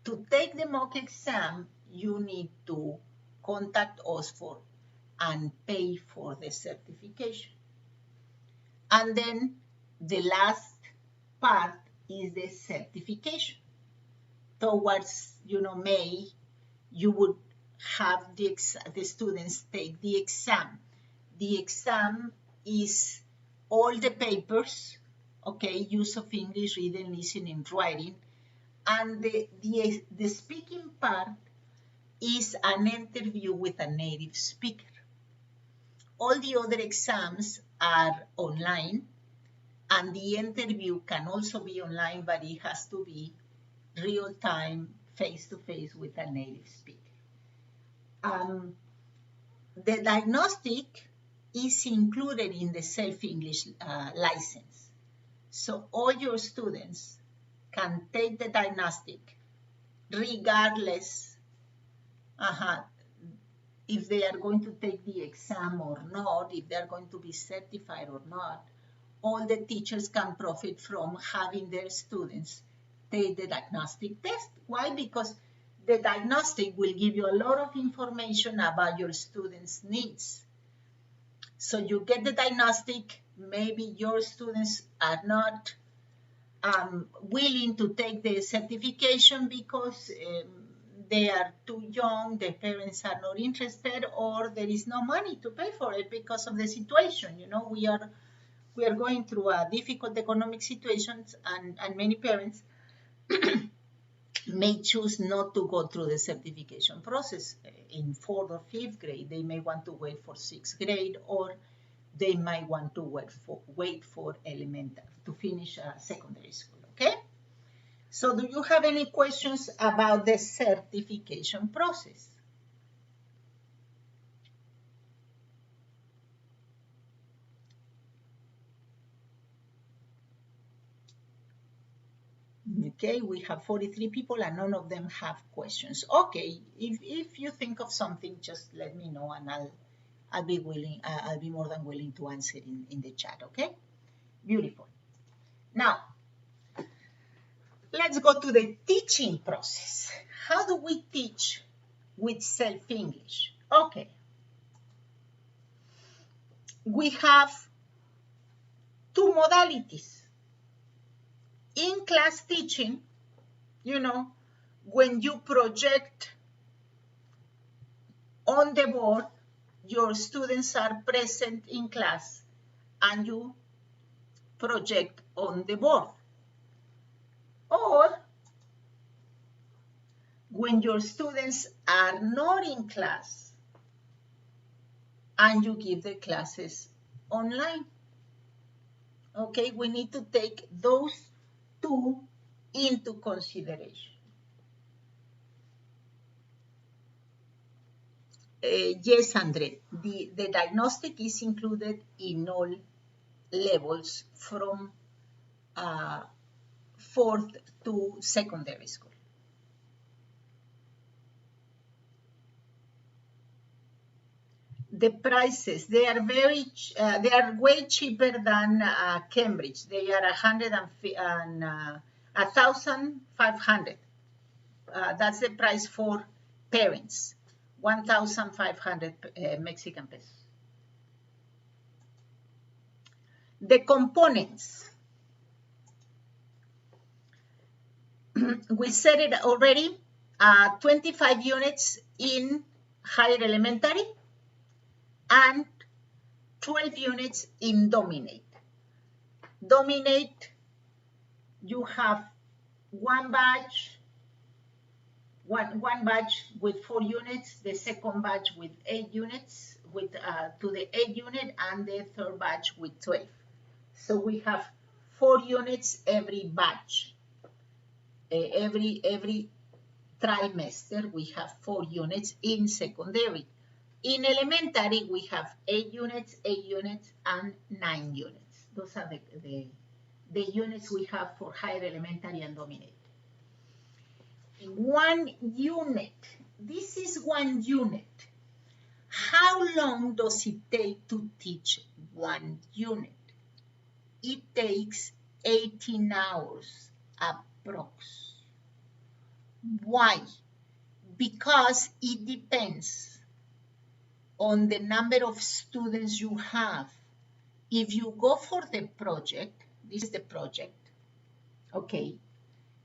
To take the mock exam, you need to contact Oxford and pay for the certification. And then the last part is the certification. Towards May, you would have the students take the exam. The exam is all the papers, okay, use of English, reading, listening, writing, and the speaking part is an interview with a native speaker. All the other exams are online, and the interview can also be online, but it has to be real-time, face-to-face with a native speaker. The diagnostic is included in the self-English license. So all your students can take the diagnostic regardless if they are going to take the exam or not, if they are going to be certified or not. All the teachers can profit from having their students take the diagnostic test. Why? Because the diagnostic will give you a lot of information about your students' needs. So you get the diagnostic, maybe your students are not willing to take the certification because they are too young, their parents are not interested, or there is no money to pay for it because of the situation. We are going through a difficult economic situation, and many parents may choose not to go through the certification process in 4th or 5th grade. They may want to wait for 6th grade, or they might want to wait for elementary to finish secondary school, okay? So do you have any questions about the certification process? Okay, we have 43 people and none of them have questions. Okay, if you think of something, just let me know and I'll be more than willing to answer in the chat, okay? Beautiful. Now, let's go to the teaching process. How do we teach with self-English? Okay. We have two modalities. In-class teaching, when you project on the board, your students are present in class and you project on the board. or when your students are not in class and you give the classes online. Okay, we need to take those two into consideration. Yes, Andre, the diagnostic is included in all levels from 4th to secondary school. The prices, they are way cheaper than Cambridge. They are 1,500. That's the price for parents, 1,500 Mexican pesos. The components. We said it already, 25 units in higher elementary and 12 units in Dominate. Dominate, you have one batch with 4 units, the second batch with 8 units, to the 8 unit, and the third batch with 12. So we have 4 units every batch. Every trimester, we have 4 units in secondary. In elementary, we have 8 units, and 9 units. Those are the units we have for higher elementary and Dominate. 1 unit. This is 1 unit. How long does it take to teach 1 unit? It takes 18 hours approx. Why? Because it depends on the number of students you have. If you go for the project, this is the project, okay,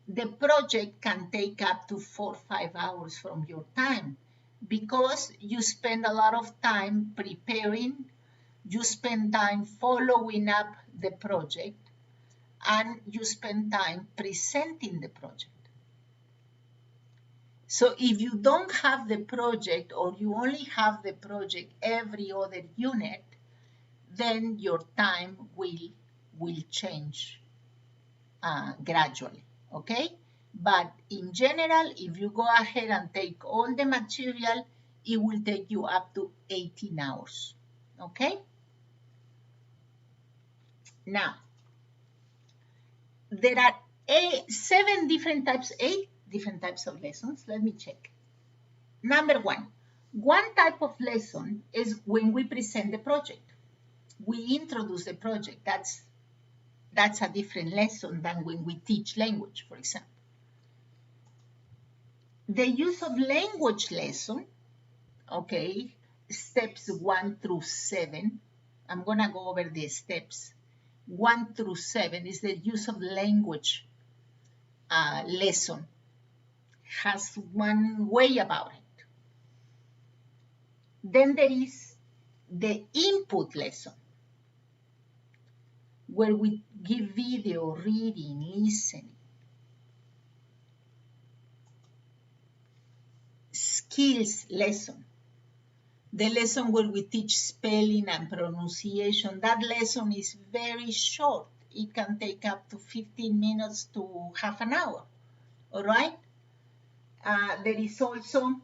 the project can take up to 4 or 5 hours from your time because you spend a lot of time preparing, you spend time following up the project, and you spend time presenting the project. So if you don't have the project or you only have the project every other unit, then your time will change gradually, okay? But in general, if you go ahead and take all the material, it will take you up to 18 hours, okay? Now, there are 8 different types of lessons. Let me check. Number 1, one type of lesson is when we present the project. We introduce the project. That's a different lesson than when we teach language, for example. The use of language lesson, okay, steps 1 through 7. I'm gonna go over the steps. 1 through 7 is the use of language lesson. Has one way about it. Then there is the input lesson, where we give video, reading, listening. Skills lesson, the lesson where we teach spelling and pronunciation. That lesson is very short. It can take up to 15 minutes to half an hour, all right? There is also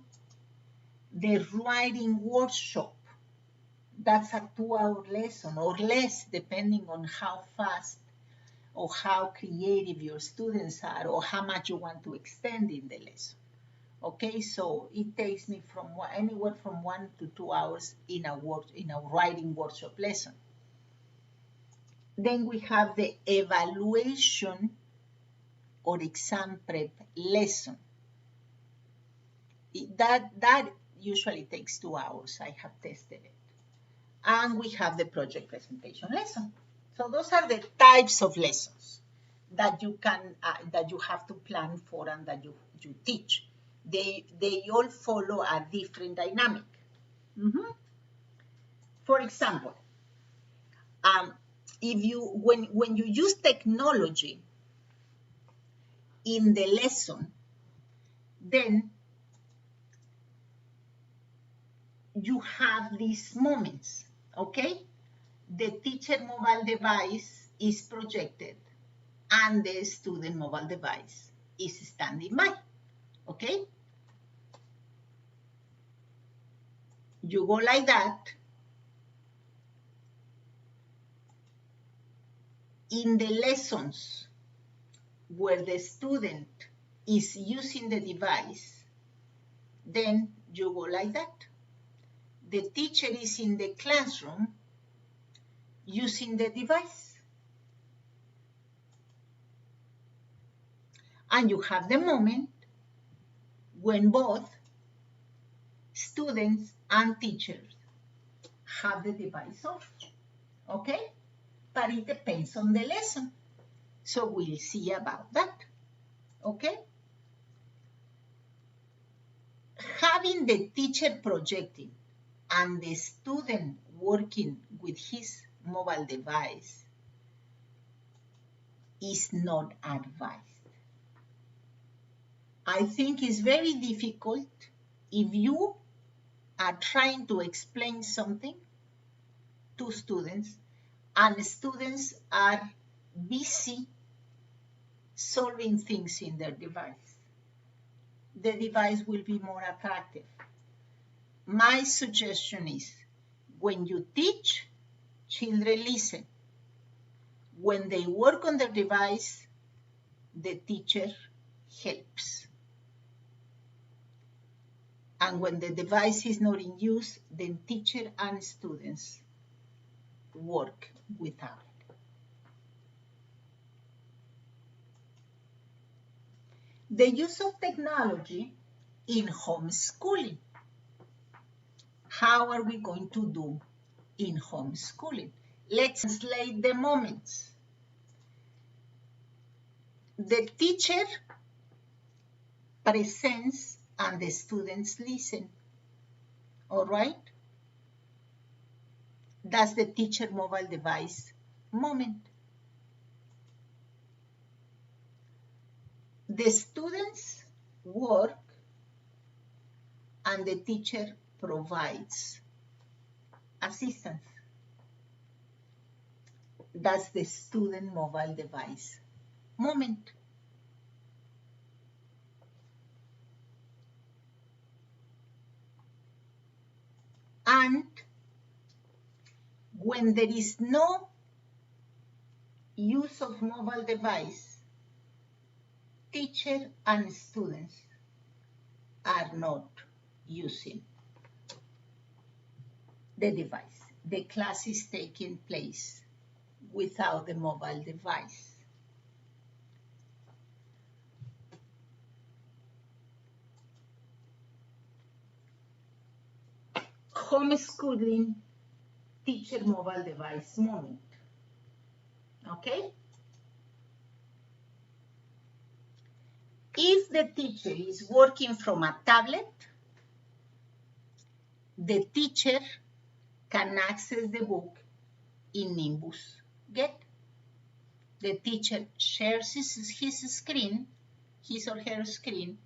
the writing workshop. That's a 2-hour lesson or less, depending on how fast or how creative your students are or how much you want to extend in the lesson. Okay, so it takes me from anywhere from 1 to 2 hours in a writing workshop lesson. Then we have the evaluation or exam prep lesson. That usually takes 2 hours. I have tested it. And we have the project presentation lesson. So those are the types of lessons that you can that you have to plan for and that you teach. They all follow a different dynamic. For example, when you use technology, in the lesson, then you have these moments, okay? The teacher mobile device is projected and the student mobile device is standing by, okay? You go like that. In the lessons where the student is using the device, then you go like that. The teacher is in the classroom using the device. And you have the moment when both students and teachers have the device off, okay? But it depends on the lesson. So we'll see about that, okay? Having the teacher projecting and the student working with his mobile device is not advised. I think it's very difficult if you are trying to explain something to students and students are busy solving things in their device. The device will be more attractive. My suggestion is, when you teach, children listen. When they work on their device, the teacher helps. And when the device is not in use, then teacher and students work without it. The use of technology in homeschooling. How are we going to do in homeschooling? Let's translate the moments. The teacher presents and the students listen, all right? That's the teacher mobile device moment. The students work and the teacher provides assistance. That's the student mobile device moment. And when there is no use of mobile device, teacher and students are not using the device. The class is taking place without the mobile device. Homeschooling teacher mobile device moment, okay? If the teacher is working from a tablet, the teacher can access the book in Nimbus Get. The teacher shares his screen, his or her screen,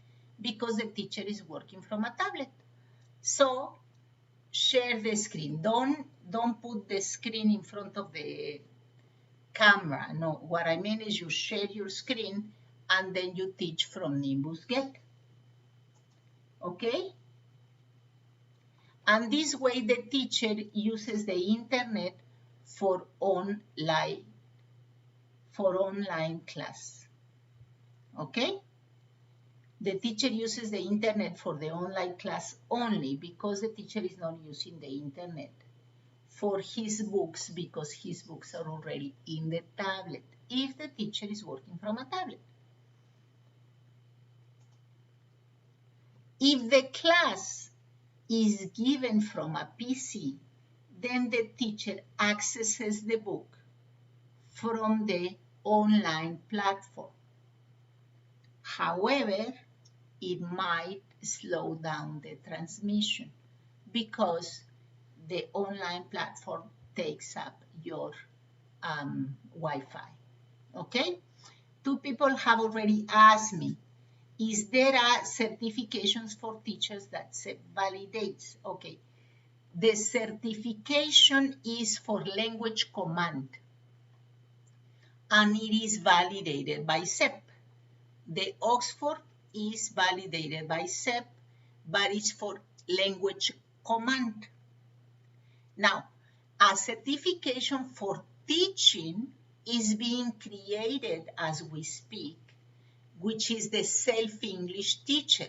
because the teacher is working from a tablet. So share the screen. Don't put the screen in front of the camera. No, what I mean is you share your screen and then you teach from Nimbus Get. Okay? And this way the teacher uses the internet for online class. Okay? The teacher uses the internet for the online class only because the teacher is not using the internet for his books because his books are already in the tablet if the teacher is working from a tablet. If the class is given from a PC, then the teacher accesses the book from the online platform. However, it might slow down the transmission because the online platform takes up your Wi-Fi, okay? Two people have already asked me, is there certifications for teachers that validates? Okay, the certification is for language command, and it is validated by SEP. The Oxford is validated by SEP, but it's for language command. Now, a certification for teaching is being created as we speak, which is the self-English teacher.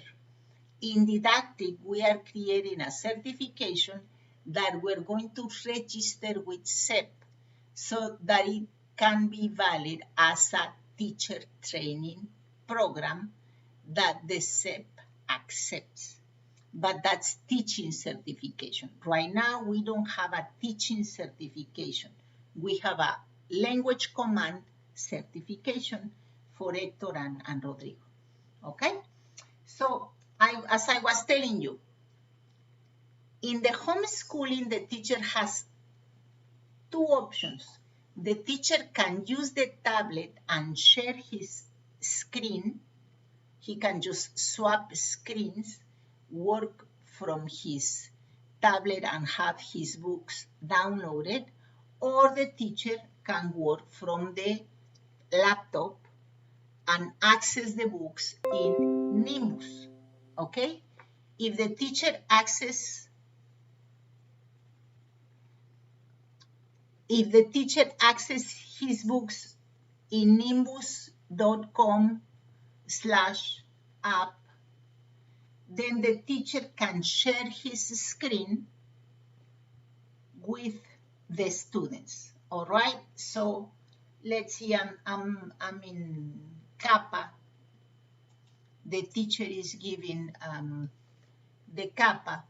In didactic, we are creating a certification that we're going to register with SEP so that it can be valid as a teacher training program that the SEP accepts. But that's teaching certification. Right now, we don't have a teaching certification. We have a language command certification for Hector and Rodrigo. Okay? So, as I was telling you, in the homeschooling, the teacher has two options. The teacher can use the tablet and share his screen. He can just swap screens, work from his tablet and have his books downloaded, or the teacher can work from the laptop and access the books in Nimbus, okay? If the teacher accesses his books in nimbus.com/app, then the teacher can share his screen with the students, all right? So let's see, I'm in CAPA. The teacher is giving the CAPA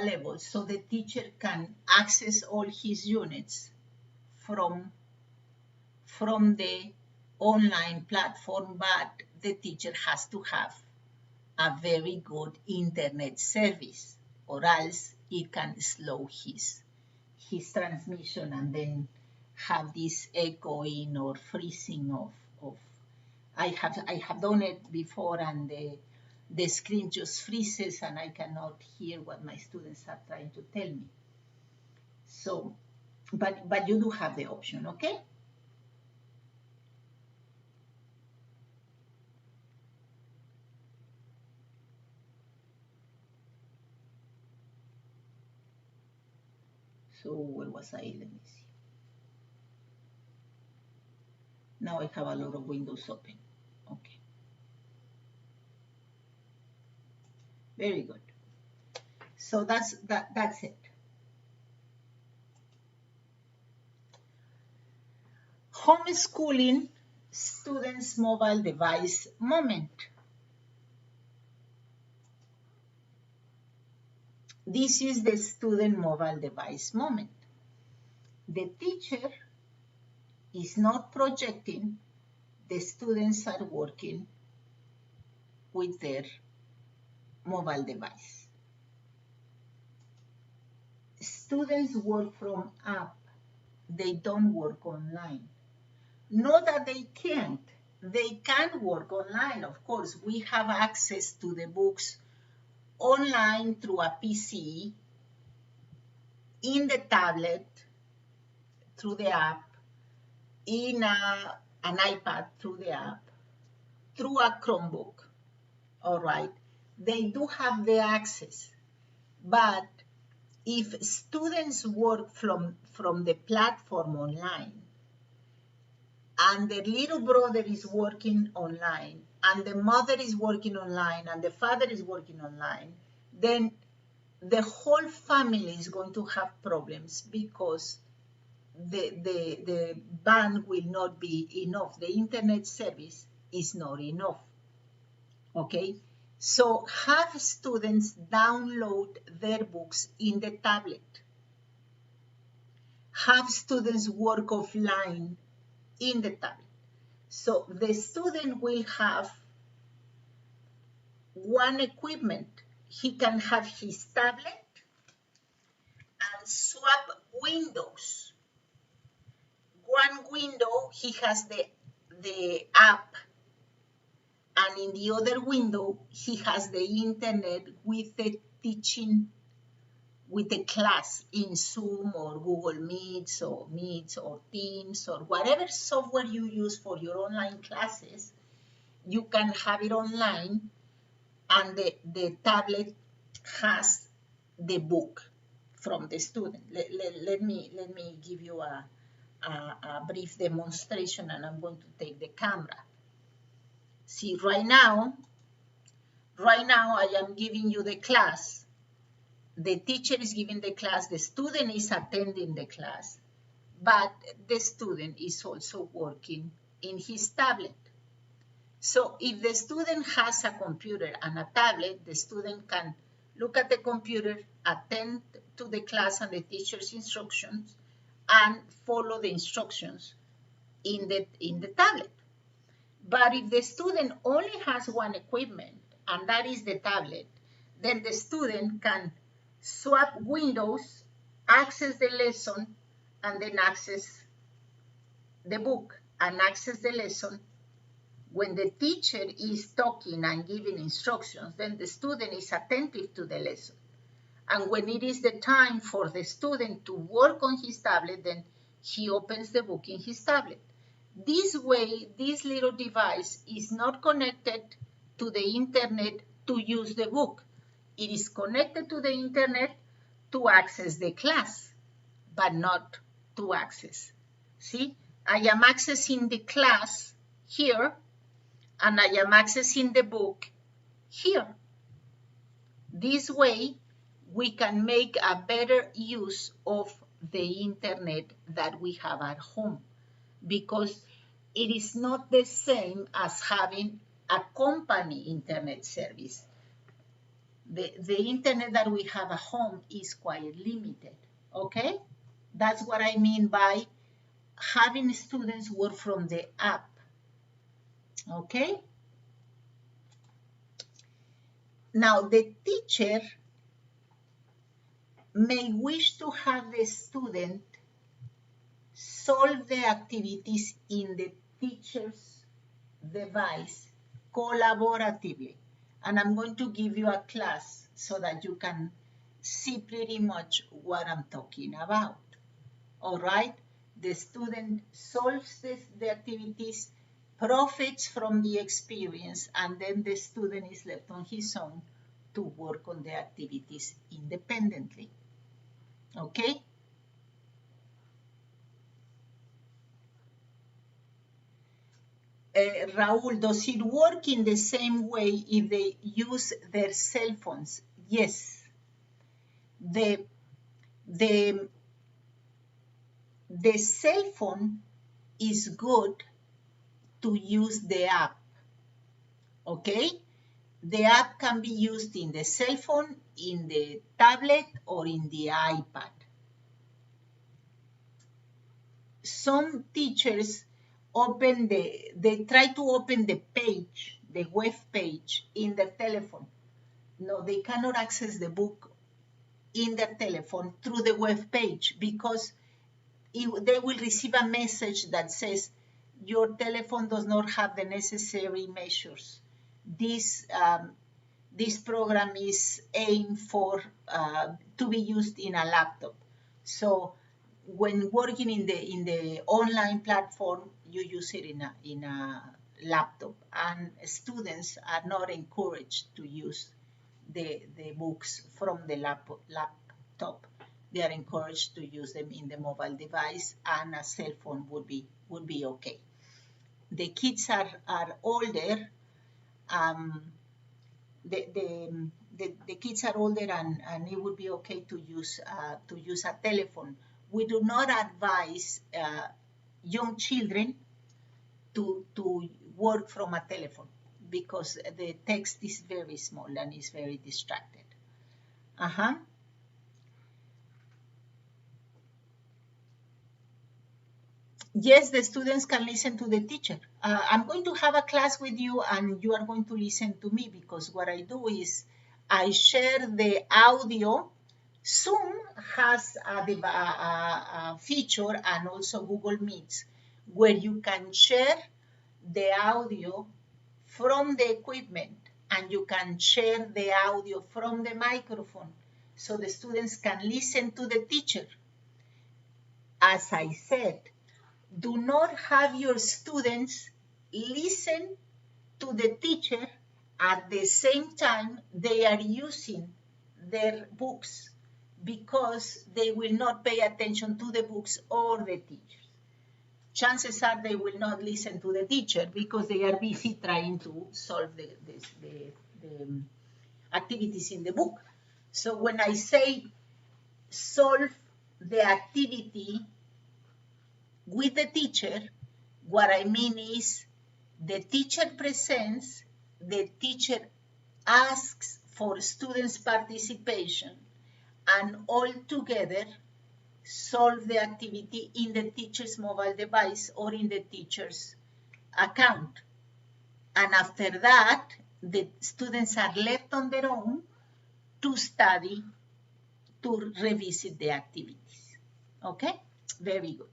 level, so the teacher can access all his units from the online platform, but the teacher has to have a very good internet service, or else it can slow his transmission and then have this echoing or freezing of I have done it before, and the screen just freezes and I cannot hear what my students are trying to tell me. So, but you do have the option, okay? So where was I? Let me see. Now I have a lot of windows open. Okay. Very good. So that's it. Homeschooling students' mobile device moment. This is the student mobile device moment. The teacher is not projecting, the students are working with their mobile device. Students work from app, they don't work online. Not that they can't, they can work online, of course. We have access to the books online through a PC, in the tablet, through the app, in an iPad through the app, through a Chromebook, all right? They do have the access, but if students work from the platform online, and the little brother is working online, and the mother is working online, and the father is working online, then the whole family is going to have problems because the band will not be enough. The internet service is not enough, okay? So have students download their books in the tablet. Have students work offline in the tablet. So the student will have one equipment. He can have his tablet and swap windows. One window, he has the the app, and in the other window, he has the internet with the teaching, with the class in Zoom or Google Meets or Teams or whatever software you use for your online classes. You can have it online, and the tablet has the book from the student. Let me give you a brief demonstration, and I'm going to take the camera. See, right now I am giving you the class. The teacher is giving the class, the student is attending the class, but the student is also working in his tablet. So if the student has a computer and a tablet, the student can look at the computer, attend to the class and the teacher's instructions, and follow the instructions in the tablet. But if the student only has one equipment, and that is the tablet, then the student can swap windows, access the lesson, and then access the book, and access the lesson. When the teacher is talking and giving instructions, then the student is attentive to the lesson. And when it is the time for the student to work on his tablet, then he opens the book in his tablet. This way, this little device is not connected to the internet to use the book. It is connected to the internet to access the class, but not to access. See, I am accessing the class here, and I am accessing the book here. This way, we can make a better use of the internet that we have at home, because it is not the same as having a company internet service. The internet that we have at home is quite limited, okay? That's what I mean by having students work from the app, okay? Now, the teacher may wish to have the student solve the activities in the teacher's device collaboratively. And I'm going to give you a class so that you can see pretty much what I'm talking about. All right? The student solves the activities, profits from the experience, and then the student is left on his own to work on the activities independently. Okay? Raul, does it work in the same way if they use their cell phones? Yes. The cell phone is good to use the app, okay? The app can be used in the cell phone, in the tablet, or in the iPad. Some teachers they try to open the page, the web page, in their telephone. No, they cannot access the book in their telephone through the web page, because they will receive a message that says, your telephone does not have the necessary measures. This program is aimed for to be used in a laptop. So when working in the online platform, you use it in a laptop, and students are not encouraged to use the books from the laptop. They are encouraged to use them in the mobile device, and a cell phone would be okay. The kids are older. The kids are older, and it would be okay to use a telephone. We do not advise young children to work from a telephone, because the text is very small and is very distracted. Yes, the students can listen to the teacher. I'm going to have a class with you, and you are going to listen to me, because what I do is I share the audio. Zoom has a feature, and also Google Meets, where you can share the audio from the equipment, and you can share the audio from the microphone so the students can listen to the teacher. As I said, do not have your students listen to the teacher at the same time they are using their books, because they will not pay attention to the books or the teacher. Chances are they will not listen to the teacher because they are busy trying to solve the activities in the book. So when I say solve the activity with the teacher, what I mean is the teacher presents, the teacher asks for students' participation, and all together solve the activity in the teacher's mobile device or in the teacher's account. And after that, the students are left on their own to study, to revisit the activities. Okay? Very good.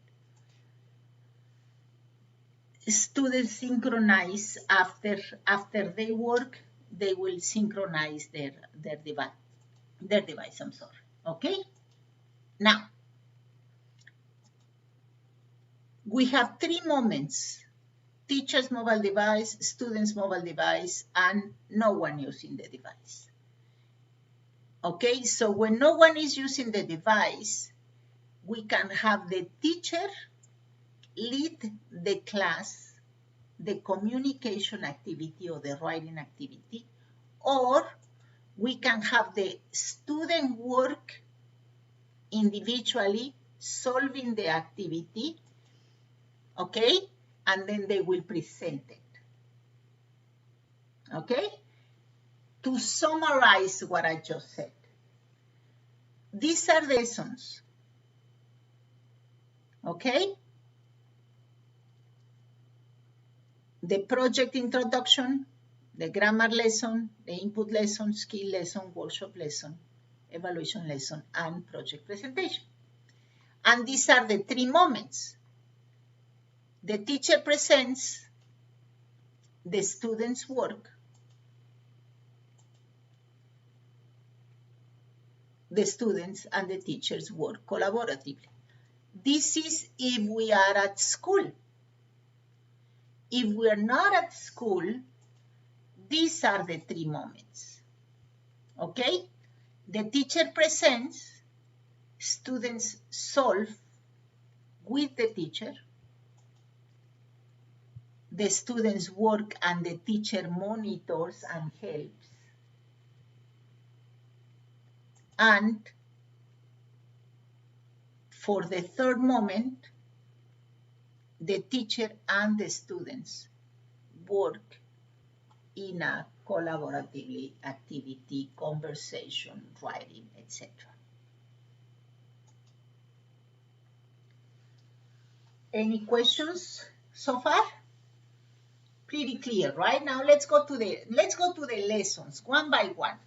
Students synchronize after they work, they will synchronize their device, I'm sorry. Okay? Now, we have 3 moments: teacher's mobile device, student's mobile device, and no one using the device. Okay, so when no one is using the device, we can have the teacher lead the class, the communication activity or the writing activity, or we can have the student work individually, solving the activity, okay? And then they will present it, okay? To summarize what I just said, these are the lessons, okay? The project introduction, the grammar lesson, the input lesson, skill lesson, workshop lesson, evaluation lesson, and project presentation. And these are the 3 moments. The teacher presents, the students work, the students and the teachers work collaboratively. This is if we are at school. If we are not at school, these are the 3 moments, okay? The teacher presents, students solve with the teacher, the students work and the teacher monitors and helps, and for the 3rd moment, the teacher and the students work in a collaborative activity, conversation, writing, etc. Any questions so far? Pretty clear, right? Now let's go to the lessons one by one.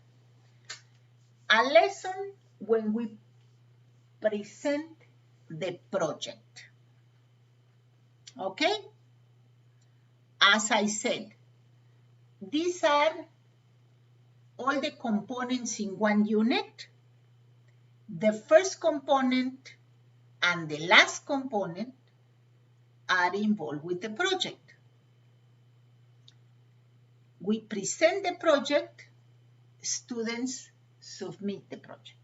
A lesson when we present the project. Okay? As I said, these are all the components in one unit. The first component and the last component are involved with the project. We present the project, students submit the project.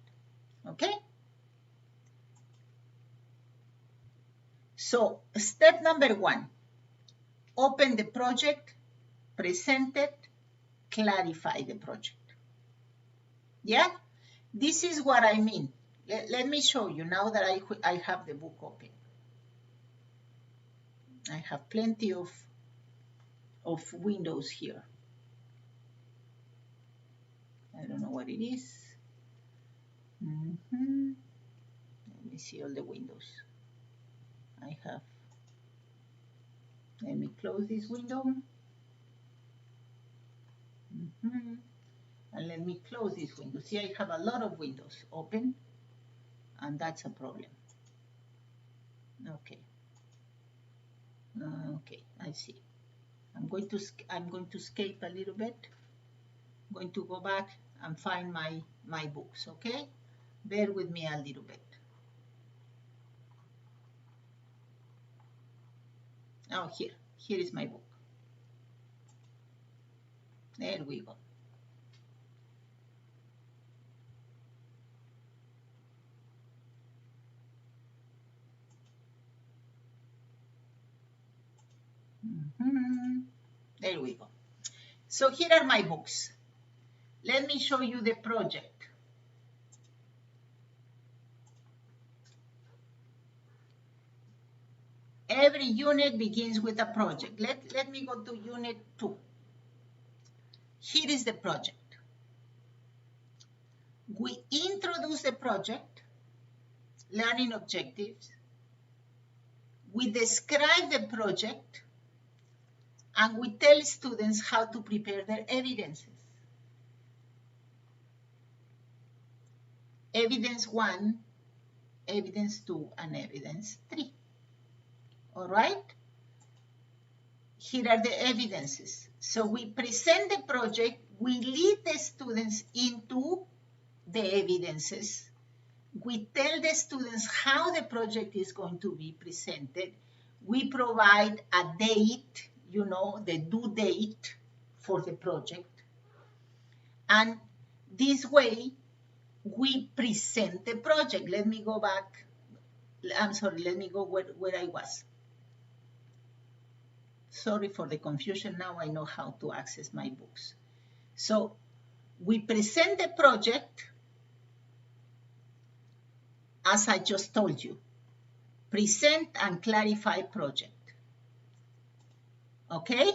Okay? So, step number 1, open the project, present it, clarify the project. Yeah? This is what I mean. Let me show you now that I have the book open. I have plenty of windows here. I don't know what it is. Let me see all the windows I have. Let me close this window. And let me close this window. See, I have a lot of windows open, and that's a problem. Okay. Okay, I see. I'm going to escape a little bit. I'm going to go back and find my books, okay? Bear with me a little bit. Oh, here is my book. There we go. There we go. So here are my books. Let me show you the project. Every unit begins with a project. Let me go to unit 2. Here is the project. We introduce the project, learning objectives. We describe the project, and we tell students how to prepare their evidences. Evidence 1, evidence 2, and evidence 3. All right? Here are the evidences. So we present the project, we lead the students into the evidences. We tell the students how the project is going to be presented. We provide a date, you know, the due date for the project. And this way, we present the project. Let me go back. I'm sorry, let me go where I was. Sorry for the confusion. Now I know how to access my books. So we present the project as I just told you. Present and clarify project. Okay?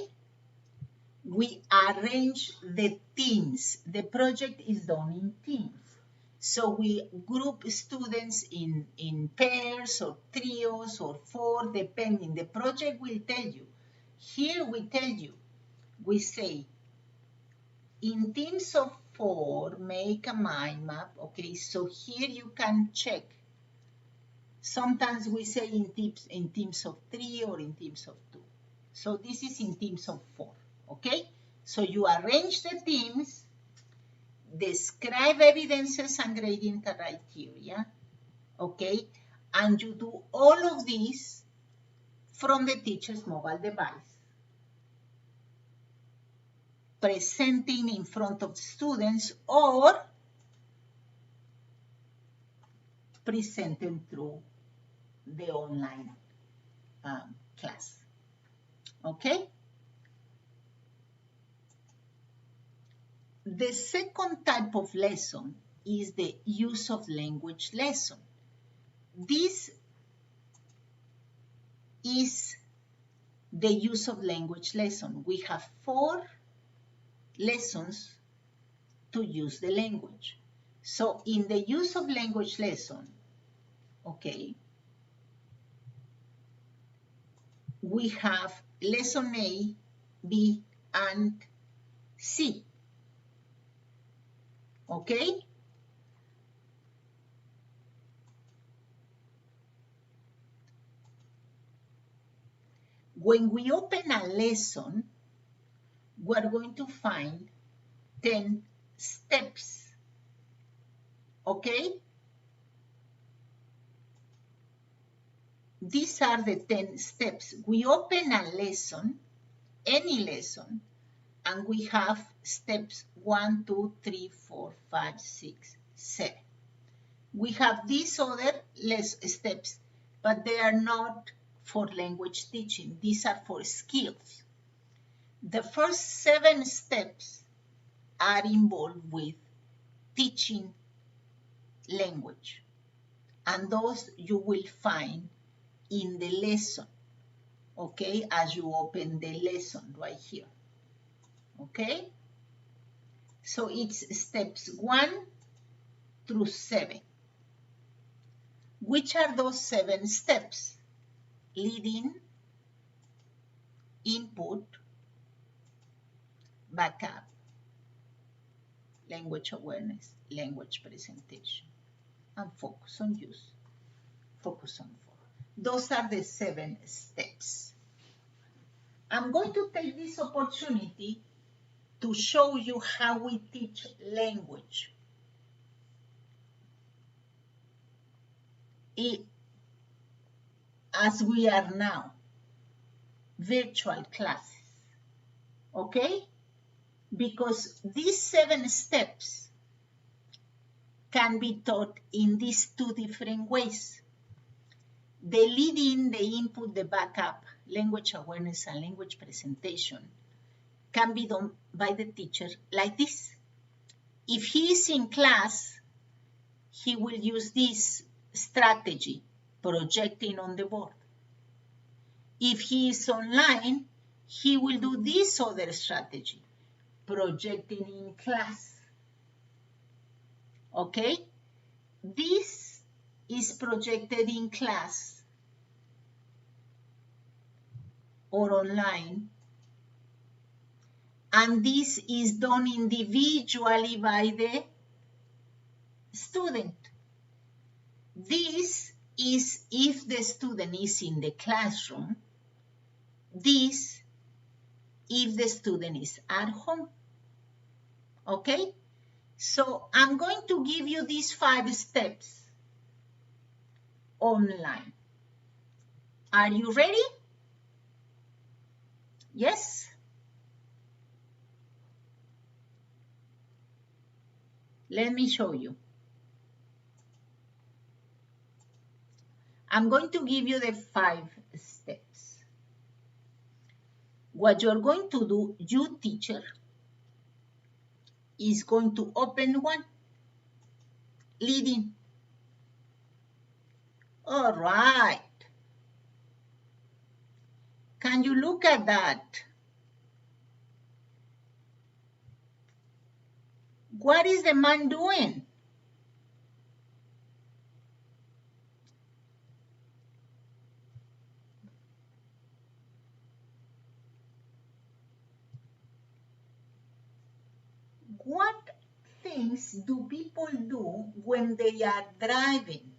We arrange the teams. The project is done in teams. So we group students in pairs or trios or 4, depending. The project will tell you. Here we tell you, we say, in teams of 4, make a mind map. Okay, so here you can check. Sometimes we say in teams of 3 or in teams of 2. So this is in teams of 4, okay? So you arrange the teams, describe evidences and grading criteria, okay? And you do all of this from the teacher's mobile device, presenting in front of students or presenting through the online class, okay? The second type of lesson is the use of language lesson. This is the use of language lesson. We have 4 lessons to use the language. So in the use of language lesson, okay, we have lesson A, B, and C. Okay? When we open a lesson, we're going to find 10 steps. Okay? These are the 10 steps. We open a lesson, any lesson, and we have steps 1, 2, 3, 4, 5, 6, 7. We have these other steps, but they are not for language teaching. These are for skills. The first 7 steps are involved with teaching language, and those you will find in the lesson, okay, as you open the lesson right here, okay? So it's steps 1 through 7. Which are those 7 steps? Leading, input, backup, language awareness, language presentation, and focus on use, focus on follow. Those are the 7 steps. I'm going to take this opportunity to show you how we teach language. As we are now, virtual classes, okay? Because these 7 steps can be taught in these 2 different ways. The lead-in, the input, the backup, language awareness and language presentation can be done by the teacher like this. If he is in class, he will use this strategy, projecting on the board. If he is online, he will do this other strategy, projecting in class. Okay? This is projected in class or online, and this is done individually by the student. This is if the student is in the classroom. This if the student is at home. Okay? So I'm going to give you these 5 steps online. Are you ready? Yes? Let me show you. I'm going to give you the 5 steps. What you're going to do, you teacher, is going to open one, leading. All right. Can you look at that? What is the man doing? What things do people do when they are driving?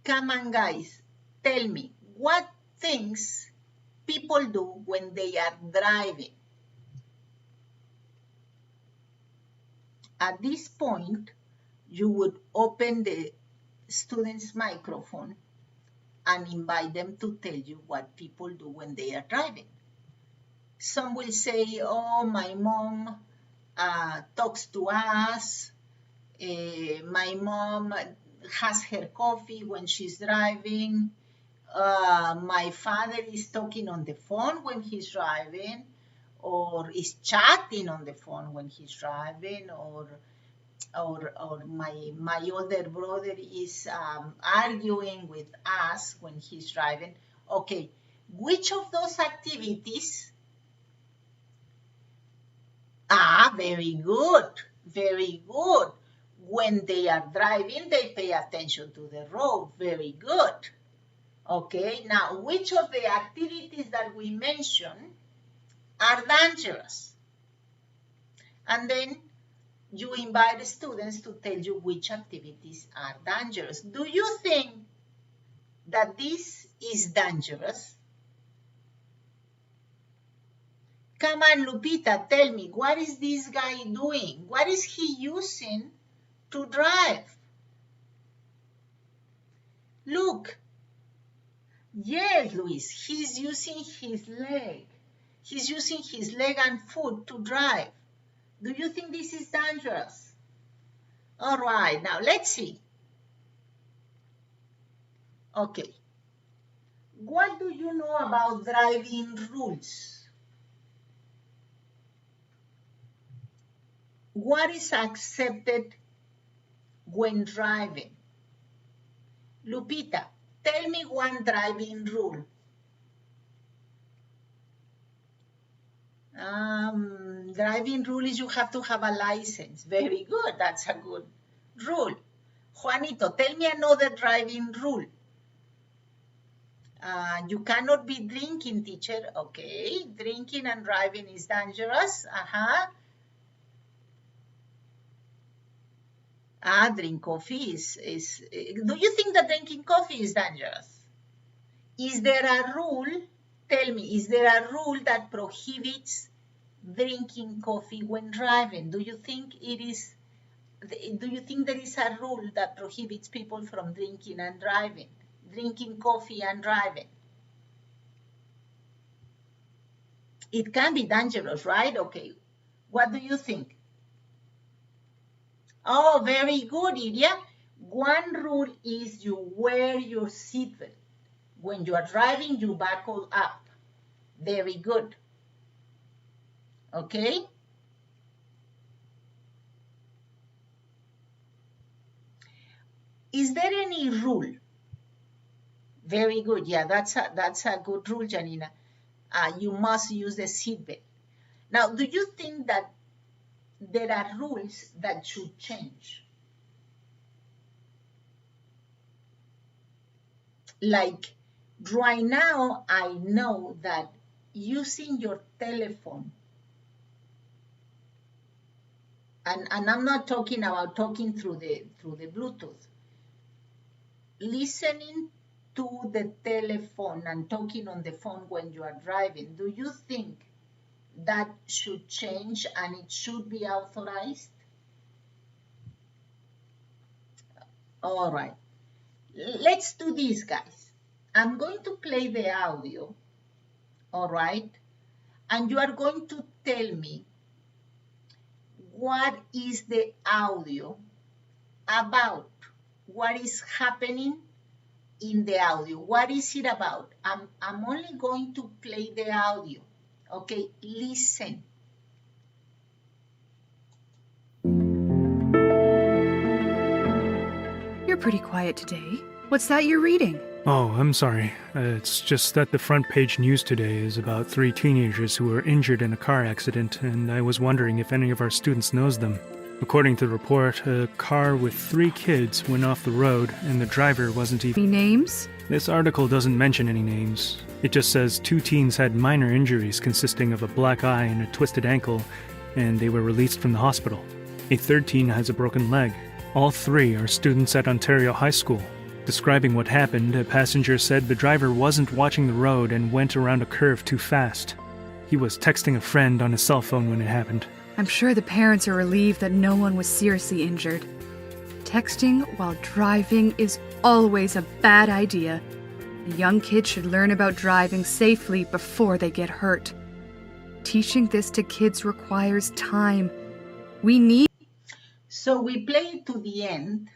Come on, guys, tell me, what things people do when they are driving? At this point, you would open the student's microphone and invite them to tell you what people do when they are driving. Some will say, oh, my mom talks to us. My mom has her coffee when she's driving. My father is talking on the phone when he's driving, or is chatting on the phone when he's driving, or my older brother is arguing with us when he's driving. Okay, which of those activities? Very good, very good. When they are driving, they pay attention to the road. Very good. Okay, now which of the activities that we mentioned are dangerous? And then you invite students to tell you which activities are dangerous. Do you think that this is dangerous? Come on, Lupita, tell me, what is this guy doing? What is he using to drive? Look. Yes, Luis, he's using his leg. He's using his leg and foot to drive. Do you think this is dangerous? All right, now let's see. Okay. What do you know about driving rules? What is accepted when driving? Lupita, tell me one driving rule. Driving rule is you have to have a license. Very good, that's a good rule. Juanito, tell me another driving rule. You cannot be drinking, teacher. Okay, drinking and driving is dangerous. Drink coffee is do you think that drinking coffee is dangerous? Is there a rule? Tell me, is there a rule that prohibits drinking coffee when driving? Do you think there is a rule that prohibits people from drinking coffee and driving? It can be dangerous, right? Okay. What do you think? Oh, very good, Iria. One rule is you wear your seatbelt. When you are driving, you buckle up. Very good. Okay? Is there any rule? Very good. Yeah, that's a good rule, Janina. You must use the seatbelt. Now, do you think that there are rules that should change? Like right now, I know that using your telephone, and I'm not talking about talking through the Bluetooth, listening to the telephone and talking on the phone when you are driving, do you think that should change and it should be authorized? All right. Let's do this, guys. I'm going to play the audio, all right? And you are going to tell me what is the audio about? What is happening in the audio? What is it about? I'm only going to play the audio, okay? Listen. You're pretty quiet today. What's that you're reading? Oh, I'm sorry. It's just that the front page news today is about 3 teenagers who were injured in a car accident, and I was wondering if any of our students knows them. According to the report, a car with 3 kids went off the road, and the driver wasn't even... Any names? This article doesn't mention any names. It just says 2 teens had minor injuries consisting of a black eye and a twisted ankle, and they were released from the hospital. A 3rd teen has a broken leg. All 3 are students at Ontario High School. Describing what happened, a passenger said the driver wasn't watching the road and went around a curve too fast. He was texting a friend on his cell phone when it happened. I'm sure the parents are relieved that no one was seriously injured. Texting while driving is always a bad idea. The young kids should learn about driving safely before they get hurt. Teaching this to kids requires time. We need... So we play to the end.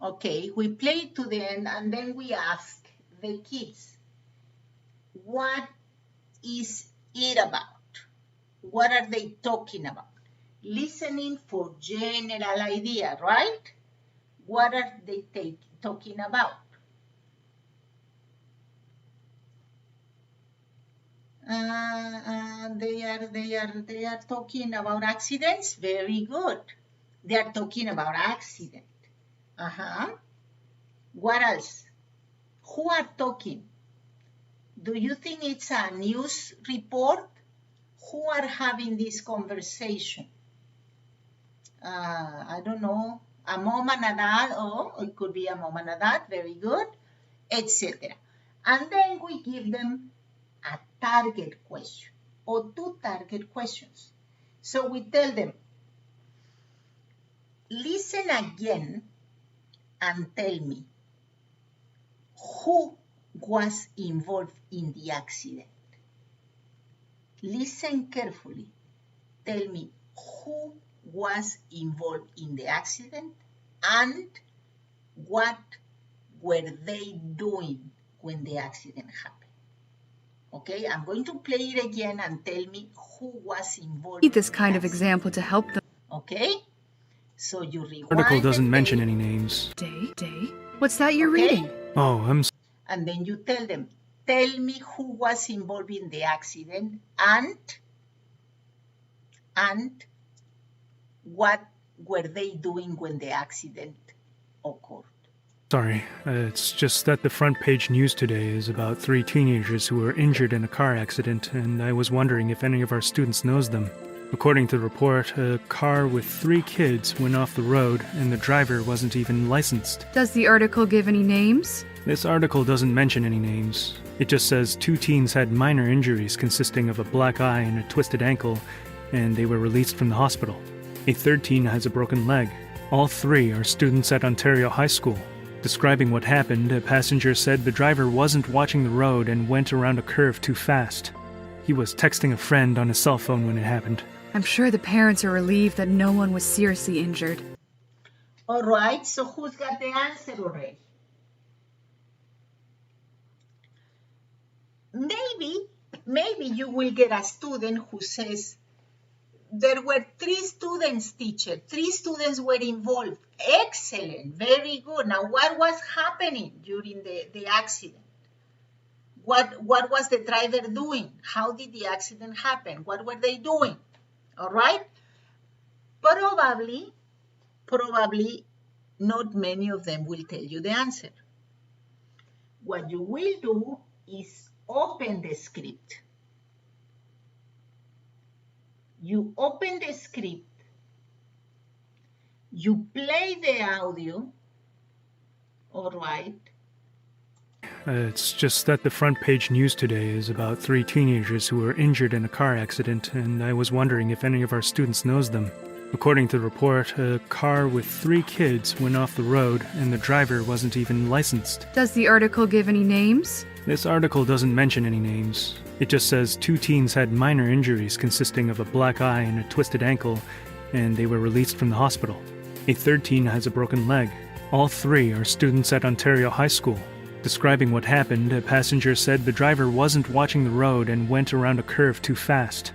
Okay, we play to the end and then we ask the kids, what is it about? What are they talking about? Listening for general idea, right? What are they talking about? They are talking about accidents. Very good. They are talking about accident. What else? Who are talking? Do you think it's a news report? Who are having this conversation? I don't know. A mom and a dad. Oh, it could be a mom and a dad. Very good. Etc. And then we give them a target question or 2 target questions. So we tell them, listen again and tell me who was involved in the accident. Listen carefully. Tell me who was involved in the accident and what were they doing when the accident happened. Okay, I'm going to play it again and tell me who was involved. Need this kind of example to help them. Okay, so you rewind. The article doesn't mention any names. Day? What's that you're reading? Oh, I'm sorry. And then you tell them, tell me who was involved in the accident and what were they doing when the accident occurred. Sorry, it's just that the front page news today is about 3 teenagers who were injured in a car accident, and I was wondering if any of our students knows them. According to the report, a car with 3 kids went off the road and the driver wasn't even licensed. Does the article give any names? This article doesn't mention any names. It just says 2 teens had minor injuries consisting of a black eye and a twisted ankle, and they were released from the hospital. A 3rd teen has a broken leg. All 3 are students at Ontario High School. Describing what happened, a passenger said the driver wasn't watching the road and went around a curve too fast. He was texting a friend on his cell phone when it happened. I'm sure the parents are relieved that no one was seriously injured. All right, so who's got the answer already? Maybe you will get a student who says, there were 3 students, teacher. 3 students were involved. Excellent, very good. Now, what was happening during the accident? What was the driver doing? How did the accident happen? What were they doing? All right? Probably not many of them will tell you the answer. What you will do is open the script. You open the script, you play the audio, all right? It's just that the front page news today is about 3 teenagers who were injured in a car accident, and I was wondering if any of our students knows them. According to the report, a car with 3 kids went off the road and the driver wasn't even licensed. Does the article give any names? This article doesn't mention any names. It just says 2 teens had minor injuries consisting of a black eye and a twisted ankle, and they were released from the hospital. A 3rd teen has a broken leg. All 3 are students at Ontario High School. Describing what happened, a passenger said the driver wasn't watching the road and went around a curve too fast.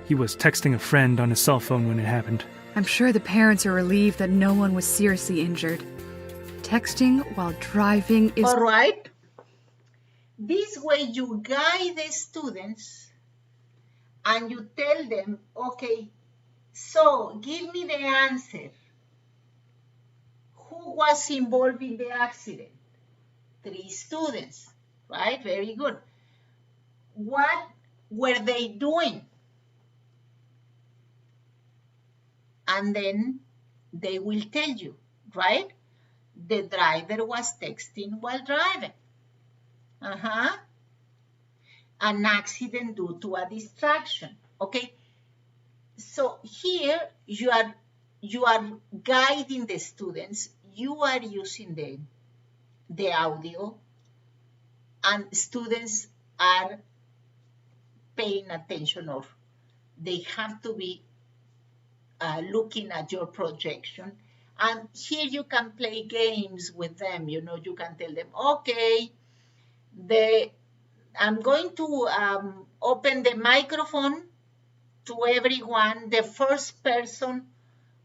He was texting a friend on his cell phone when it happened. I'm sure the parents are relieved that no one was seriously injured. Texting while driving is... All right. This way you guide the students and you tell them, okay, so give me the answer. Who was involved in the accident? 3 students, right? Very good. What were they doing? And then they will tell you, right? The driver was texting while driving. An accident due to a distraction, okay? So here you are guiding the students. You are using the audio, and students are paying attention, or they have to be looking at your projection. And here you can play games with them. You know, you can tell them, okay, I'm going to open the microphone to everyone. The first person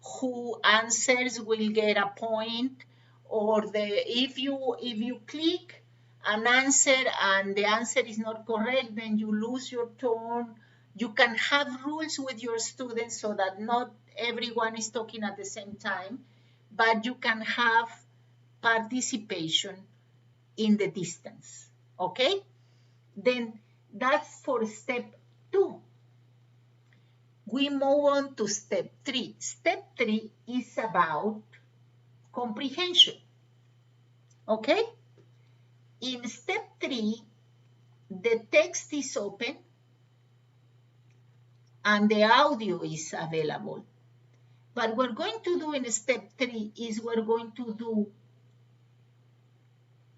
who answers will get a point, or if you click an answer and the answer is not correct, then you lose your turn. You can have rules with your students so that not everyone is talking at the same time, but you can have participation in the distance, okay? Then that's for step 2. We move on to step 3. Step 3 is about comprehension, okay? In step 3, the text is open and the audio is available. What we're going to do in step 3 is we're going to do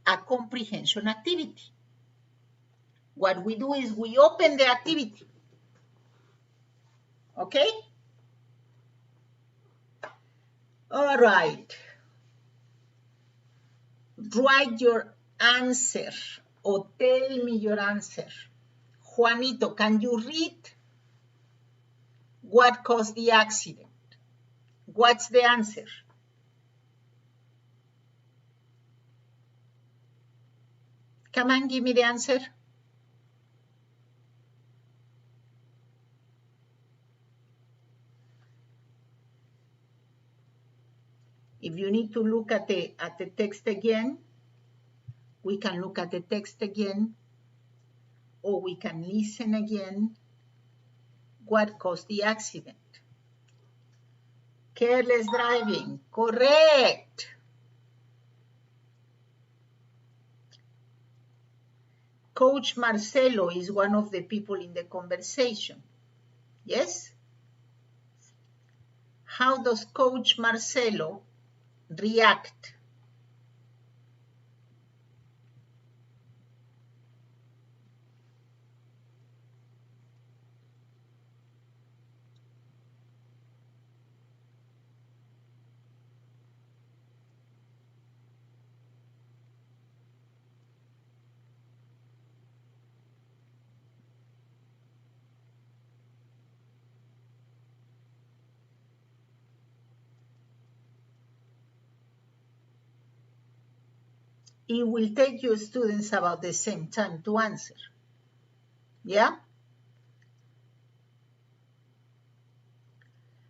a comprehension activity. What we do is we open the activity, okay? All right. Write your answer or tell me your answer. Juanito, can you read what caused the accident? What's the answer? Come on, give me the answer. If you need to look at the text again, we can look at the text again, or we can listen again. what caused the accident. Careless driving, correct. Coach Marcelo is one of the people in the conversation. Yes? How does Coach Marcelo react? It will take your students about the same time to answer. Yeah?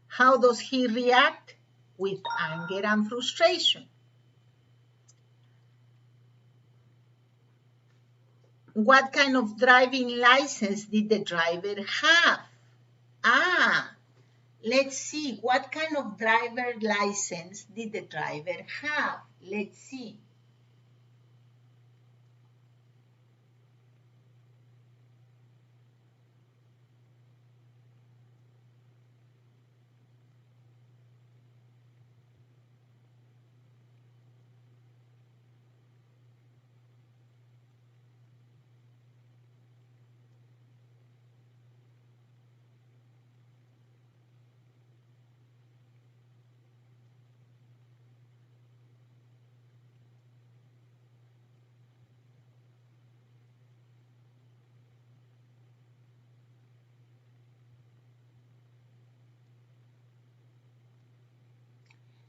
How does he react? With anger and frustration. What kind of driving license did the driver have? Let's see. What kind of driver license did the driver have? Let's see.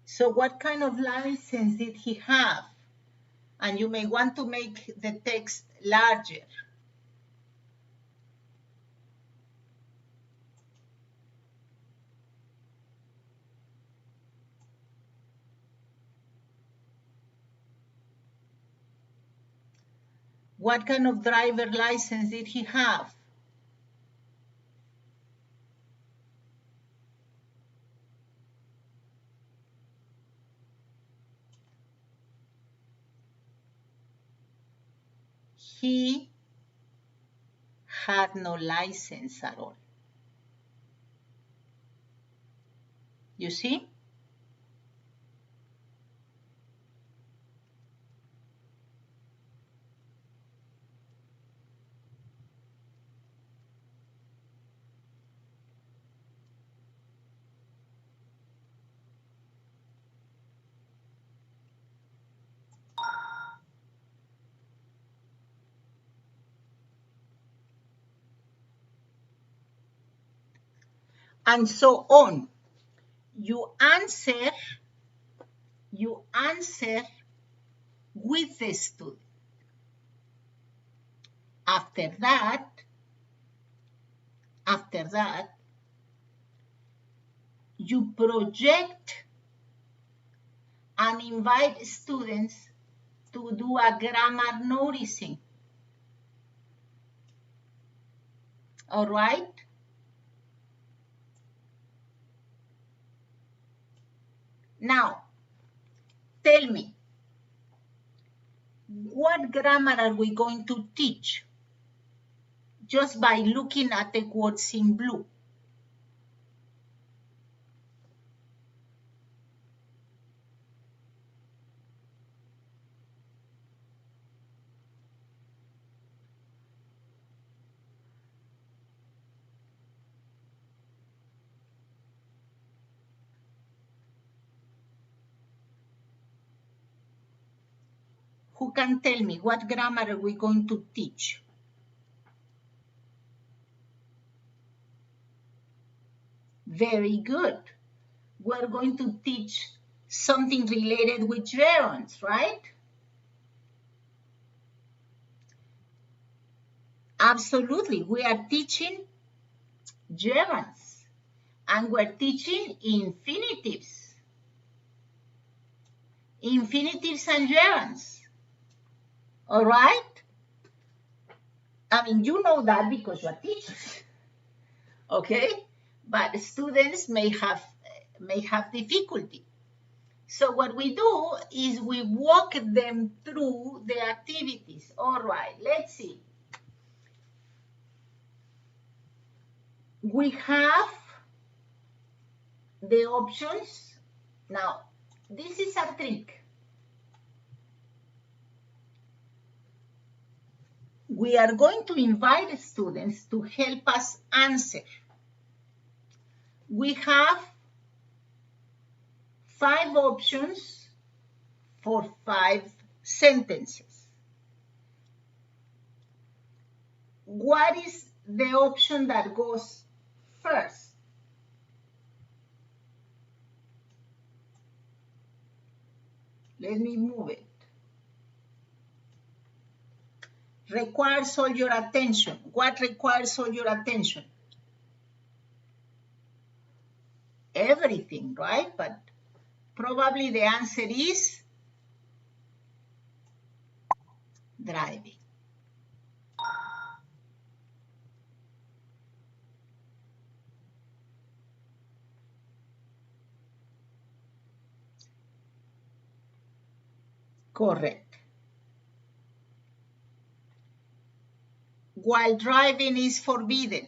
So what kind of license did he have? And you may want to make the text larger. What kind of driver license did he have? He had no license at all. You see? And so on. You answer with the student. After that, you project and invite students to do a grammar noticing. All right? Now, tell me, what grammar are we going to teach? Just by looking at the words in blue. Who can tell me what grammar are we going to teach? Very good. We're going to teach something related with gerunds, right? Absolutely. We are teaching gerunds and we're teaching infinitives. Infinitives and gerunds. All right? I mean, you know that because you're teachers. okay? But students may have difficulty. So what we do is we walk them through the activities. All right, let's see. We have the options. Now, this is a trick. We are going to invite students to help us answer. We have 5 options for 5 sentences. What is the option that goes first? Let me move it. Requires all your attention. What requires all your attention? Everything, right? But probably the answer is driving. Correct. While driving is forbidden.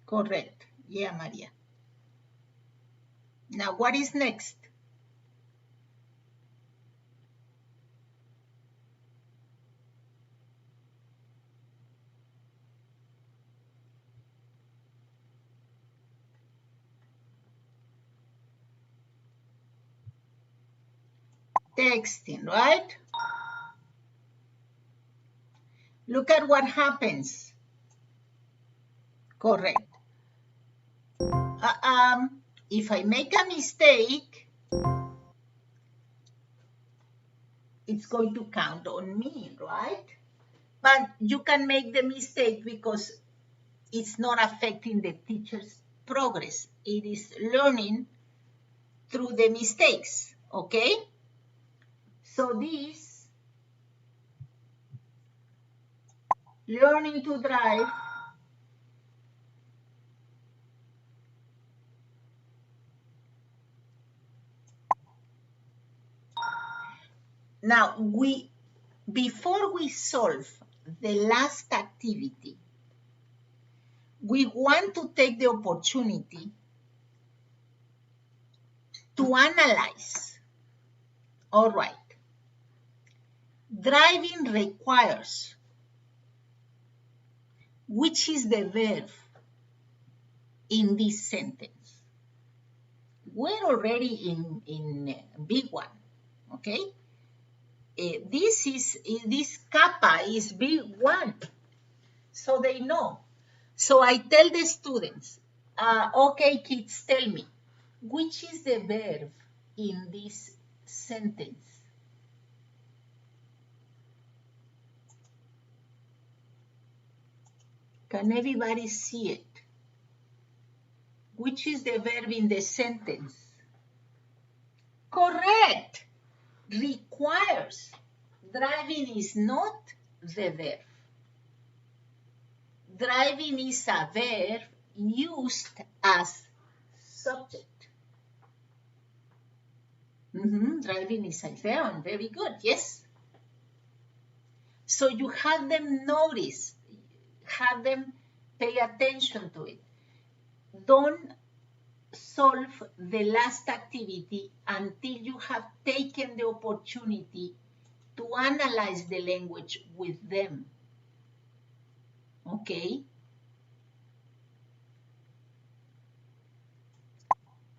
Correct. Yeah, Maria. Now, what is next? Texting, right? Look at what happens. Correct. If I make a mistake, it's going to count on me, right? But you can make the mistake because it's not affecting the teacher's progress. It is learning through the mistakes, okay? So this, learning to drive, now before we solve the last activity, we want to take the opportunity to analyze. All right. Driving requires, which is the verb in this sentence? We're already in big one, okay? This kappa is big one, so they know. So I tell the students, okay, kids, tell me, which is the verb in this sentence? Can everybody see it? Which is the verb in the sentence? Correct. Requires. Driving is not the verb. Driving is a verb used as subject. Driving is a verb. Very good. Yes. So you have them notice, have them pay attention to it. Don't solve the last activity until you have taken the opportunity to analyze the language with them. Okay?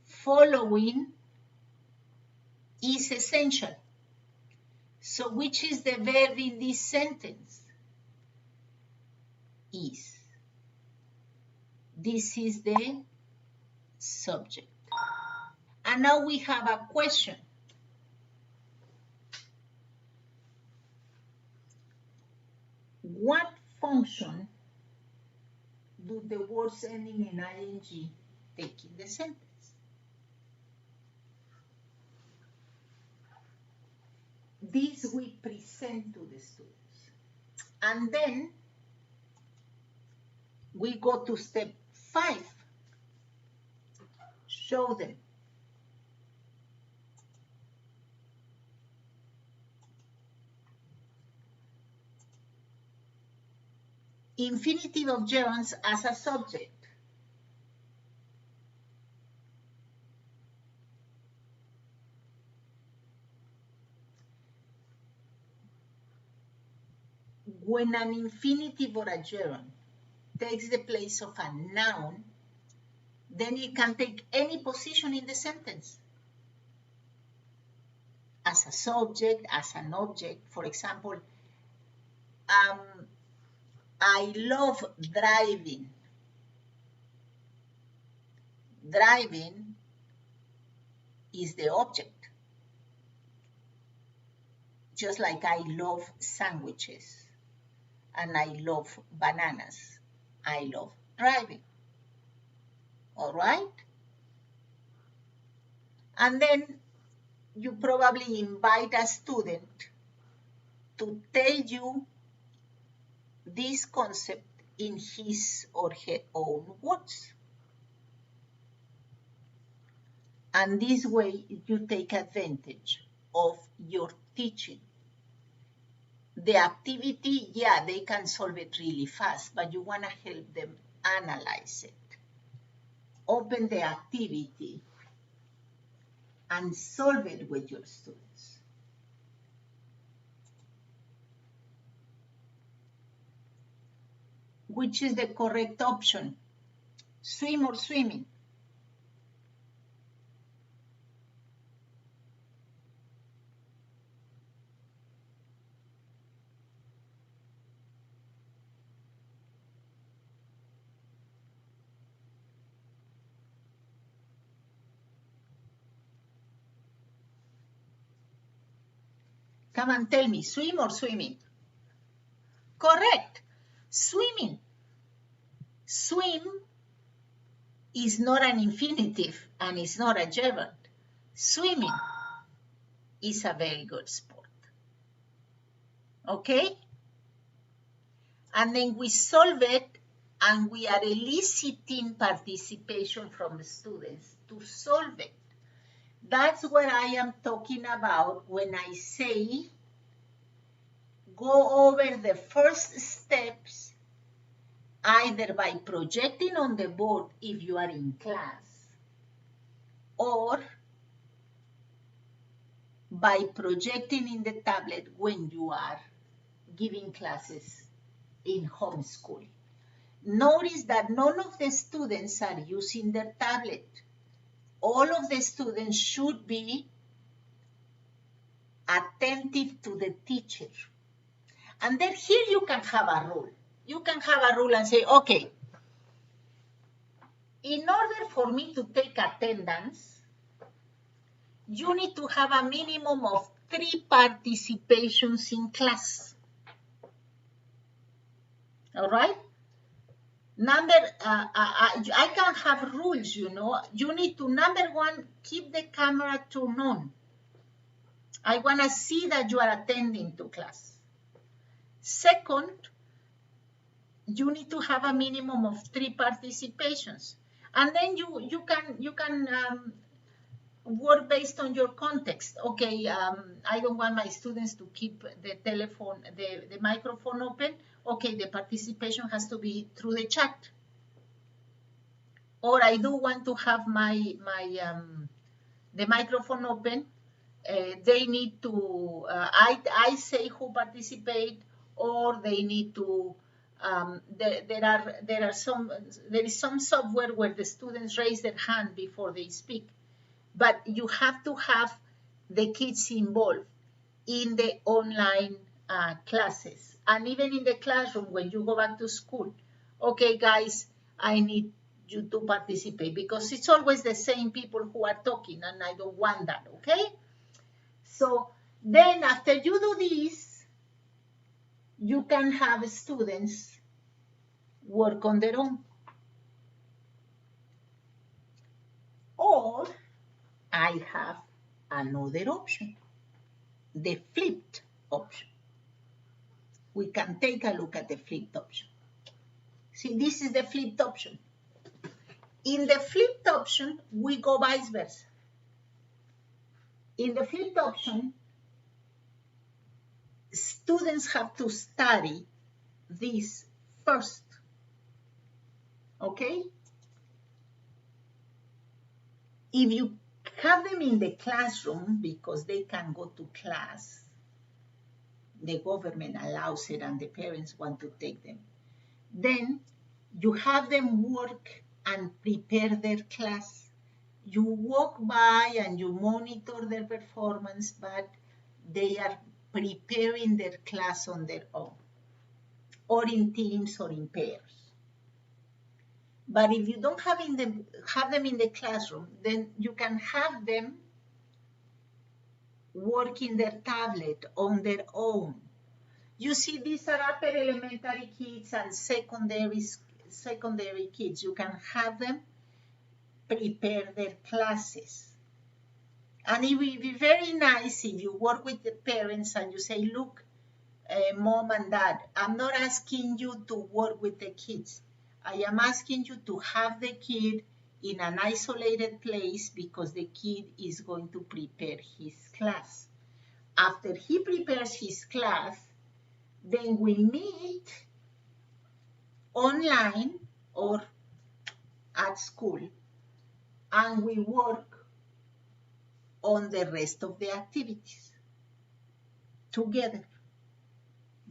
Following is essential. So which is the verb in this sentence? Is. This is the subject. And now we have a question. What function do the words ending in ing take in the sentence? This we present to the students. And then we go to step 5. Show them. Infinitive of gerunds as a subject. When an infinitive or a gerund takes the place of a noun, then it can take any position in the sentence. As a subject, as an object. For example, I love driving. Driving is the object. Just like I love sandwiches and I love bananas. I love driving. All right? And then you probably invite a student to tell you this concept in his or her own words. And this way you take advantage of your teaching. The activity, yeah, they can solve it really fast, but you want to help them analyze it. Open the activity and solve it with your students. Which is the correct option? Swim or swimming? Come and tell me, swim or swimming? Correct, swimming. Swim is not an infinitive and it's not a gerund. Swimming is a very good sport. Okay? And then we solve it and we are eliciting participation from the students to solve it. That's what I am talking about when I say go over the first steps either by projecting on the board if you are in class or by projecting in the tablet when you are giving classes in homeschool. Notice that none of the students are using their tablet. All of the students should be attentive to the teacher. And then here you can have a rule. You can have a rule and say, okay, in order for me to take attendance, you need to have a minimum of 3 participations in class. All right? I can have rules, you know. You need to, number 1, keep the camera turned on. I want to see that you are attending to class. Second, you need to have a minimum of 3 participations. And then you can work based on your context. Okay, I don't want my students to keep the microphone open. Okay, the participation has to be through the chat. Or I do want to have the microphone open. They need to, I say who participate, or they need to, there is some software where the students raise their hand before they speak. But you have to have the kids involved in the online classes. And even in the classroom, when you go back to school, okay, guys, I need you to participate because it's always the same people who are talking and I don't want that, okay? So then after you do this, you can have students work on their own. Or I have another option, the flipped option. We can take a look at the flipped option. See, this is the flipped option. In the flipped option, we go vice versa. In the flipped option, students have to study this first, okay? If you have them in the classroom because they can go to class, the government allows it and the parents want to take them, then you have them work and prepare their class. You walk by and you monitor their performance, but they are preparing their class on their own, or in teams or in pairs. But if you don't have them in the classroom, then you can have them work in their tablet on their own. You see, these are upper elementary kids and secondary kids. You can have them prepare their classes. And it will be very nice if you work with the parents and you say, look, mom and dad, I'm not asking you to work with the kids. I am asking you to have the kid in an isolated place because the kid is going to prepare his class. After he prepares his class, then we meet online or at school and we work on the rest of the activities together.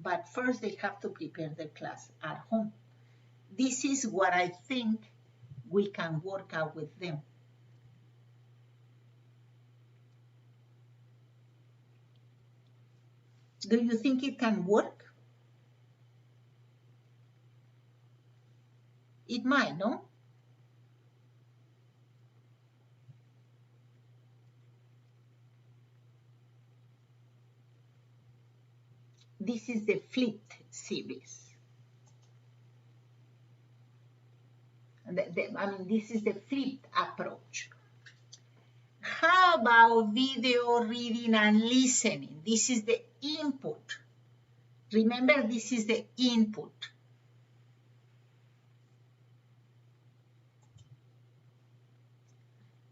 But first they have to prepare their class at home. This is what I think we can work out with them. Do you think it can work? It might, no? This is the flipped series. This is the flipped approach. How about video, reading, and listening? This is the input. Remember, this is the input.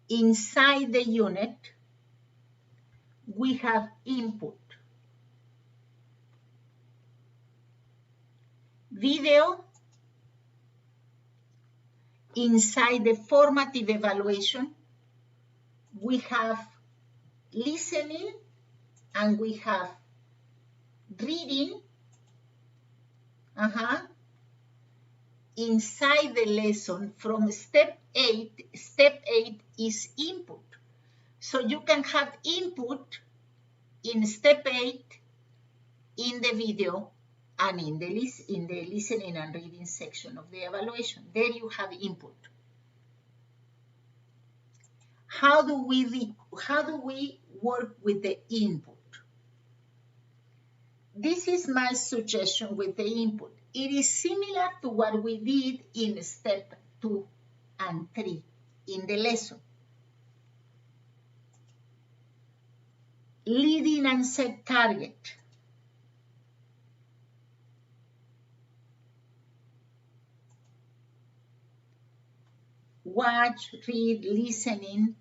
Inside the unit, we have input. Video. Inside the formative evaluation, we have listening and we have reading. Inside the lesson from step 8 is input. So you can have input in step 8 in the video and in the listening and reading section of the evaluation. There you have input. How do we work with the input? This is my suggestion with the input. It is similar to what we did in step 2 and 3 in the lesson. Leading and set target. Watch, read, listening,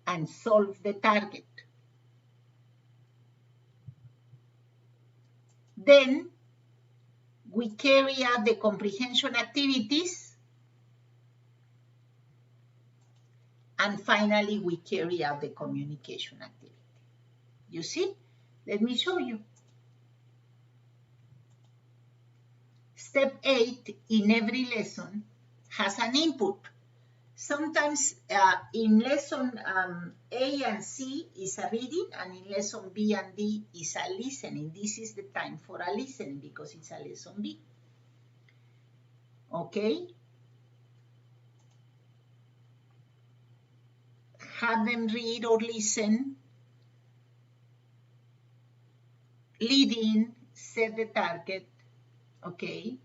and solve the target. Then we carry out the comprehension activities. And finally, we carry out the communication activity. You see? Let me show you. Step 8 in every lesson has an input. Sometimes in lesson A and C is a reading, and in lesson B and D is a listening. This is the time for a listening because it's a lesson B. Okay? Have them read or listen. Leading, set the target. Okay?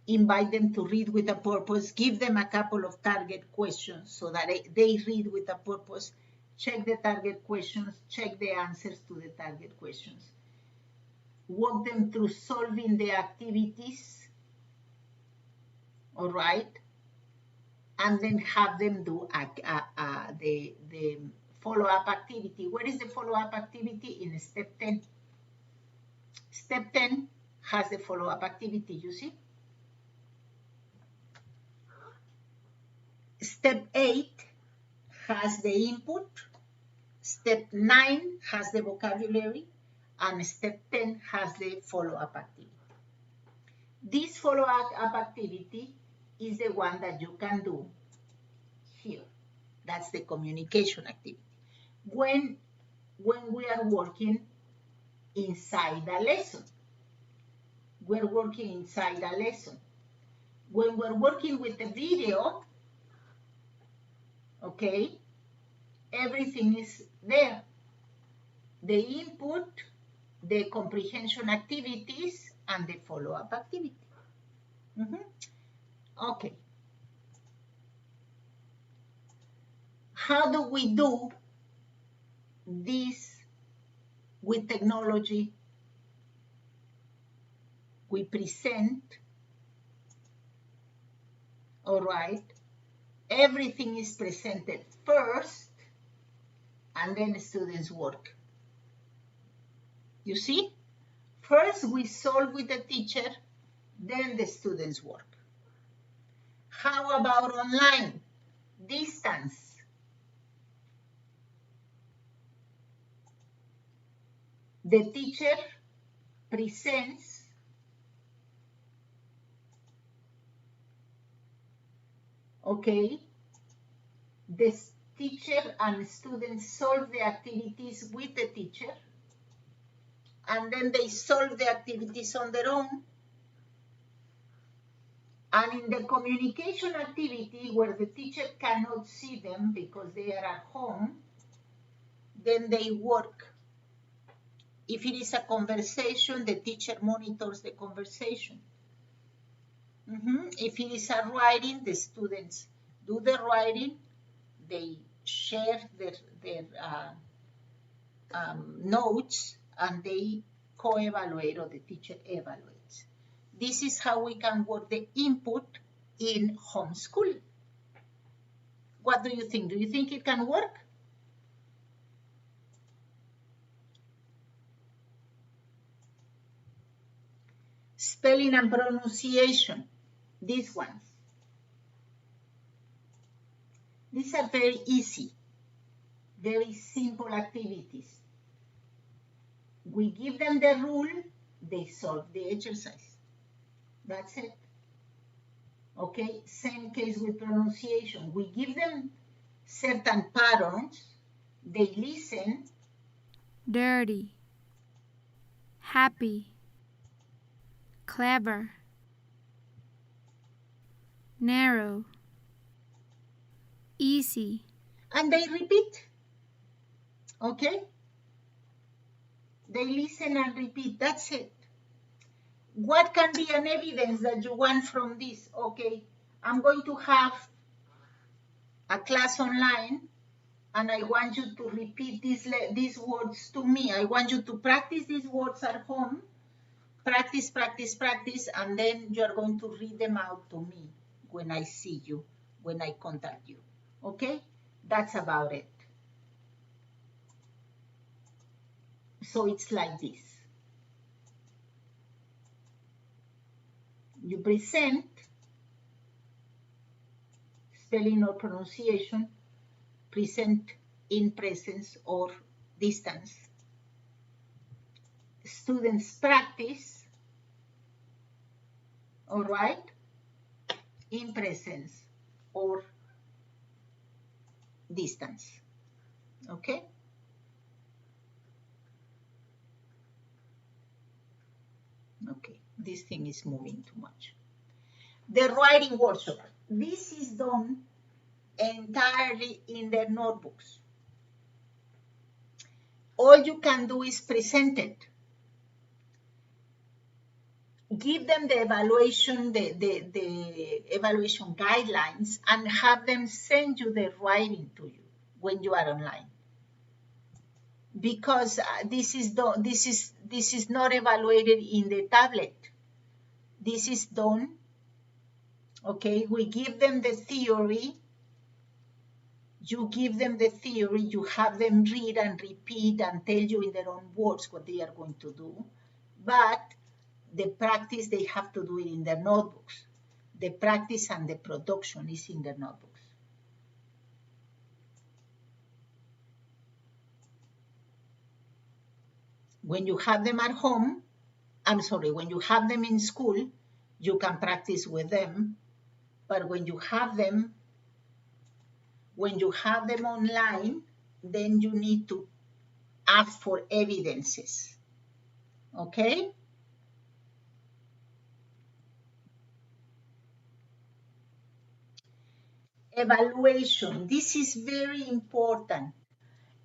Invite them to read with a purpose, give them a couple of target questions so that they read with a purpose, check the target questions, check the answers to the target questions. walk them through solving the activities, all right? And then have them do the follow-up activity. Where is the follow-up activity? In step 10. Step 10 has the follow-up activity, you see? Step 8 has the input. Step 9 has the vocabulary. And step 10 has the follow-up activity. This follow-up activity is the one that you can do here. That's the communication activity. When we are working inside a lesson. We're working inside a lesson. When we're working with the video, okay, everything is there. The input, the comprehension activities, and the follow-up activity. Okay. How do we do this with technology? We present, all right, everything is presented first, and then students work. You see? First we solve with the teacher, then the students work. How about online? Distance. The teacher presents, okay, the teacher and students solve the activities with the teacher, and then they solve the activities on their own. And in the communication activity, where the teacher cannot see them because they are at home, then they work. If it is a conversation, the teacher monitors the conversation. If it is a writing, the students do the writing, they share their notes, and they co-evaluate, or the teacher evaluates. This is how we can work the input in homeschooling. What do you think? Do you think it can work? Spelling and pronunciation, these ones. These are very easy, very simple activities. We give them the rule, they solve the exercise. That's it. Okay, same case with pronunciation. We give them certain patterns, they listen. Dirty, happy, clever, narrow, easy. And they repeat. Okay? They listen and repeat. That's it. What can be an evidence that you want from this? Okay, I'm going to have a class online, and I want you to repeat these words to me. I want you to practice these words at home. Practice, practice, practice, and then you're going to read them out to me when I see you, when I contact you. Okay? That's about it. So it's like this. You present spelling or pronunciation, present in presence or distance. Students practice, all right, in presence or distance, okay? Okay, this thing is moving too much. The writing workshop. This is done entirely in their notebooks. All you can do is present it. Give them the evaluation, the evaluation guidelines, and have them send you the writing to you when you are online. because this is not evaluated in the tablet. This is done, okay? We give them the theory. You give them the theory, you have them read and repeat and tell you in their own words what they are going to do. But the practice, they have to do it in their notebooks. The practice and the production is in their notebooks. When you have them at home, when you have them in school, you can practice with them. But when you have them online, then you need to ask for evidences, okay? Evaluation, this is very important.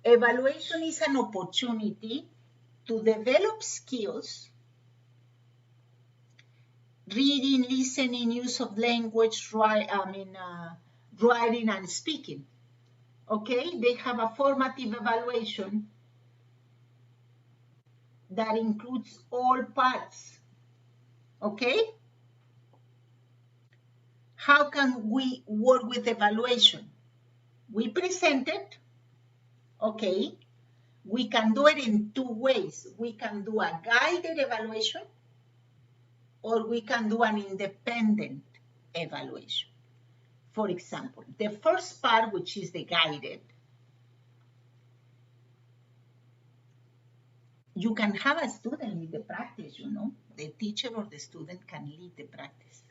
Evaluation is an opportunity to develop skills, reading, listening, use of language, writing and speaking. Okay, they have a formative evaluation that includes all parts. Okay? How can we work with evaluation? We present it. Okay. We can do it in two ways. We can do a guided evaluation, or we can do an independent evaluation. For example, the first part, which is the guided, you can have a student lead the practice, you know. The teacher or the student can lead the practice.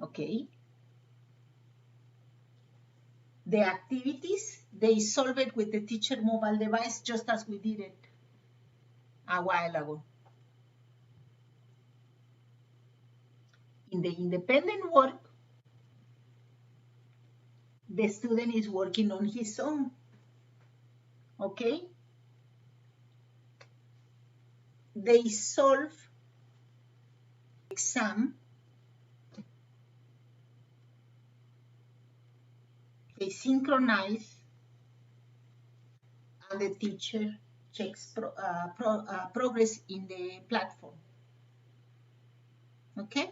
Okay. The activities, they solve it with the teacher mobile device, just as we did it a while ago. In the independent work, the student is working on his own, okay? They solve exam, they synchronize, and the teacher checks progress in the platform, okay?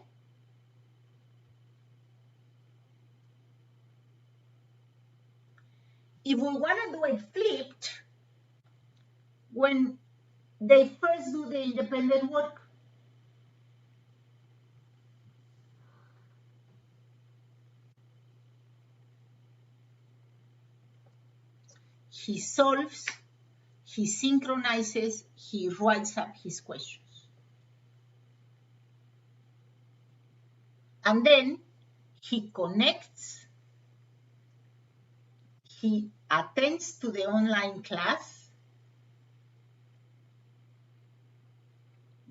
If we want to do it flipped, when they first do the independent work, he solves, he synchronizes, he writes up his questions. And then he connects, he attends to the online class,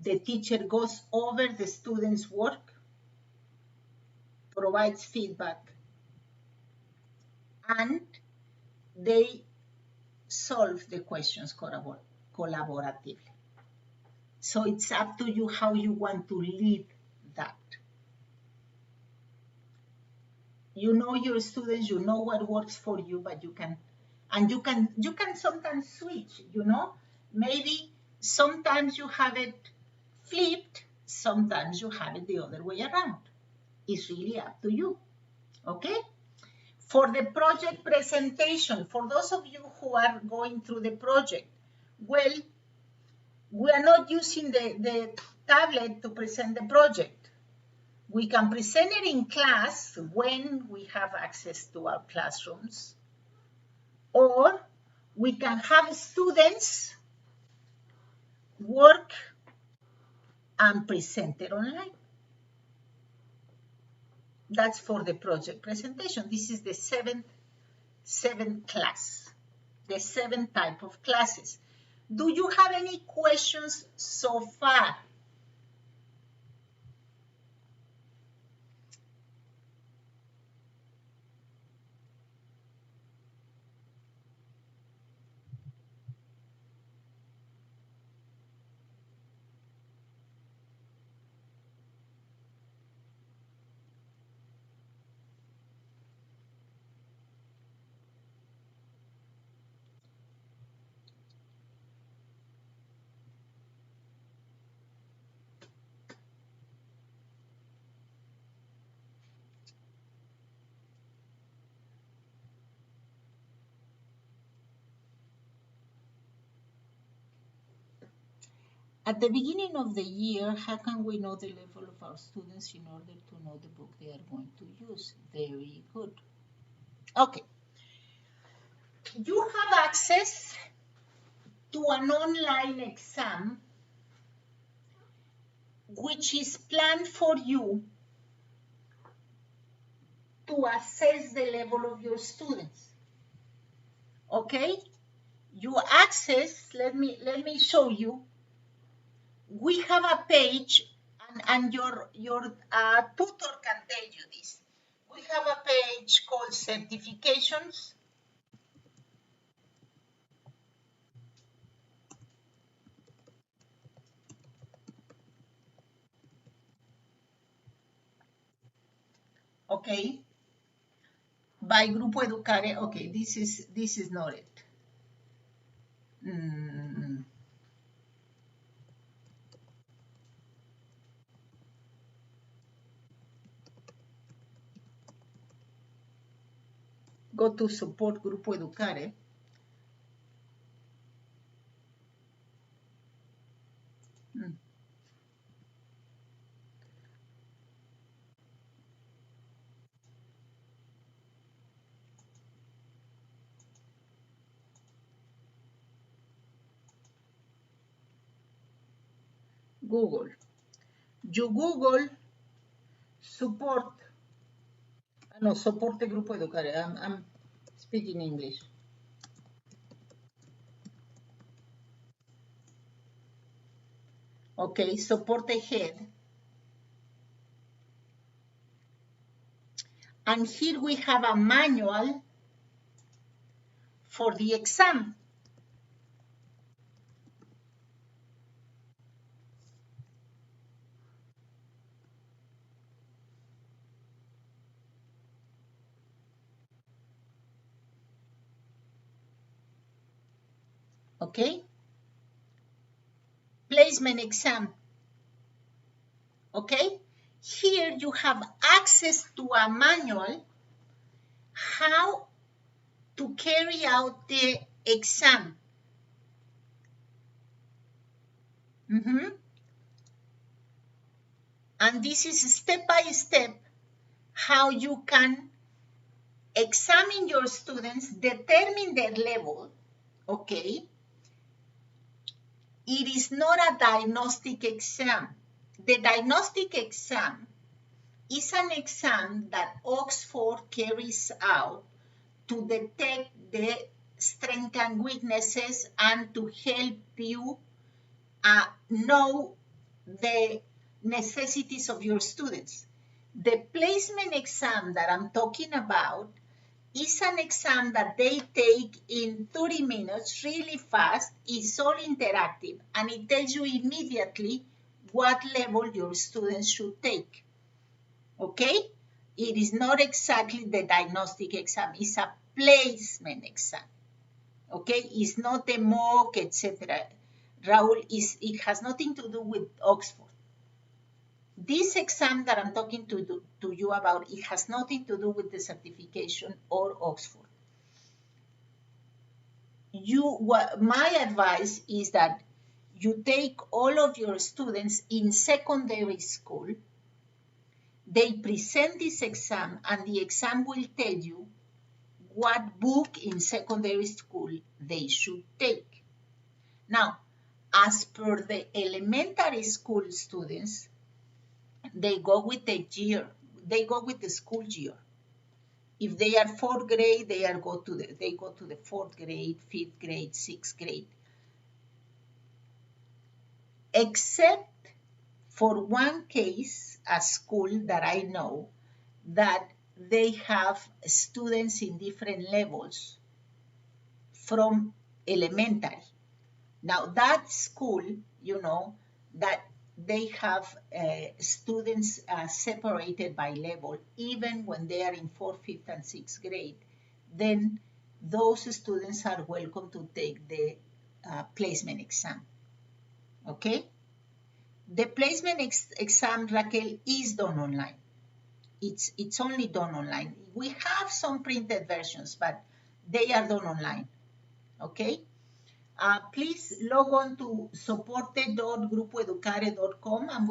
the teacher goes over the student's work, provides feedback, and they solve the questions collaboratively. So it's up to you how you want to lead that. You know your students, you know what works for you, but you can sometimes switch, you know. Maybe sometimes you have it flipped, sometimes you have it the other way around. It's really up to you, okay? For the project presentation, for those of you who are going through the project, well, we are not using the tablet to present the project. We can present it in class when we have access to our classrooms, or we can have students work and present it online. That's for the project presentation. This is the seventh class, the 7th type of classes. Do you have any questions so far? At the beginning of the year, how can we know the level of our students in order to know the book they are going to use? Very good. Okay. You have access to an online exam which is planned for you to assess the level of your students. Okay? You access, let me show you. We have a page, and your tutor can tell you this. We have a page called Certifications. Okay. By Grupo Educare. Okay, this is not it. Go to support Grupo Educare. Google. You Google support. No, soporte Grupo Educare. I'm speaking English. Okay, soporte head. And here we have a manual for the exam. Okay? Placement exam. Okay? Here you have access to a manual how to carry out the exam. And this is step by step how you can examine your students, determine their level, okay? It is not a diagnostic exam. The diagnostic exam is an exam that Oxford carries out to detect the strengths and weaknesses and to help you know the necessities of your students. The placement exam that I'm talking about is an exam that they take in 30 minutes, really fast. It's all interactive, and it tells you immediately what level your students should take. Okay? It is not exactly the diagnostic exam. It's a placement exam. Okay? It's not a mock, etc. Raul, it has nothing to do with Oxford. This exam that I'm talking to you about, it has nothing to do with the certification or Oxford. My advice is that you take all of your students in secondary school, they present this exam, and the exam will tell you what book in secondary school they should take. Now, as per the elementary school students, they go with the year. They go with the school year. If they are 4th grade, they go to the 4th grade, 5th grade, 6th grade. Except for one case, a school that I know, that they have students in different levels from elementary. Now that school, you know, that they have students separated by level, even when they are in 4th, 5th, and 6th grade, then those students are welcome to take the placement exam. Okay? The placement exam, Raquel, is done online. It's only done online. We have some printed versions, but they are done online. Okay? Please log on to soporte.grupoeducare.com. I'm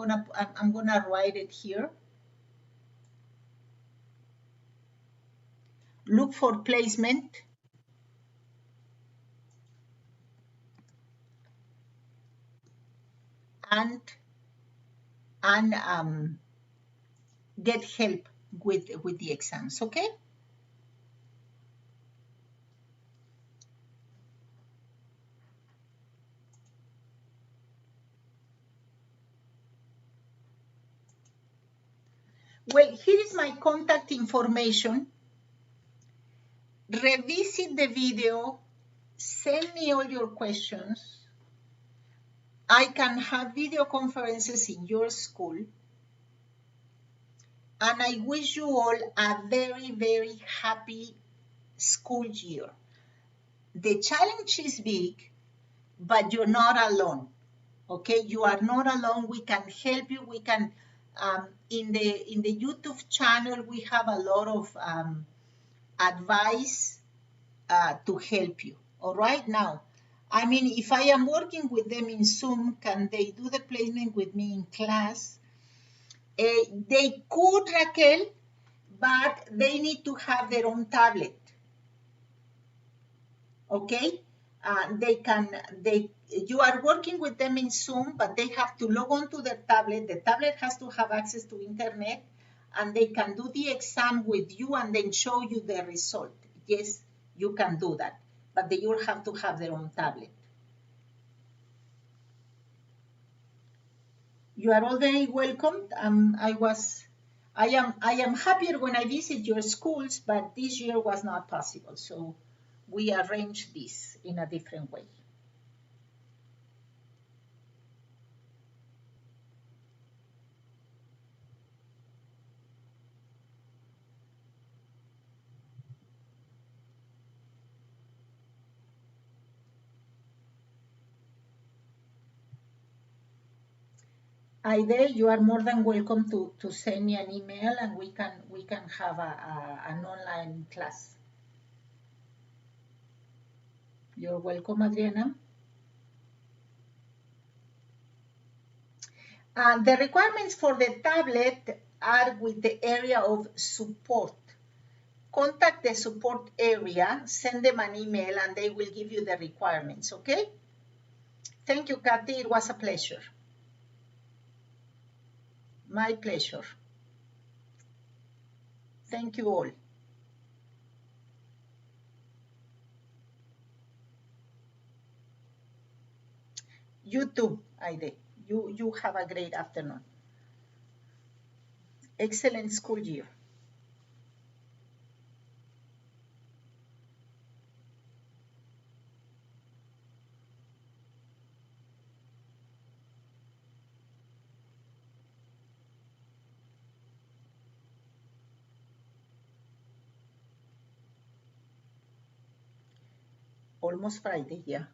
gonna write it here. Look for placement. And get help with the exams, okay? Well, here is my contact information. Revisit the video, send me all your questions. I can have video conferences in your school. And I wish you all a very, very happy school year. The challenge is big, but you're not alone, okay? You are not alone. We can help you. We can, in the YouTube channel, we have a lot of advice to help you, all right? Now, I mean, if I am working with them in Zoom, can they do the placement with me in class? They could, Raquel, but they need to have their own tablet, okay? You are working with them in Zoom, but they have to log on to their tablet. The tablet has to have access to internet, and they can do the exam with you and then show you the result. Yes, you can do that, but they will have to have their own tablet. You are all very welcome. I am happier when I visit your schools, but this year was not possible, so we arranged this in a different way. Aide, you are more than welcome to send me an email, and we can have an online class. You're welcome, Adriana. The requirements for the tablet are with the area of support. Contact the support area, send them an email, and they will give you the requirements, okay? Thank you, Kathy. It was a pleasure. My pleasure. Thank you all. You too, Aide. You have a great afternoon. Excellent school year. Almost Friday, yeah.